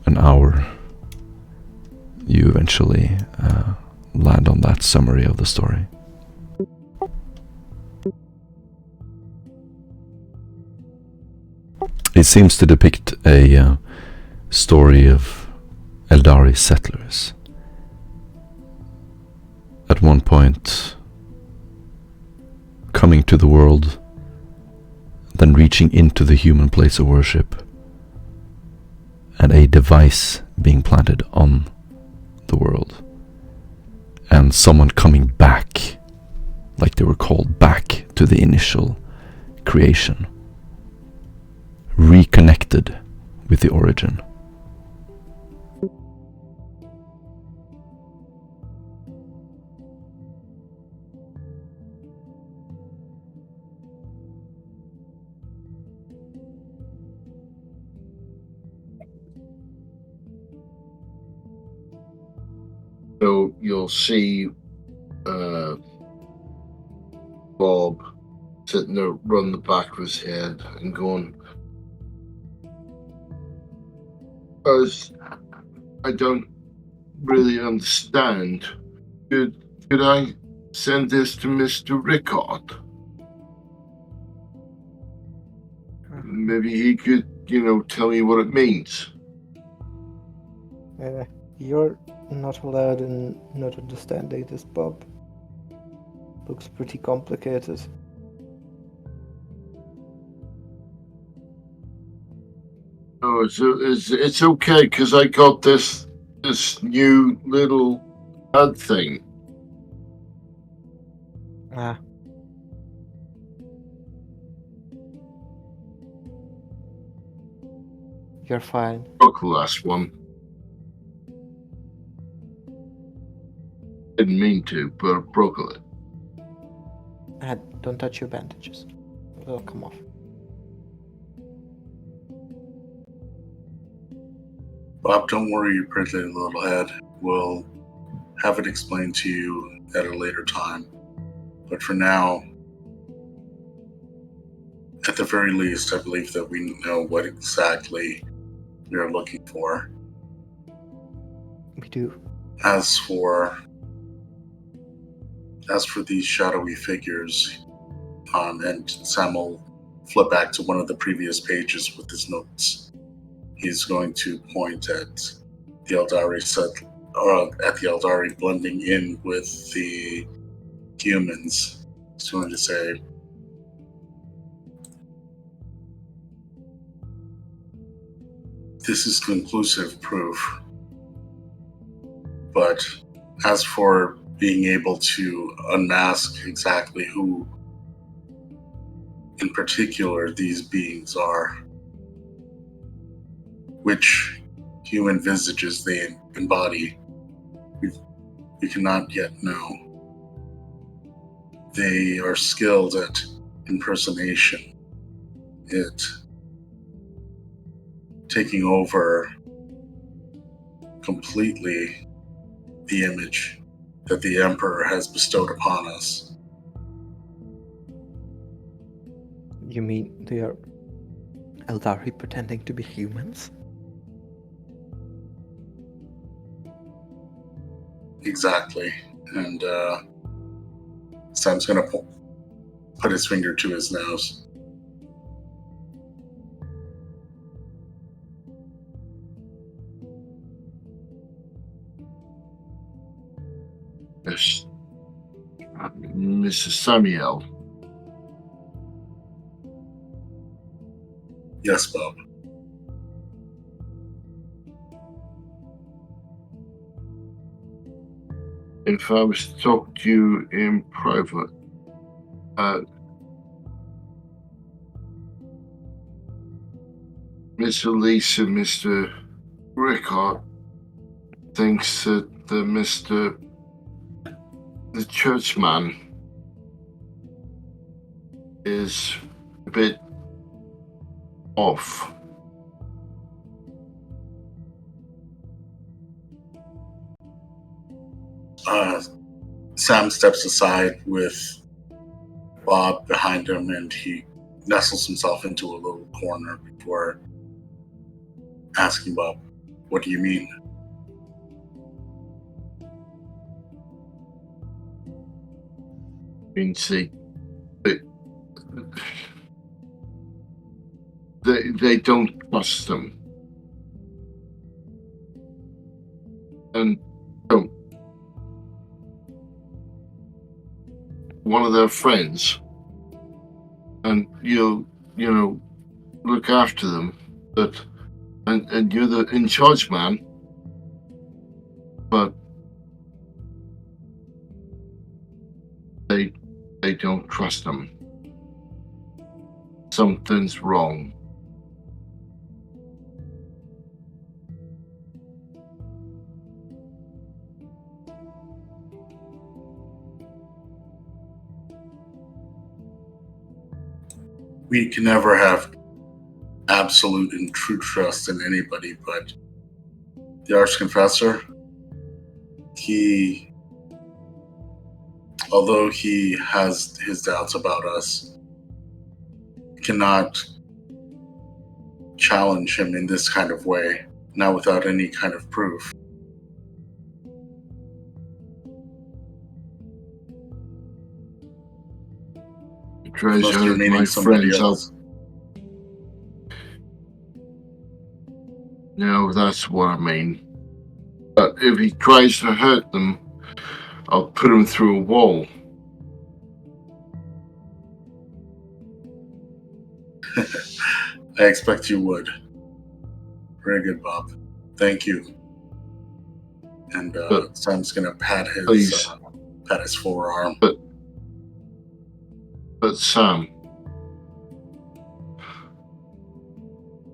Speaker 4: an hour, you eventually land on that summary of the story. It seems to depict a story of Eldari settlers. At one point, coming to the world, then reaching into the human place of worship, and a device being planted on the world, and someone coming back, like they were called back to the initial creation, reconnected with the origin.
Speaker 2: So you'll see Bob sitting there, running the back of his head and going, I don't really understand. Could I send this to Mr. Rickard? Maybe he could, tell me what it means.
Speaker 8: You're not allowed in not understanding this, Bob. Looks pretty complicated.
Speaker 2: Oh, it's okay because I got this new little pad thing.
Speaker 8: Ah. You're fine.
Speaker 2: Broke the last one. Didn't mean to, but I broke it.
Speaker 8: Don't touch your bandages. They'll come off.
Speaker 5: Bob, don't worry your pretty little head. We'll have it explained to you at a later time. But for now, at the very least, I believe that we know what exactly we are looking for.
Speaker 8: We do.
Speaker 5: As for these shadowy figures, and Sam will flip back to one of the previous pages with his notes. He's going to point at the Eldari at the Eldari blending in with the humans. He's going to say, "This is conclusive proof. But as for being able to unmask exactly who in particular these beings are, which human visages they embody, we cannot yet know. They are skilled at impersonation, at taking over completely the image that the Emperor has bestowed upon us."
Speaker 8: You mean they are Eldari pretending to be humans?
Speaker 5: Exactly. And Sam's going to put his finger to his nose.
Speaker 2: Yes. Mr. Samuel.
Speaker 5: Yes, Bob.
Speaker 2: If I was to talk to you in private, Mr. Lease and Mr. Rickard thinks that the churchman is a bit off.
Speaker 5: Sam steps aside with Bob behind him, and he nestles himself into a little corner before asking Bob, "What do you mean?"
Speaker 2: I mean, see, they don't trust them. And don't. One of their friends, and you know, look after them, and you're the in charge man, but they don't trust them. Something's wrong.
Speaker 5: We can never have absolute and true trust in anybody, but the Archconfessor, although he has his doubts about us, cannot challenge him in this kind of way, not without any kind of proof.
Speaker 2: Tries
Speaker 5: Unless
Speaker 2: to
Speaker 5: you're
Speaker 2: hurt
Speaker 5: meaning
Speaker 2: my
Speaker 5: somebody
Speaker 2: friends
Speaker 5: else.
Speaker 2: up. No, that's what I mean. But if he tries to hurt them, I'll put him through a wall.
Speaker 5: I expect you would. Very good, Bob. Thank you. And Sam's gonna pat his forearm.
Speaker 2: But Sam,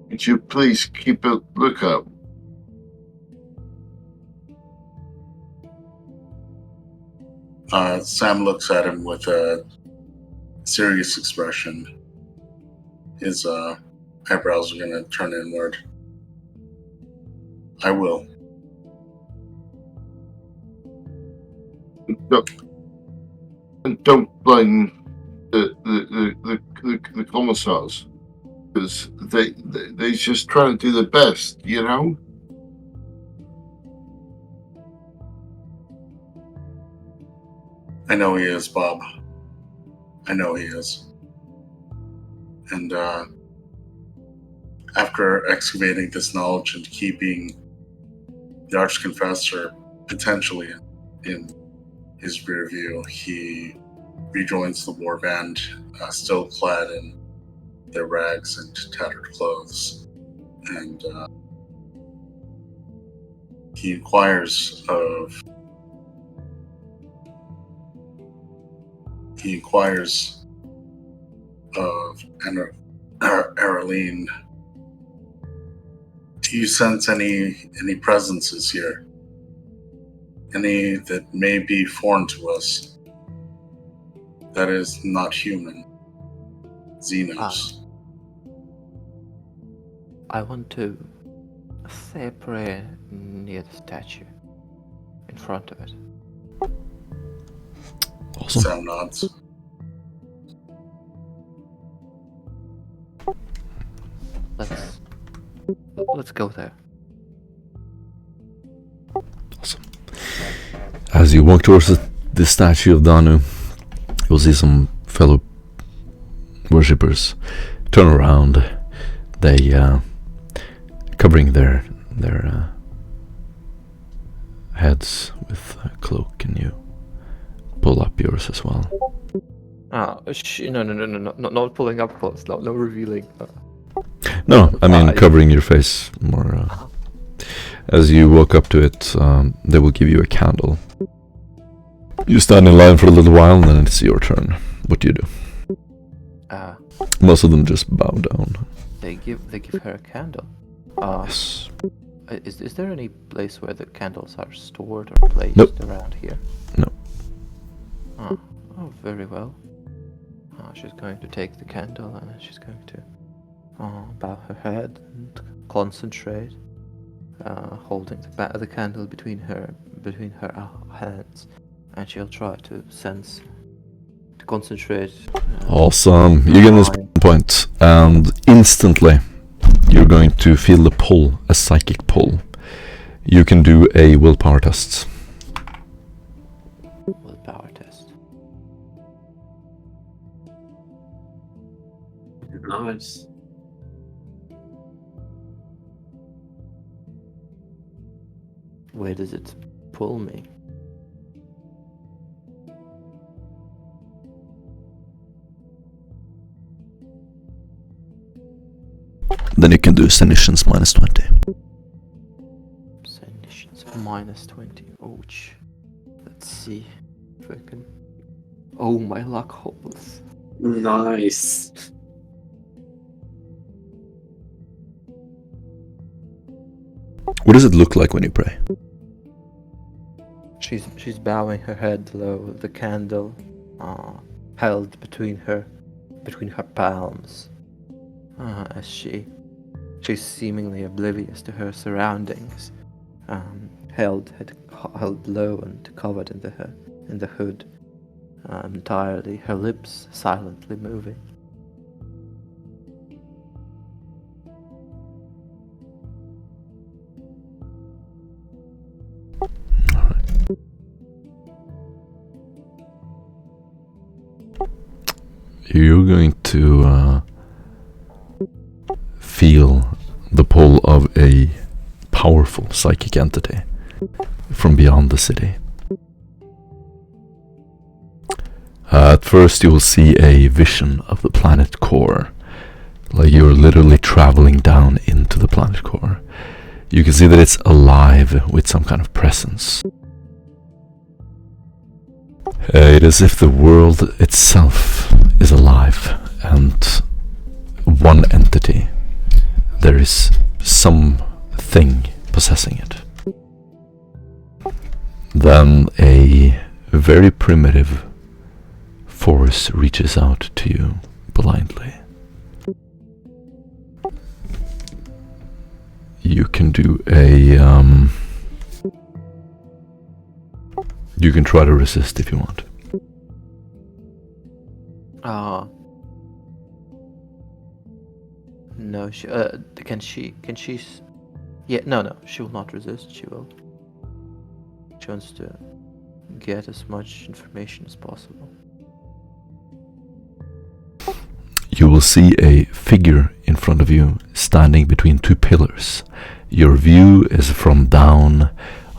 Speaker 2: could you please keep a lookout?
Speaker 5: Sam looks at him with a serious expression. His eyebrows are gonna turn inward. I will.
Speaker 2: And don't blame the commissars, because they just trying to do the best, you know.
Speaker 5: I know he is, Bob. I know he is. And after excavating this knowledge and keeping the Archconfessor potentially in his rear view, he rejoins the war band, still clad in their rags and tattered clothes. And he inquires of Araline. Do you sense any presences here? Any that may be foreign to us? That is not human. Xenos.
Speaker 8: I want to say a prayer near the statue, in front of it.
Speaker 4: Awesome.
Speaker 5: Sam nods.
Speaker 8: Let's go there.
Speaker 4: Awesome. As you walk towards the statue of Danu, you'll see some fellow worshippers turn around. They covering their heads with a cloak, and you yours as well.
Speaker 8: No, not pulling up close. No revealing.
Speaker 4: No, I mean
Speaker 8: I-
Speaker 4: covering your face more. As you walk up to it, they will give you a candle. You stand in line for a little while, and then it's your turn. What do you do? Most of them just bow down.
Speaker 1: They give her a candle.
Speaker 4: Yes.
Speaker 1: Is there any place where the candles are stored or placed
Speaker 4: Nope.
Speaker 1: around here?
Speaker 4: No.
Speaker 1: Oh, very well. She's going to take the candle and she's going to bow her head and concentrate, holding the candle between her hands, and she'll try to concentrate.
Speaker 4: Awesome. You get this point, and instantly you're going to feel the pull, a psychic pull. You can do a willpower test.
Speaker 1: Willpower test.
Speaker 6: Nice.
Speaker 1: Where does it pull me?
Speaker 4: Then you can do Senishan's minus 20.
Speaker 1: It's minus 20. Ouch. Let's see if I can. Oh, my luck holds.
Speaker 6: Nice.
Speaker 4: What does it look like when you pray?
Speaker 1: She's bowing her head low, the candle held between her palms, as she's seemingly oblivious to her surroundings, held low and covered in the hood, entirely, her lips silently moving.
Speaker 4: You're going to feel the pull of a powerful psychic entity from beyond the city. At first you will see a vision of the planet core, like you're literally traveling down into the planet core. You can see that it's alive with some kind of presence. It is as if the world itself is alive, and one entity, there is something possessing it. Then a very primitive force reaches out to you blindly. You can do you can try to resist if you want.
Speaker 1: No, she will not resist. She wants to get as much information as possible.
Speaker 4: You will see a figure in front of you standing between two pillars. Your view is from down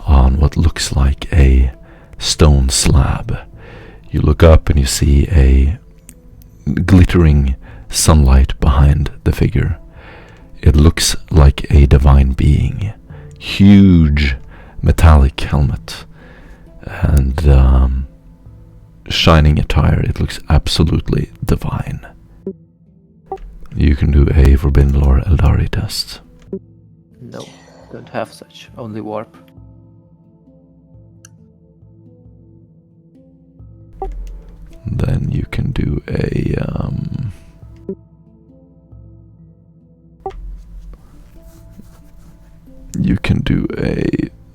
Speaker 4: on what looks like a stone slab. You look up and you see a glittering sunlight behind the figure. It looks like a divine being. Huge metallic helmet and shining attire. It looks absolutely divine. You can do a Forbidden Lore Eldari test.
Speaker 1: No, don't have such. Only warp.
Speaker 4: Then you can do a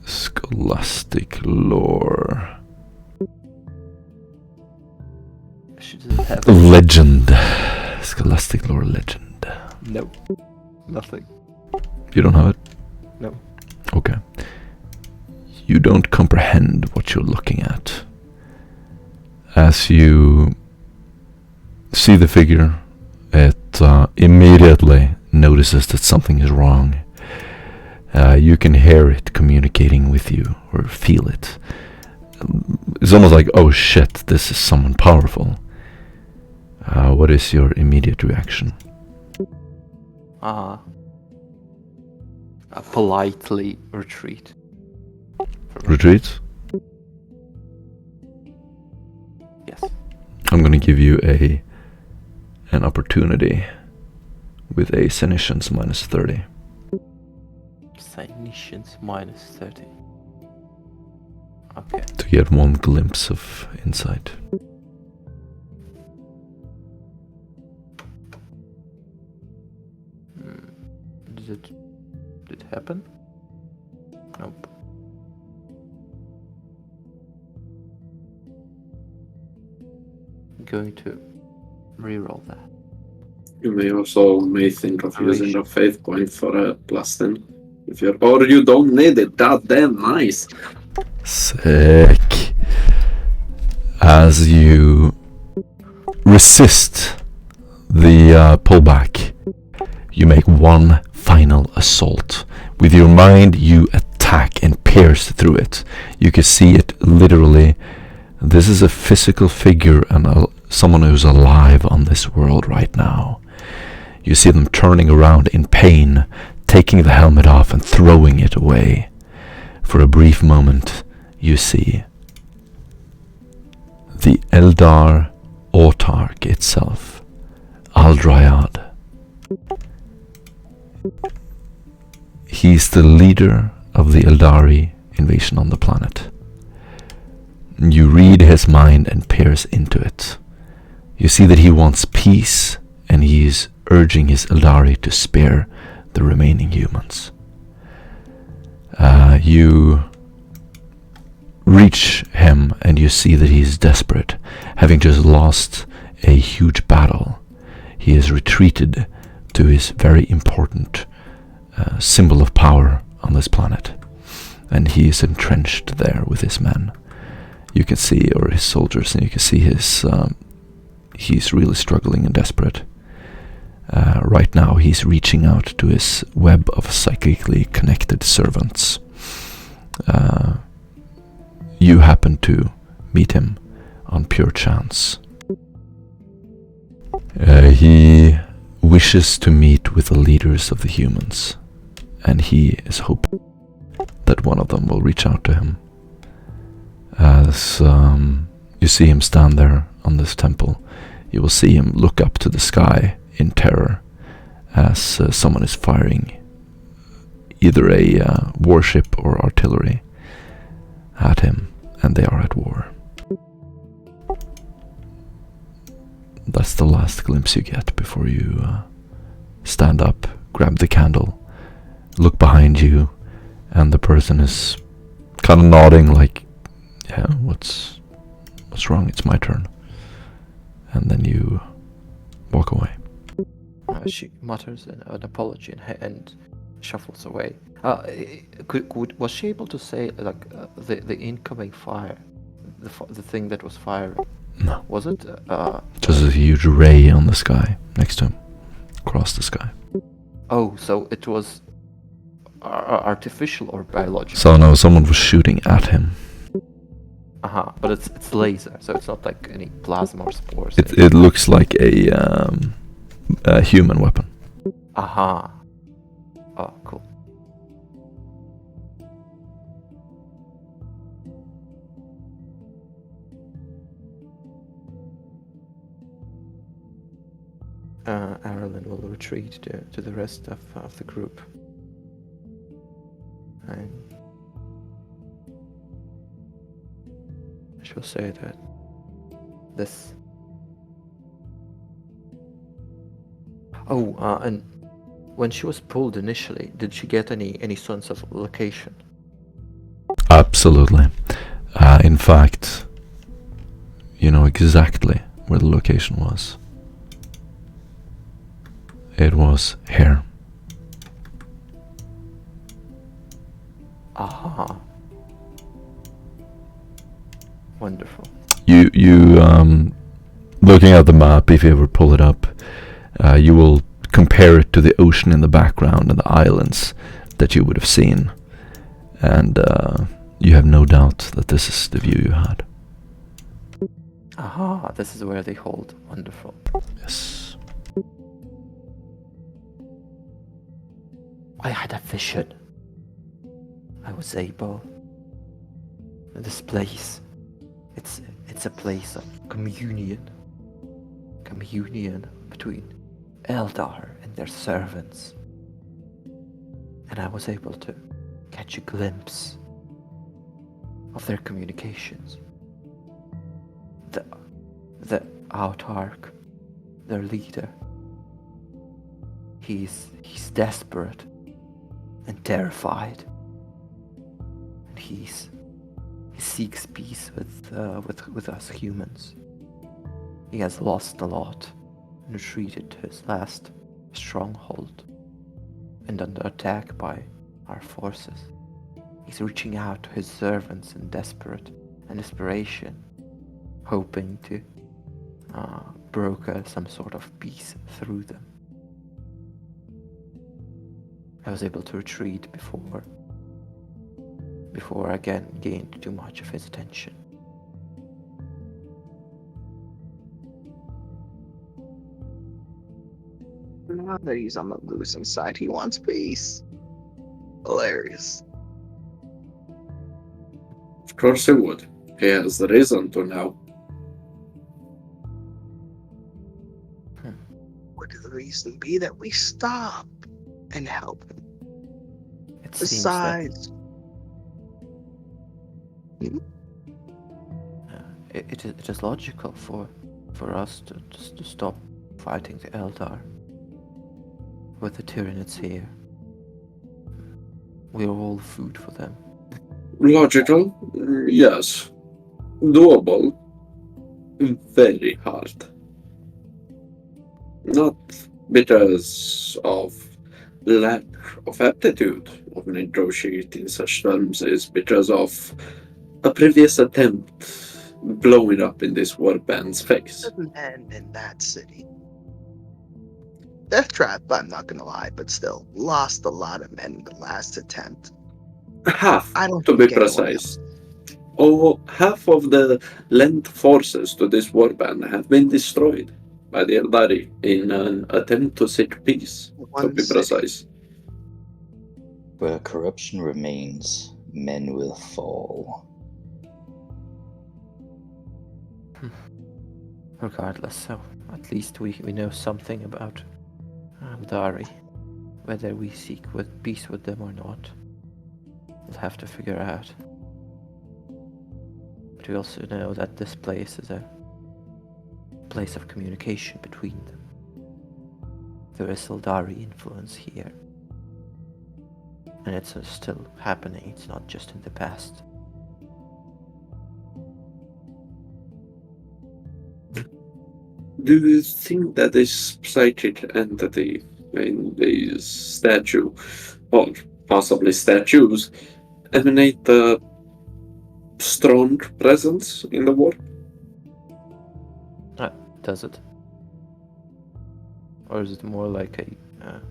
Speaker 4: Scholastic Lore
Speaker 1: She doesn't have
Speaker 4: Legend. Scholastic Lore Legend.
Speaker 8: Nope. Nothing.
Speaker 4: You don't have it?
Speaker 8: No.
Speaker 4: Okay. You don't comprehend what you're looking at. As you see the figure, it immediately notices that something is wrong. You can hear it communicating with you, or feel it. It's almost like, oh shit, this is someone powerful. What is your immediate reaction?
Speaker 8: Politely retreat.
Speaker 4: Retreat?
Speaker 8: Yes.
Speaker 4: I'm gonna give you an opportunity with a senescence minus 30.
Speaker 8: Senescence minus 30. Okay.
Speaker 4: To get one glimpse of insight.
Speaker 8: Did it happen? Nope. I'm going to reroll that.
Speaker 6: You may think of using a faith point for a +10. Or you don't need it. God damn nice.
Speaker 4: Sick. As you resist the pullback, you make one final assault. With your mind, you attack and pierce through it. You can see it literally. This is a physical figure and someone who's alive on this world right now. You see them turning around in pain, taking the helmet off and throwing it away. For a brief moment, you see the Eldar Autarch itself, Aldryad. He's the leader of the Eldari invasion on the planet. You read his mind and pierce into it. You see that he wants peace, and he is urging his Eldari to spare the remaining humans. You reach him and you see that he is desperate. Having just lost a huge battle, he has retreated to his very important symbol of power on this planet, and he is entrenched there with his men. You can see, or his soldiers, and you can see he's really struggling and desperate. Right now he's reaching out to his web of psychically connected servants. You happen to meet him on pure chance. He wishes to meet with the leaders of the humans, and he is hoping that one of them will reach out to him. As you see him stand there on this temple, you will see him look up to the sky in terror as someone is firing either a warship or artillery at him, and they are at war. That's the last glimpse you get before you stand up, grab the candle, look behind you, and the person is kind of nodding like, yeah, what's wrong? It's my turn. And then you walk away.
Speaker 8: She mutters an apology and shuffles away. Was she able to say like the incoming fire, the thing that was firing?
Speaker 4: No.
Speaker 8: Was it?
Speaker 4: Just a huge ray on the sky next to him, across the sky.
Speaker 8: Oh, so it was artificial or biological?
Speaker 4: So no, someone was shooting at him.
Speaker 8: But it's laser, so it's not like any plasma or spores.
Speaker 4: It looks like a human weapon.
Speaker 8: Oh, cool. Arlen will retreat to the rest of the group. And she'll say that this... and when she was pulled initially, did she get any sense of location?
Speaker 4: Absolutely. In fact, you know exactly where the location was. It was here.
Speaker 8: Wonderful.
Speaker 4: You looking at the map, if you ever pull it up, you will compare it to the ocean in the background and the islands that you would have seen, and you have no doubt that this is the view you had.
Speaker 1: Aha, this is where they hold. Wonderful.
Speaker 4: Yes.
Speaker 1: I had a vision. I was able. This place, it's a place of communion between Eldar and their servants. And I was able to catch a glimpse of their communications. The Autarch, their leader, he's desperate and terrified. And he seeks peace with us humans. He has lost a lot and retreated to his last stronghold and under attack by our forces. He's reaching out to his servants in desperation, hoping to broker some sort of peace through them. I was able to retreat before I again gained too much of his attention.
Speaker 7: Now that he's on the losing side, he wants peace. Hilarious.
Speaker 6: Of course he would. He has the reason to now.
Speaker 7: What could the reason be that we stop and help him?
Speaker 1: It seems that
Speaker 7: Besides,
Speaker 1: it is logical for us to stop fighting the Eldar. With the Tyranids here, we are all food for them.
Speaker 6: Logical? Yes. Doable? Very hard. Not because of lack of aptitude of negotiating such terms, is because of a previous attempt blowing up in this warband's face.
Speaker 7: the men in that city. Death Trap, I'm not gonna lie, but still, lost a lot of men in the last attempt.
Speaker 6: Half,
Speaker 7: I don't
Speaker 6: to be
Speaker 7: think anyone
Speaker 6: precise. Half of the lent forces to this warband have been destroyed by the Eldari in an attempt to seek peace, to
Speaker 7: One
Speaker 6: be
Speaker 7: city.
Speaker 6: precise.
Speaker 3: Where corruption remains, men will fall.
Speaker 1: Regardless, so at least we know something about Dari. Whether we seek peace with them or not, we'll have to figure out. But we also know that this place is a place of communication between them. There is Eldari influence here. And it's still happening, it's not just in the past.
Speaker 6: Do you think that this psychic entity in this statue, or possibly statues, emanate a strong presence in the war?
Speaker 1: Does it? Or is it more like a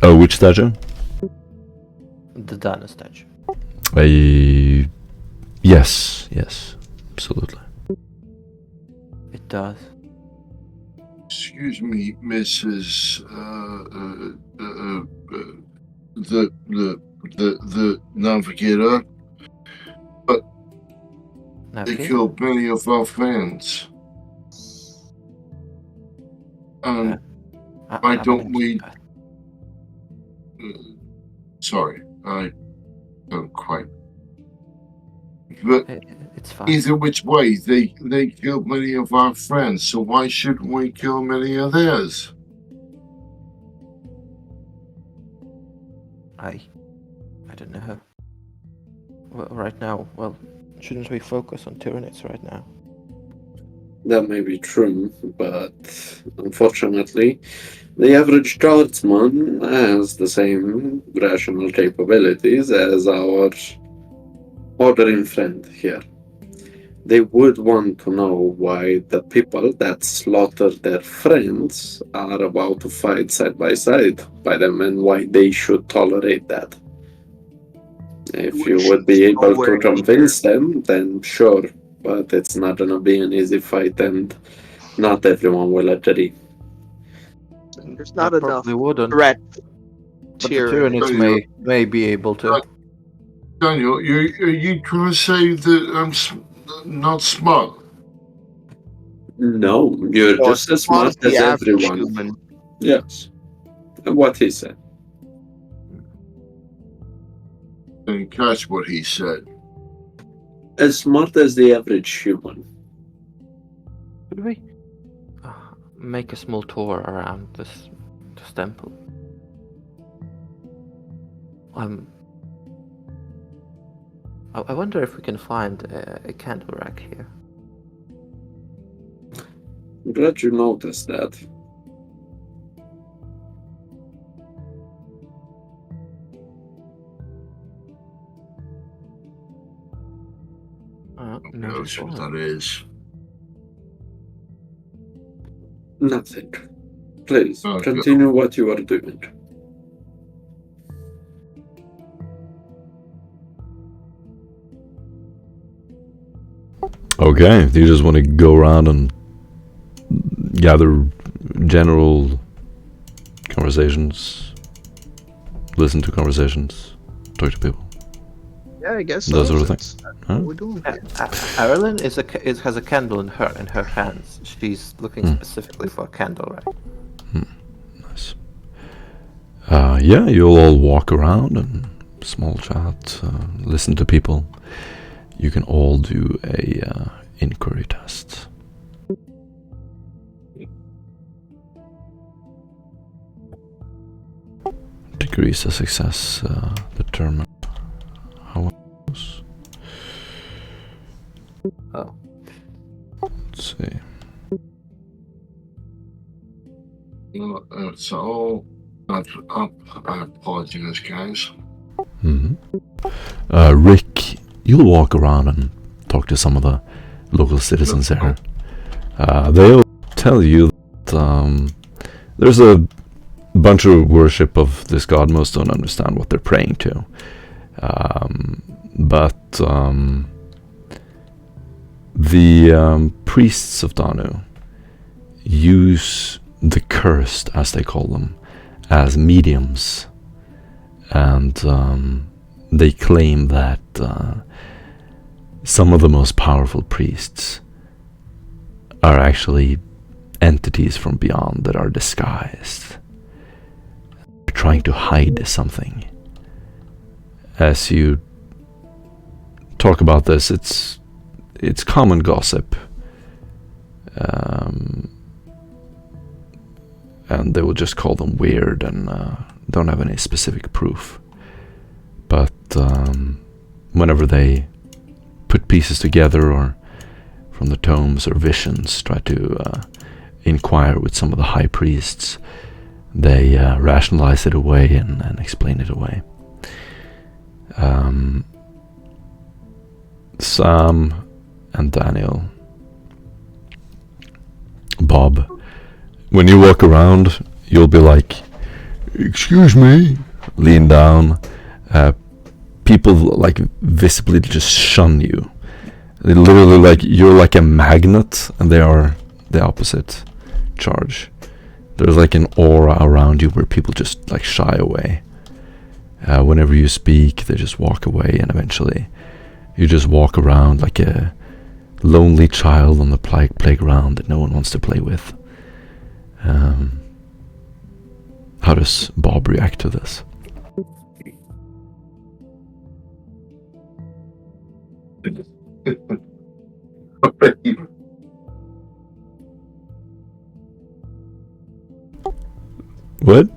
Speaker 4: Oh, which statue?
Speaker 1: the Dana statue?
Speaker 4: Yes, absolutely.
Speaker 1: It does.
Speaker 2: Excuse me, Mrs. The navigator. They
Speaker 1: Navigate?
Speaker 2: killed many of our friends. Why don't we? Sorry, I don't quite. But
Speaker 1: It's fine.
Speaker 2: either which way, they killed many of our friends. So why shouldn't we kill many of theirs?
Speaker 1: I don't know. Well, right now, shouldn't we focus on Tyranids right now?
Speaker 6: That may be true, but unfortunately, the average guardsman has the same rational capabilities as our ordering friend here. They would want to know why the people that slaughtered their friends are about to fight side by side by them and why they should tolerate that. If you would be able to convince them, then sure, but it's not gonna be an easy fight, and not everyone will agree.
Speaker 7: There's not
Speaker 8: I
Speaker 7: enough
Speaker 8: probably wouldn't.
Speaker 7: threat.
Speaker 8: But the Tyranids may be able to.
Speaker 2: Daniel, are you trying to say that I'm not smart?
Speaker 6: No, you're
Speaker 7: Well,
Speaker 6: just as
Speaker 7: smart
Speaker 6: smart
Speaker 7: as the
Speaker 6: as
Speaker 7: average
Speaker 6: everyone.
Speaker 7: human.
Speaker 6: Yes. What he said.
Speaker 2: Didn't catch what he said.
Speaker 6: As smart as the average human.
Speaker 8: Could we make a small tour around this temple? I wonder if we can find a candle rack here.
Speaker 6: I'm glad you noticed that.
Speaker 2: Who knows what that is?
Speaker 6: Nothing. Please,
Speaker 2: Okay.
Speaker 6: continue what you are doing.
Speaker 4: Okay, do you just want to go around and gather general conversations, listen to conversations, talk to people?
Speaker 7: Yeah, I guess
Speaker 4: Those
Speaker 7: so.
Speaker 4: sort of
Speaker 7: That's
Speaker 4: things.
Speaker 7: what we're doing here.
Speaker 8: Arlen has a candle in her hands. She's looking specifically for a candle rack.
Speaker 4: Nice. Yeah, you'll all walk around and small chat, listen to people. You can all do a inquiry test. Degrees of success determine how it goes.
Speaker 8: Oh.
Speaker 4: Let's see.
Speaker 2: So, I apologize, guys.
Speaker 4: Rick, you'll walk around and talk to some of the local citizens there. They'll tell you that there's a bunch of worship of this god. Most don't understand what they're praying to. But the priests of Danu use the cursed, as they call them, as mediums. And they claim that some of the most powerful priests are actually entities from beyond that are disguised. They're trying to hide something. As you talk about this, it's common gossip. And they will just call them weird and don't have any specific proof. But whenever they put pieces together, or from the tomes or visions, try to inquire with some of the high priests, they rationalize it away and explain it away. Sam and Daniel, Bob, when you walk around, you'll be like, "Excuse me," lean down. People like visibly just shun you. They literally like you're like a magnet, and they are the opposite charge. There's like an aura around you where people just like shy away. Whenever you speak, they just walk away, and eventually you just walk around like a lonely child on the playground that no one wants to play with. How does Bob react to this? What?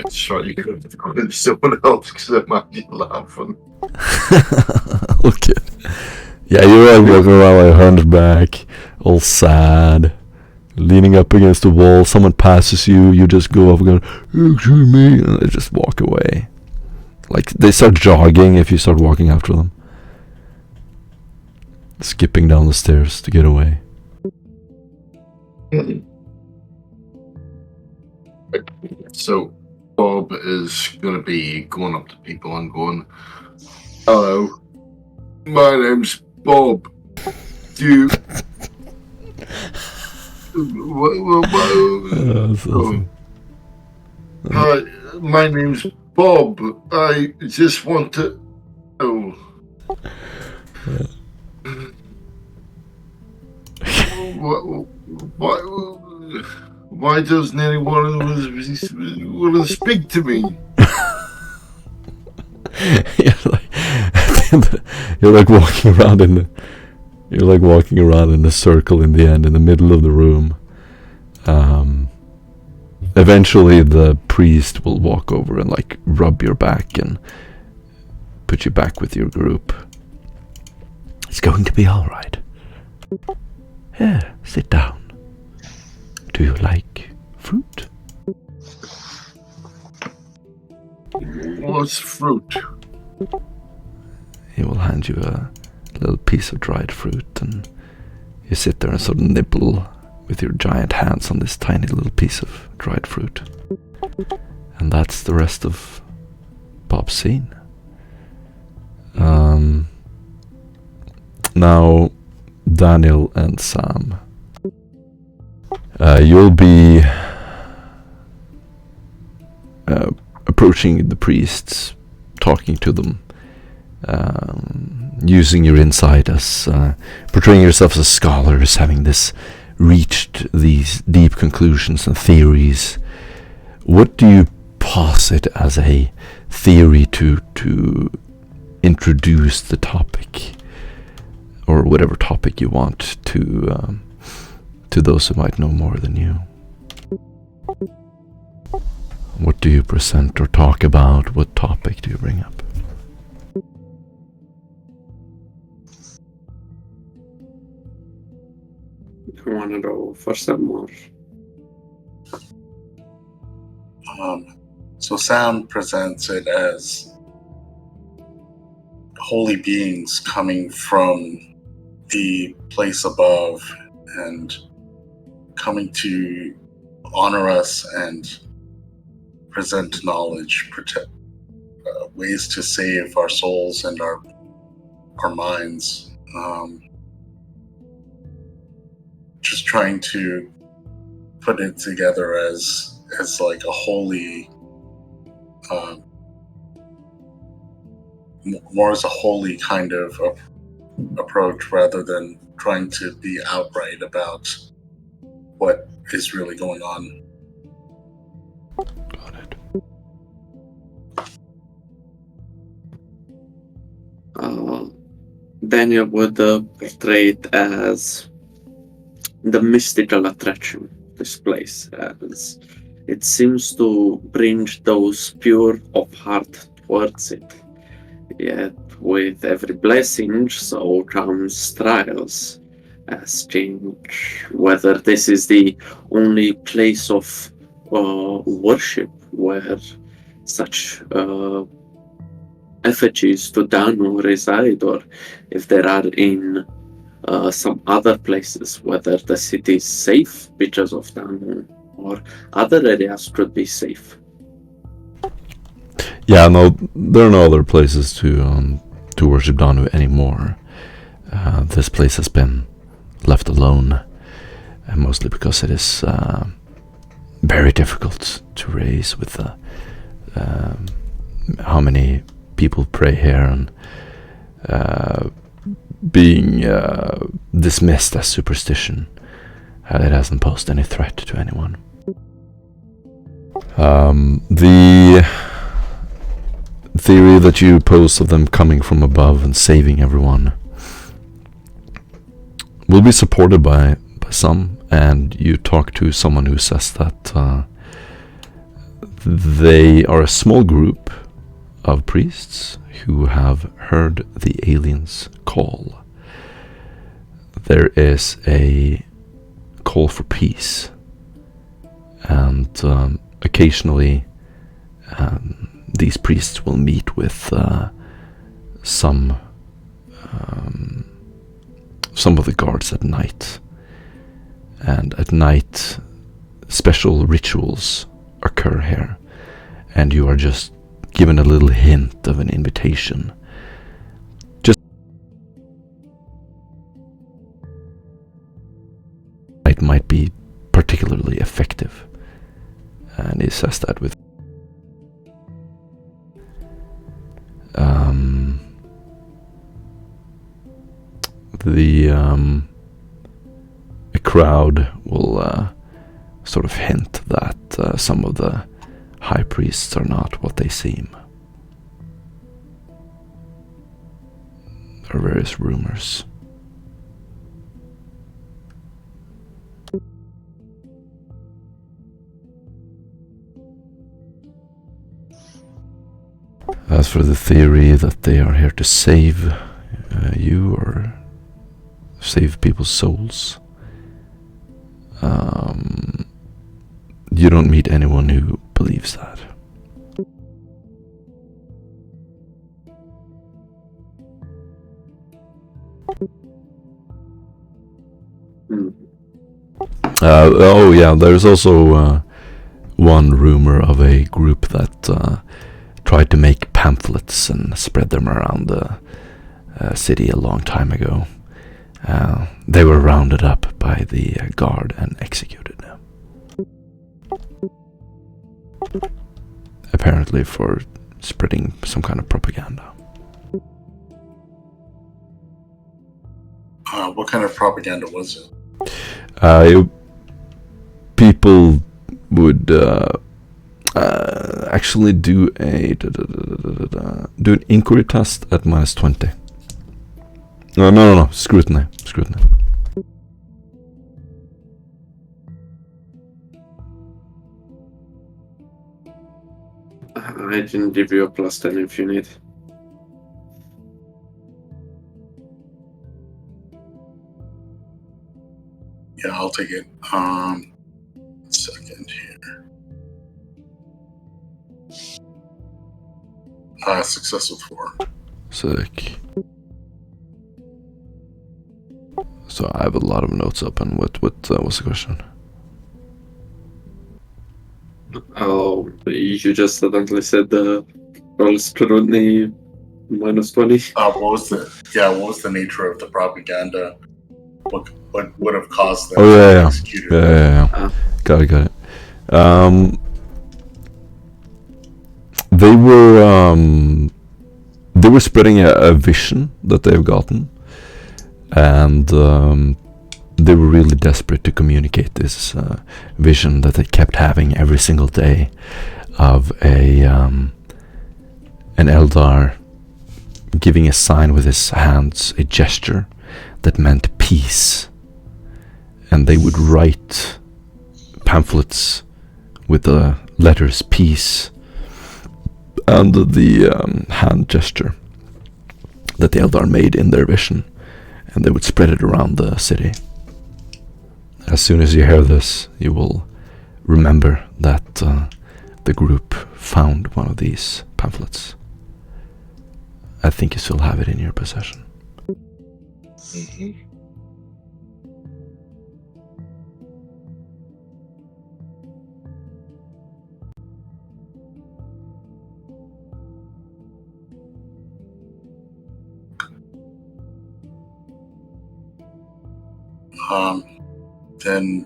Speaker 2: Sorry, you could have gone with someone else because I'm actually laughing.
Speaker 4: Okay. Yeah, you're all walking around like hunchback, all sad, leaning up against the wall. Someone passes you, you just go up and go, "Excuse me," and they just walk away. Like they start jogging if you start walking after them, skipping down the stairs to get away.
Speaker 2: So Bob is going to be going up to people and going, Hello. My name's Bob. Do you...
Speaker 4: That's awesome.
Speaker 2: Hi, my name's Bob. I just want to... Oh. Why doesn't anyone want to speak to me?
Speaker 4: You're like walking around in a circle in the end, in the middle of the room. Eventually the priest will walk over and like rub your back and put you back with your group. It's going to be alright. Here, sit down. Do you like fruit?
Speaker 2: What's fruit?
Speaker 4: He will hand you a little piece of dried fruit, and you sit there and sort of nibble with your giant hands on this tiny little piece of dried fruit. And that's the rest of Bob's scene. Now, Daniel and Sam, you'll be approaching the priests, talking to them, using your insight as portraying yourselves as scholars, having reached these deep conclusions and theories. What do you posit as a theory to introduce the topic, or whatever topic you want, to those who might know more than you? What do you present or talk about? What topic do you bring up?
Speaker 6: You want to go for some more?
Speaker 5: So Sam presents it as holy beings coming from the place above and coming to honor us and present knowledge, ways to save our souls and our minds. Just trying to put it together as like a holy, more as a holy kind of approach, rather than trying to be outright about what is really going on.
Speaker 4: Got it.
Speaker 6: Daniel would portray it as the mystical attraction of this place, as it seems to bring those pure of heart towards it. Yet with every blessing so comes trials, asking whether this is the only place of worship where such effigies to Danu reside, or if there are in some other places, whether the city is safe because of Danu, or other areas could be safe.
Speaker 4: Yeah, no, there are no other places to worship Danu anymore. This place has been left alone, and mostly because it is very difficult to raise with how many people pray here, and being dismissed as superstition. It hasn't posed any threat to anyone. The theory that you pose of them coming from above and saving everyone will be supported by some, and you talk to someone who says that they are a small group of priests who have heard the aliens' call. There is a call for peace, and occasionally these priests will meet with some of the guards at night, and at night special rituals occur here, and you are just given a little hint of an invitation light might be particularly effective. And he says that with a crowd will sort of hint that some of the high priests are not what they seem. There are various rumors. As for the theory that they are here to save you or save people's souls, you don't meet anyone who believes that. Oh yeah, there's also one rumor of a group that tried to make pamphlets and spread them around the city a long time ago. They were rounded up by the guard and executed. Apparently for spreading some kind of propaganda.
Speaker 5: What kind of propaganda was it?
Speaker 4: People would actually do an inquiry test at -20. No. Scrutiny.
Speaker 6: I can give you a +10 if you need.
Speaker 5: Yeah, I'll take it. Second here. Success with 4.
Speaker 4: Sick. So I have a lot of notes up, and what was the question?
Speaker 6: Oh, you just suddenly said the roll scrutiny -20.
Speaker 5: What was the nature of the propaganda? What would have caused them
Speaker 4: to
Speaker 5: execute it?
Speaker 4: Yeah. Got it. They were spreading a vision that they've gotten, and they were really desperate to communicate this vision that they kept having every single day of an Eldar giving a sign with his hands, a gesture that meant peace. And they would write pamphlets with the letters peace and the hand gesture that the Eldar made in their vision, and they would spread it around the city. As soon as you hear this, you will remember that the group found one of these pamphlets. I think you still have it in your possession.
Speaker 5: Mm-hmm. Then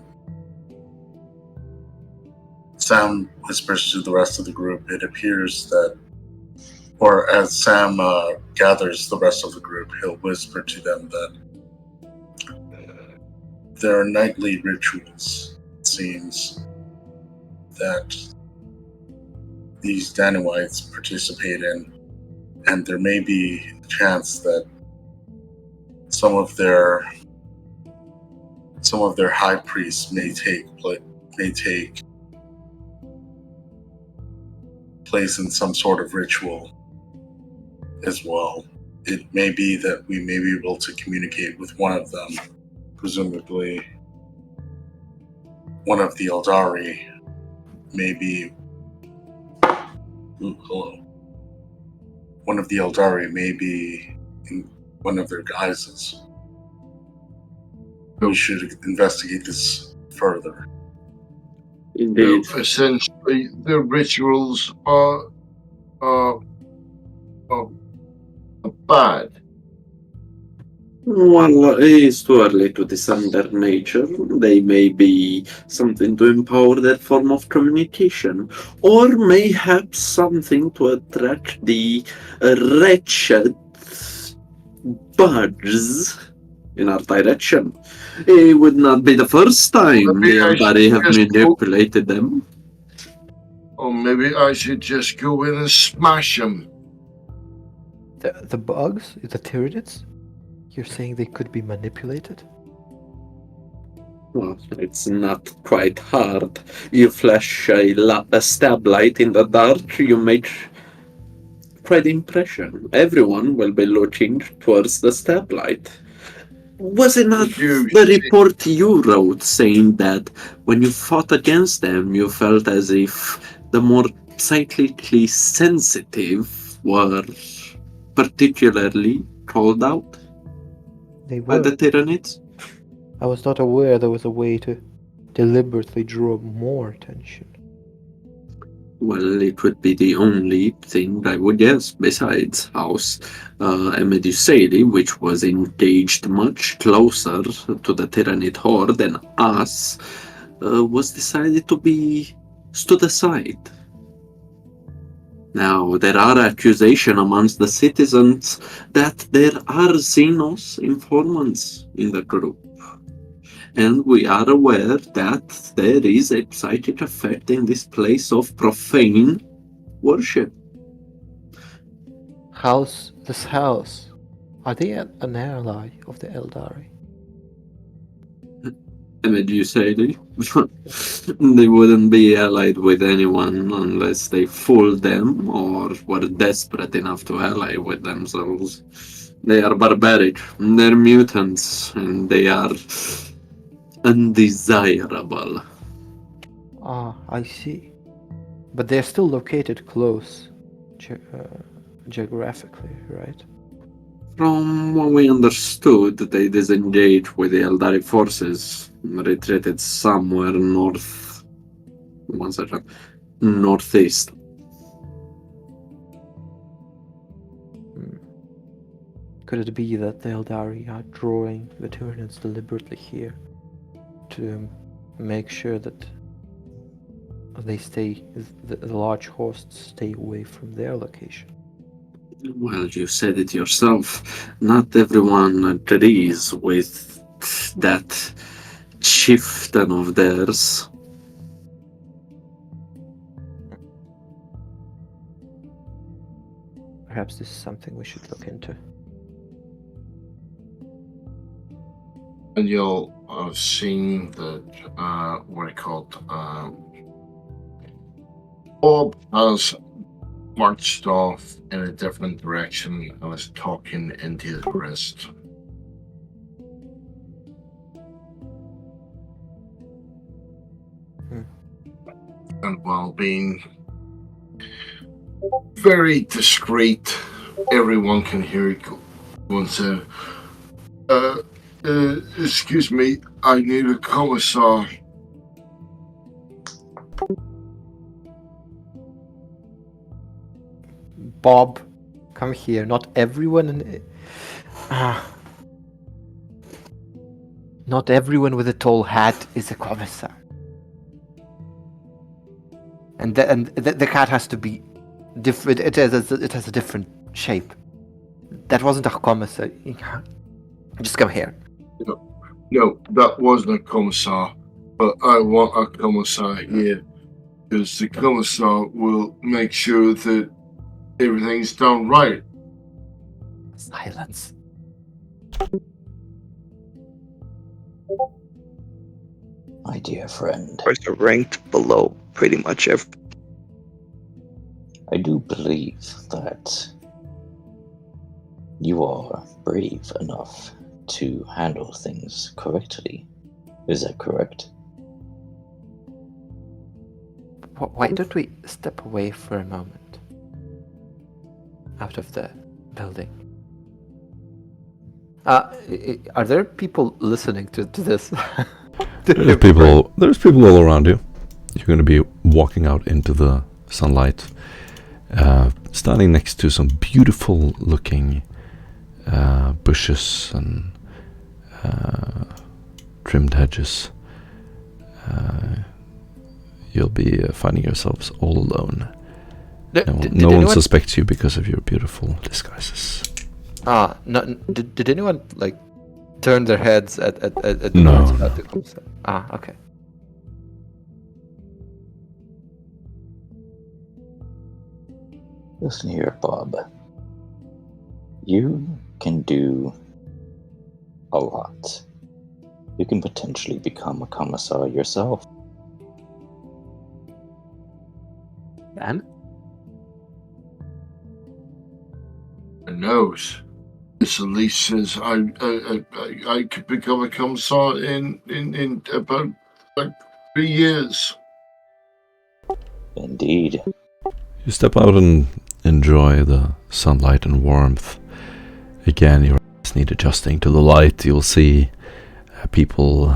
Speaker 5: Sam whispers to the rest of the group. It appears that, or as Sam gathers the rest of the group, he'll whisper to them that there are nightly rituals, it seems, that these Danuites participate in, and there may be a chance that some of their high priests may take place in some sort of ritual as well. It may be that we may be able to communicate with one of them, presumably one of the Eldari, maybe. One of the Eldari may be in one of their guises. We should investigate this further.
Speaker 6: Indeed.
Speaker 2: Essentially, the rituals are bad.
Speaker 6: Well, it's too early to discern their nature. They may be something to empower their form of communication, or mayhaps something to attract the wretched birds in our direction. It would not be the first time
Speaker 2: Maybe
Speaker 6: the
Speaker 2: I should
Speaker 6: Eldari have
Speaker 2: just
Speaker 6: manipulated them.
Speaker 2: Or maybe I should just go in and smash them.
Speaker 8: The bugs? The Tyranids? You're saying they could be manipulated?
Speaker 6: Well, it's not quite hard. You flash a stab light in the dark, you make quite impression. Everyone will be looking towards the stab light. Was it not the report you wrote saying that when you fought against them, you felt as if the more psychically sensitive were particularly called out
Speaker 8: They
Speaker 6: by
Speaker 8: were.
Speaker 6: the Tyranids?
Speaker 8: I was not aware there was a way to deliberately draw more attention.
Speaker 6: Well, it would be the only thing I would guess, besides House Emeduseli, which was engaged much closer to the Tyranid horde than us, was decided to be stood aside. Now, there are accusations amongst the citizens that there are Xenos informants in the group. And we are aware that there is a psychic effect in this place of profane worship.
Speaker 8: This house, are they an ally of the Eldari?
Speaker 6: Emeduseli? They wouldn't be allied with anyone unless they fooled them or were desperate enough to ally with themselves. They are barbaric, they're mutants, and they are undesirable.
Speaker 8: Ah, I see. But they're still located close, geographically, right?
Speaker 6: From what we understood, they disengaged with the Eldari forces, retreated somewhere northeast.
Speaker 8: Could it be that the Eldari are drawing the Tyranids deliberately here to make sure that the large hosts stay away from their location?
Speaker 6: Well, you said it yourself. Not everyone agrees with that chieftain of theirs.
Speaker 8: Perhaps this is something we should look into.
Speaker 2: And you'll have seen that, what I called, Bob has marched off in a different direction and was talking into his wrist. And while being very discreet, everyone can hear it go and say, excuse me, I need a commissar.
Speaker 8: Bob, come here. Not everyone not everyone with a tall hat is a commissar. And the cat has to be different. It has a different shape. That wasn't a commissar. Just come here.
Speaker 2: No, that wasn't a commissar, but I want a commissar here, because the commissar will make sure that everything's done right.
Speaker 8: Silence.
Speaker 3: My dear friend,
Speaker 7: Are ranked below pretty much every.
Speaker 3: I do believe that you are brave enough to handle things correctly. Is that correct?
Speaker 8: Why don't we step away for a moment? Out of the building. Are there people listening to this?
Speaker 4: There's people all around you. You're going to be walking out into the sunlight, standing next to some beautiful looking bushes and trimmed hedges, you'll be finding yourselves all alone. No one suspects you because of your beautiful disguises.
Speaker 8: No, did anyone like turn their heads at the
Speaker 4: No.
Speaker 8: words about to come? Okay.
Speaker 3: Listen here, Bob. You can do a lot. You can potentially become a commissar yourself.
Speaker 6: And
Speaker 2: Who knows? This at least says I could become a commissar in about like 3 years.
Speaker 3: Indeed.
Speaker 4: You step out and enjoy the sunlight and warmth. Again, your eyes need adjusting to the light. You'll see people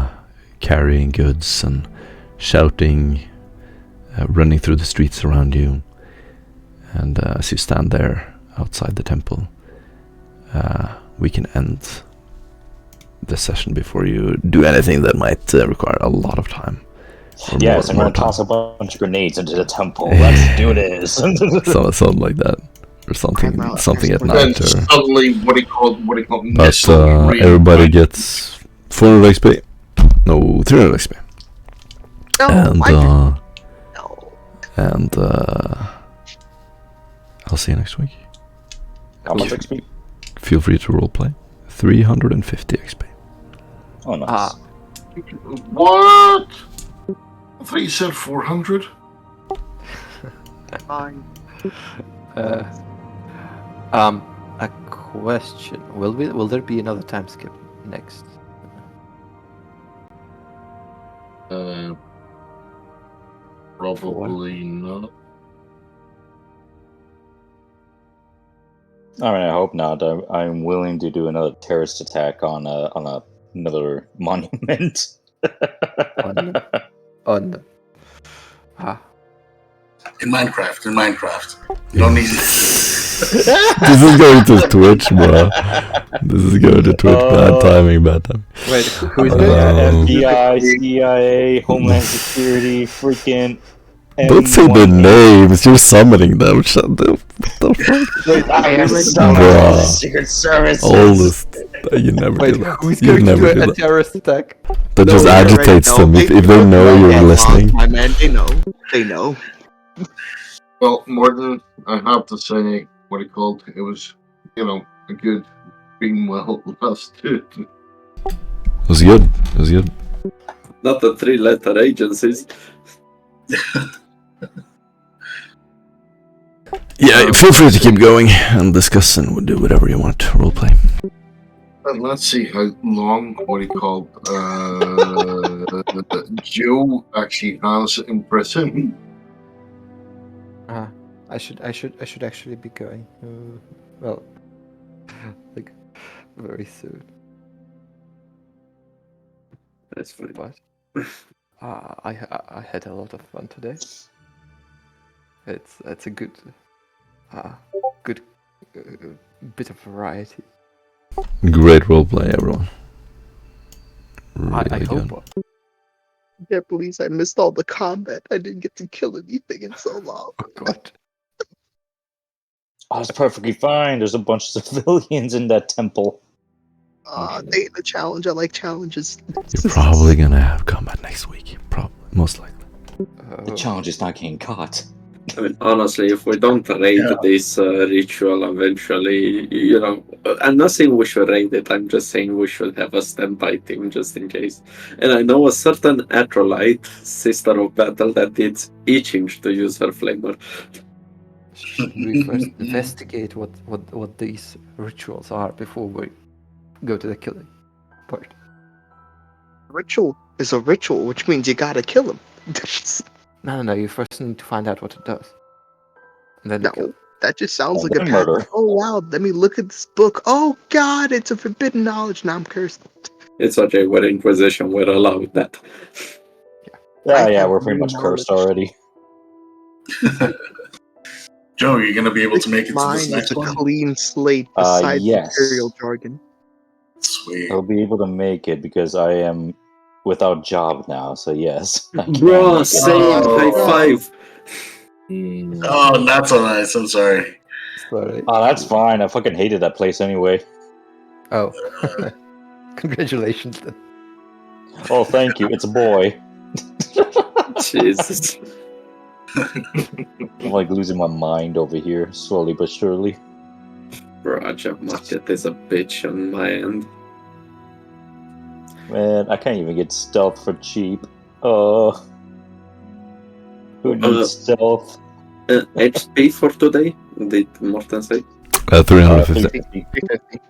Speaker 4: carrying goods and shouting, running through the streets around you. And as you stand there outside the temple, we can end the session before you do anything that might require a lot of time.
Speaker 3: Yes, I'm going to toss a bunch of grenades into the temple. Let's do this.
Speaker 4: Something like that, or something at
Speaker 2: Then
Speaker 4: night. Or,
Speaker 2: suddenly, what do you call
Speaker 4: but
Speaker 2: missile
Speaker 4: everybody gets 400 XP. No, 300 XP.
Speaker 7: No,
Speaker 4: And I'll see you next week.
Speaker 3: How much XP?
Speaker 4: Feel free to roleplay. 350 XP.
Speaker 3: Oh, nice.
Speaker 2: What? I thought you said 400.
Speaker 7: fine.
Speaker 8: A question: Will there be another time skip next?
Speaker 2: Probably not.
Speaker 3: I mean, I hope not. I'm willing to do another terrorist attack on another monument.
Speaker 8: On
Speaker 5: In Minecraft. You don't need
Speaker 4: This is going to Twitch, bro. This is going to Twitch. Bad timing.
Speaker 8: Wait, who is
Speaker 4: Um,
Speaker 8: going?
Speaker 3: FBI, CIA, Homeland Security, freaking.
Speaker 4: Don't say their names. You're summoning them. Shut the. What the fuck?
Speaker 3: Wait, I am
Speaker 4: Bruh.
Speaker 3: Secret Service.
Speaker 4: All this. You never
Speaker 8: Wait,
Speaker 4: do that.
Speaker 8: who's
Speaker 4: You
Speaker 8: going to
Speaker 4: never
Speaker 8: do
Speaker 4: do
Speaker 8: a
Speaker 4: that.
Speaker 8: terrorist attack?
Speaker 4: That just
Speaker 7: No, they're
Speaker 4: agitates
Speaker 7: right. No,
Speaker 4: them. If they know you're
Speaker 7: Yeah,
Speaker 4: listening.
Speaker 7: My man, they know. They know.
Speaker 2: Well, Morton, I have to say, what it called, it was, a good being well lasted.
Speaker 4: It was good. It was good.
Speaker 6: not the 3-letter agencies.
Speaker 4: Yeah, feel free to keep going and discuss and do whatever you want. Roleplay.
Speaker 2: And let's see how long, what it called, Joe actually has in prison.
Speaker 8: I should actually be going. Well, like very soon.
Speaker 6: That's fine.
Speaker 8: But I had a lot of fun today. It's a good bit of variety.
Speaker 4: Great roleplay, everyone. Really
Speaker 8: I
Speaker 4: good.
Speaker 8: hope.
Speaker 7: Yeah, please. I missed all the combat. I didn't get to kill anything in so long.
Speaker 8: Oh God.
Speaker 3: Oh, it's perfectly fine. There's a bunch of civilians in that temple.
Speaker 7: They ain't a challenge. I like challenges.
Speaker 4: You're probably gonna have combat next week. Probably, most likely.
Speaker 3: The challenge is not getting caught.
Speaker 6: I mean, honestly, if we don't raid this ritual eventually, I'm not saying we should raid it, I'm just saying we should have a standby team just in case. And I know a certain Atrolite, Sister of Battle, that needs itching to use her flamer.
Speaker 8: Should we first investigate what these rituals are before we go to the killing part?
Speaker 7: Ritual is a ritual, which means you gotta kill him.
Speaker 8: No. You first need to find out what it does. And then you kill
Speaker 7: No,
Speaker 8: it.
Speaker 7: that just sounds like a
Speaker 3: Then
Speaker 7: pattern.
Speaker 3: murder.
Speaker 7: Oh wow, let me look at this book. Oh God, it's a forbidden knowledge. Now I'm cursed.
Speaker 6: It's okay, we're Inquisition, we're allowed that.
Speaker 3: Yeah,
Speaker 7: I have
Speaker 3: we're pretty
Speaker 7: no
Speaker 3: much cursed
Speaker 7: knowledge.
Speaker 3: already.
Speaker 5: Joe, you're gonna be able to make it to
Speaker 7: Mine
Speaker 5: this
Speaker 7: is
Speaker 5: next
Speaker 7: a
Speaker 5: one?
Speaker 7: clean slate besides
Speaker 3: yes.
Speaker 7: Imperial jargon.
Speaker 5: Sweet.
Speaker 3: I'll be able to make it because I am without job now, so yes. I can
Speaker 6: Bro,
Speaker 3: make it.
Speaker 6: same
Speaker 5: Oh.
Speaker 6: high five.
Speaker 5: Oh, not so nice. I'm sorry.
Speaker 8: Sorry.
Speaker 3: Oh, that's fine. I fucking hated that place anyway.
Speaker 8: Oh. Congratulations then.
Speaker 3: Oh, thank you. It's a boy.
Speaker 6: Jesus.
Speaker 3: I'm like losing my mind over here, slowly but surely.
Speaker 6: Bro, job market is a bitch on my end.
Speaker 3: Man, I can't even get stealth for cheap. Who needs stealth?
Speaker 6: HP for today? Did Morten say?
Speaker 4: 350.
Speaker 3: 350.
Speaker 7: 350.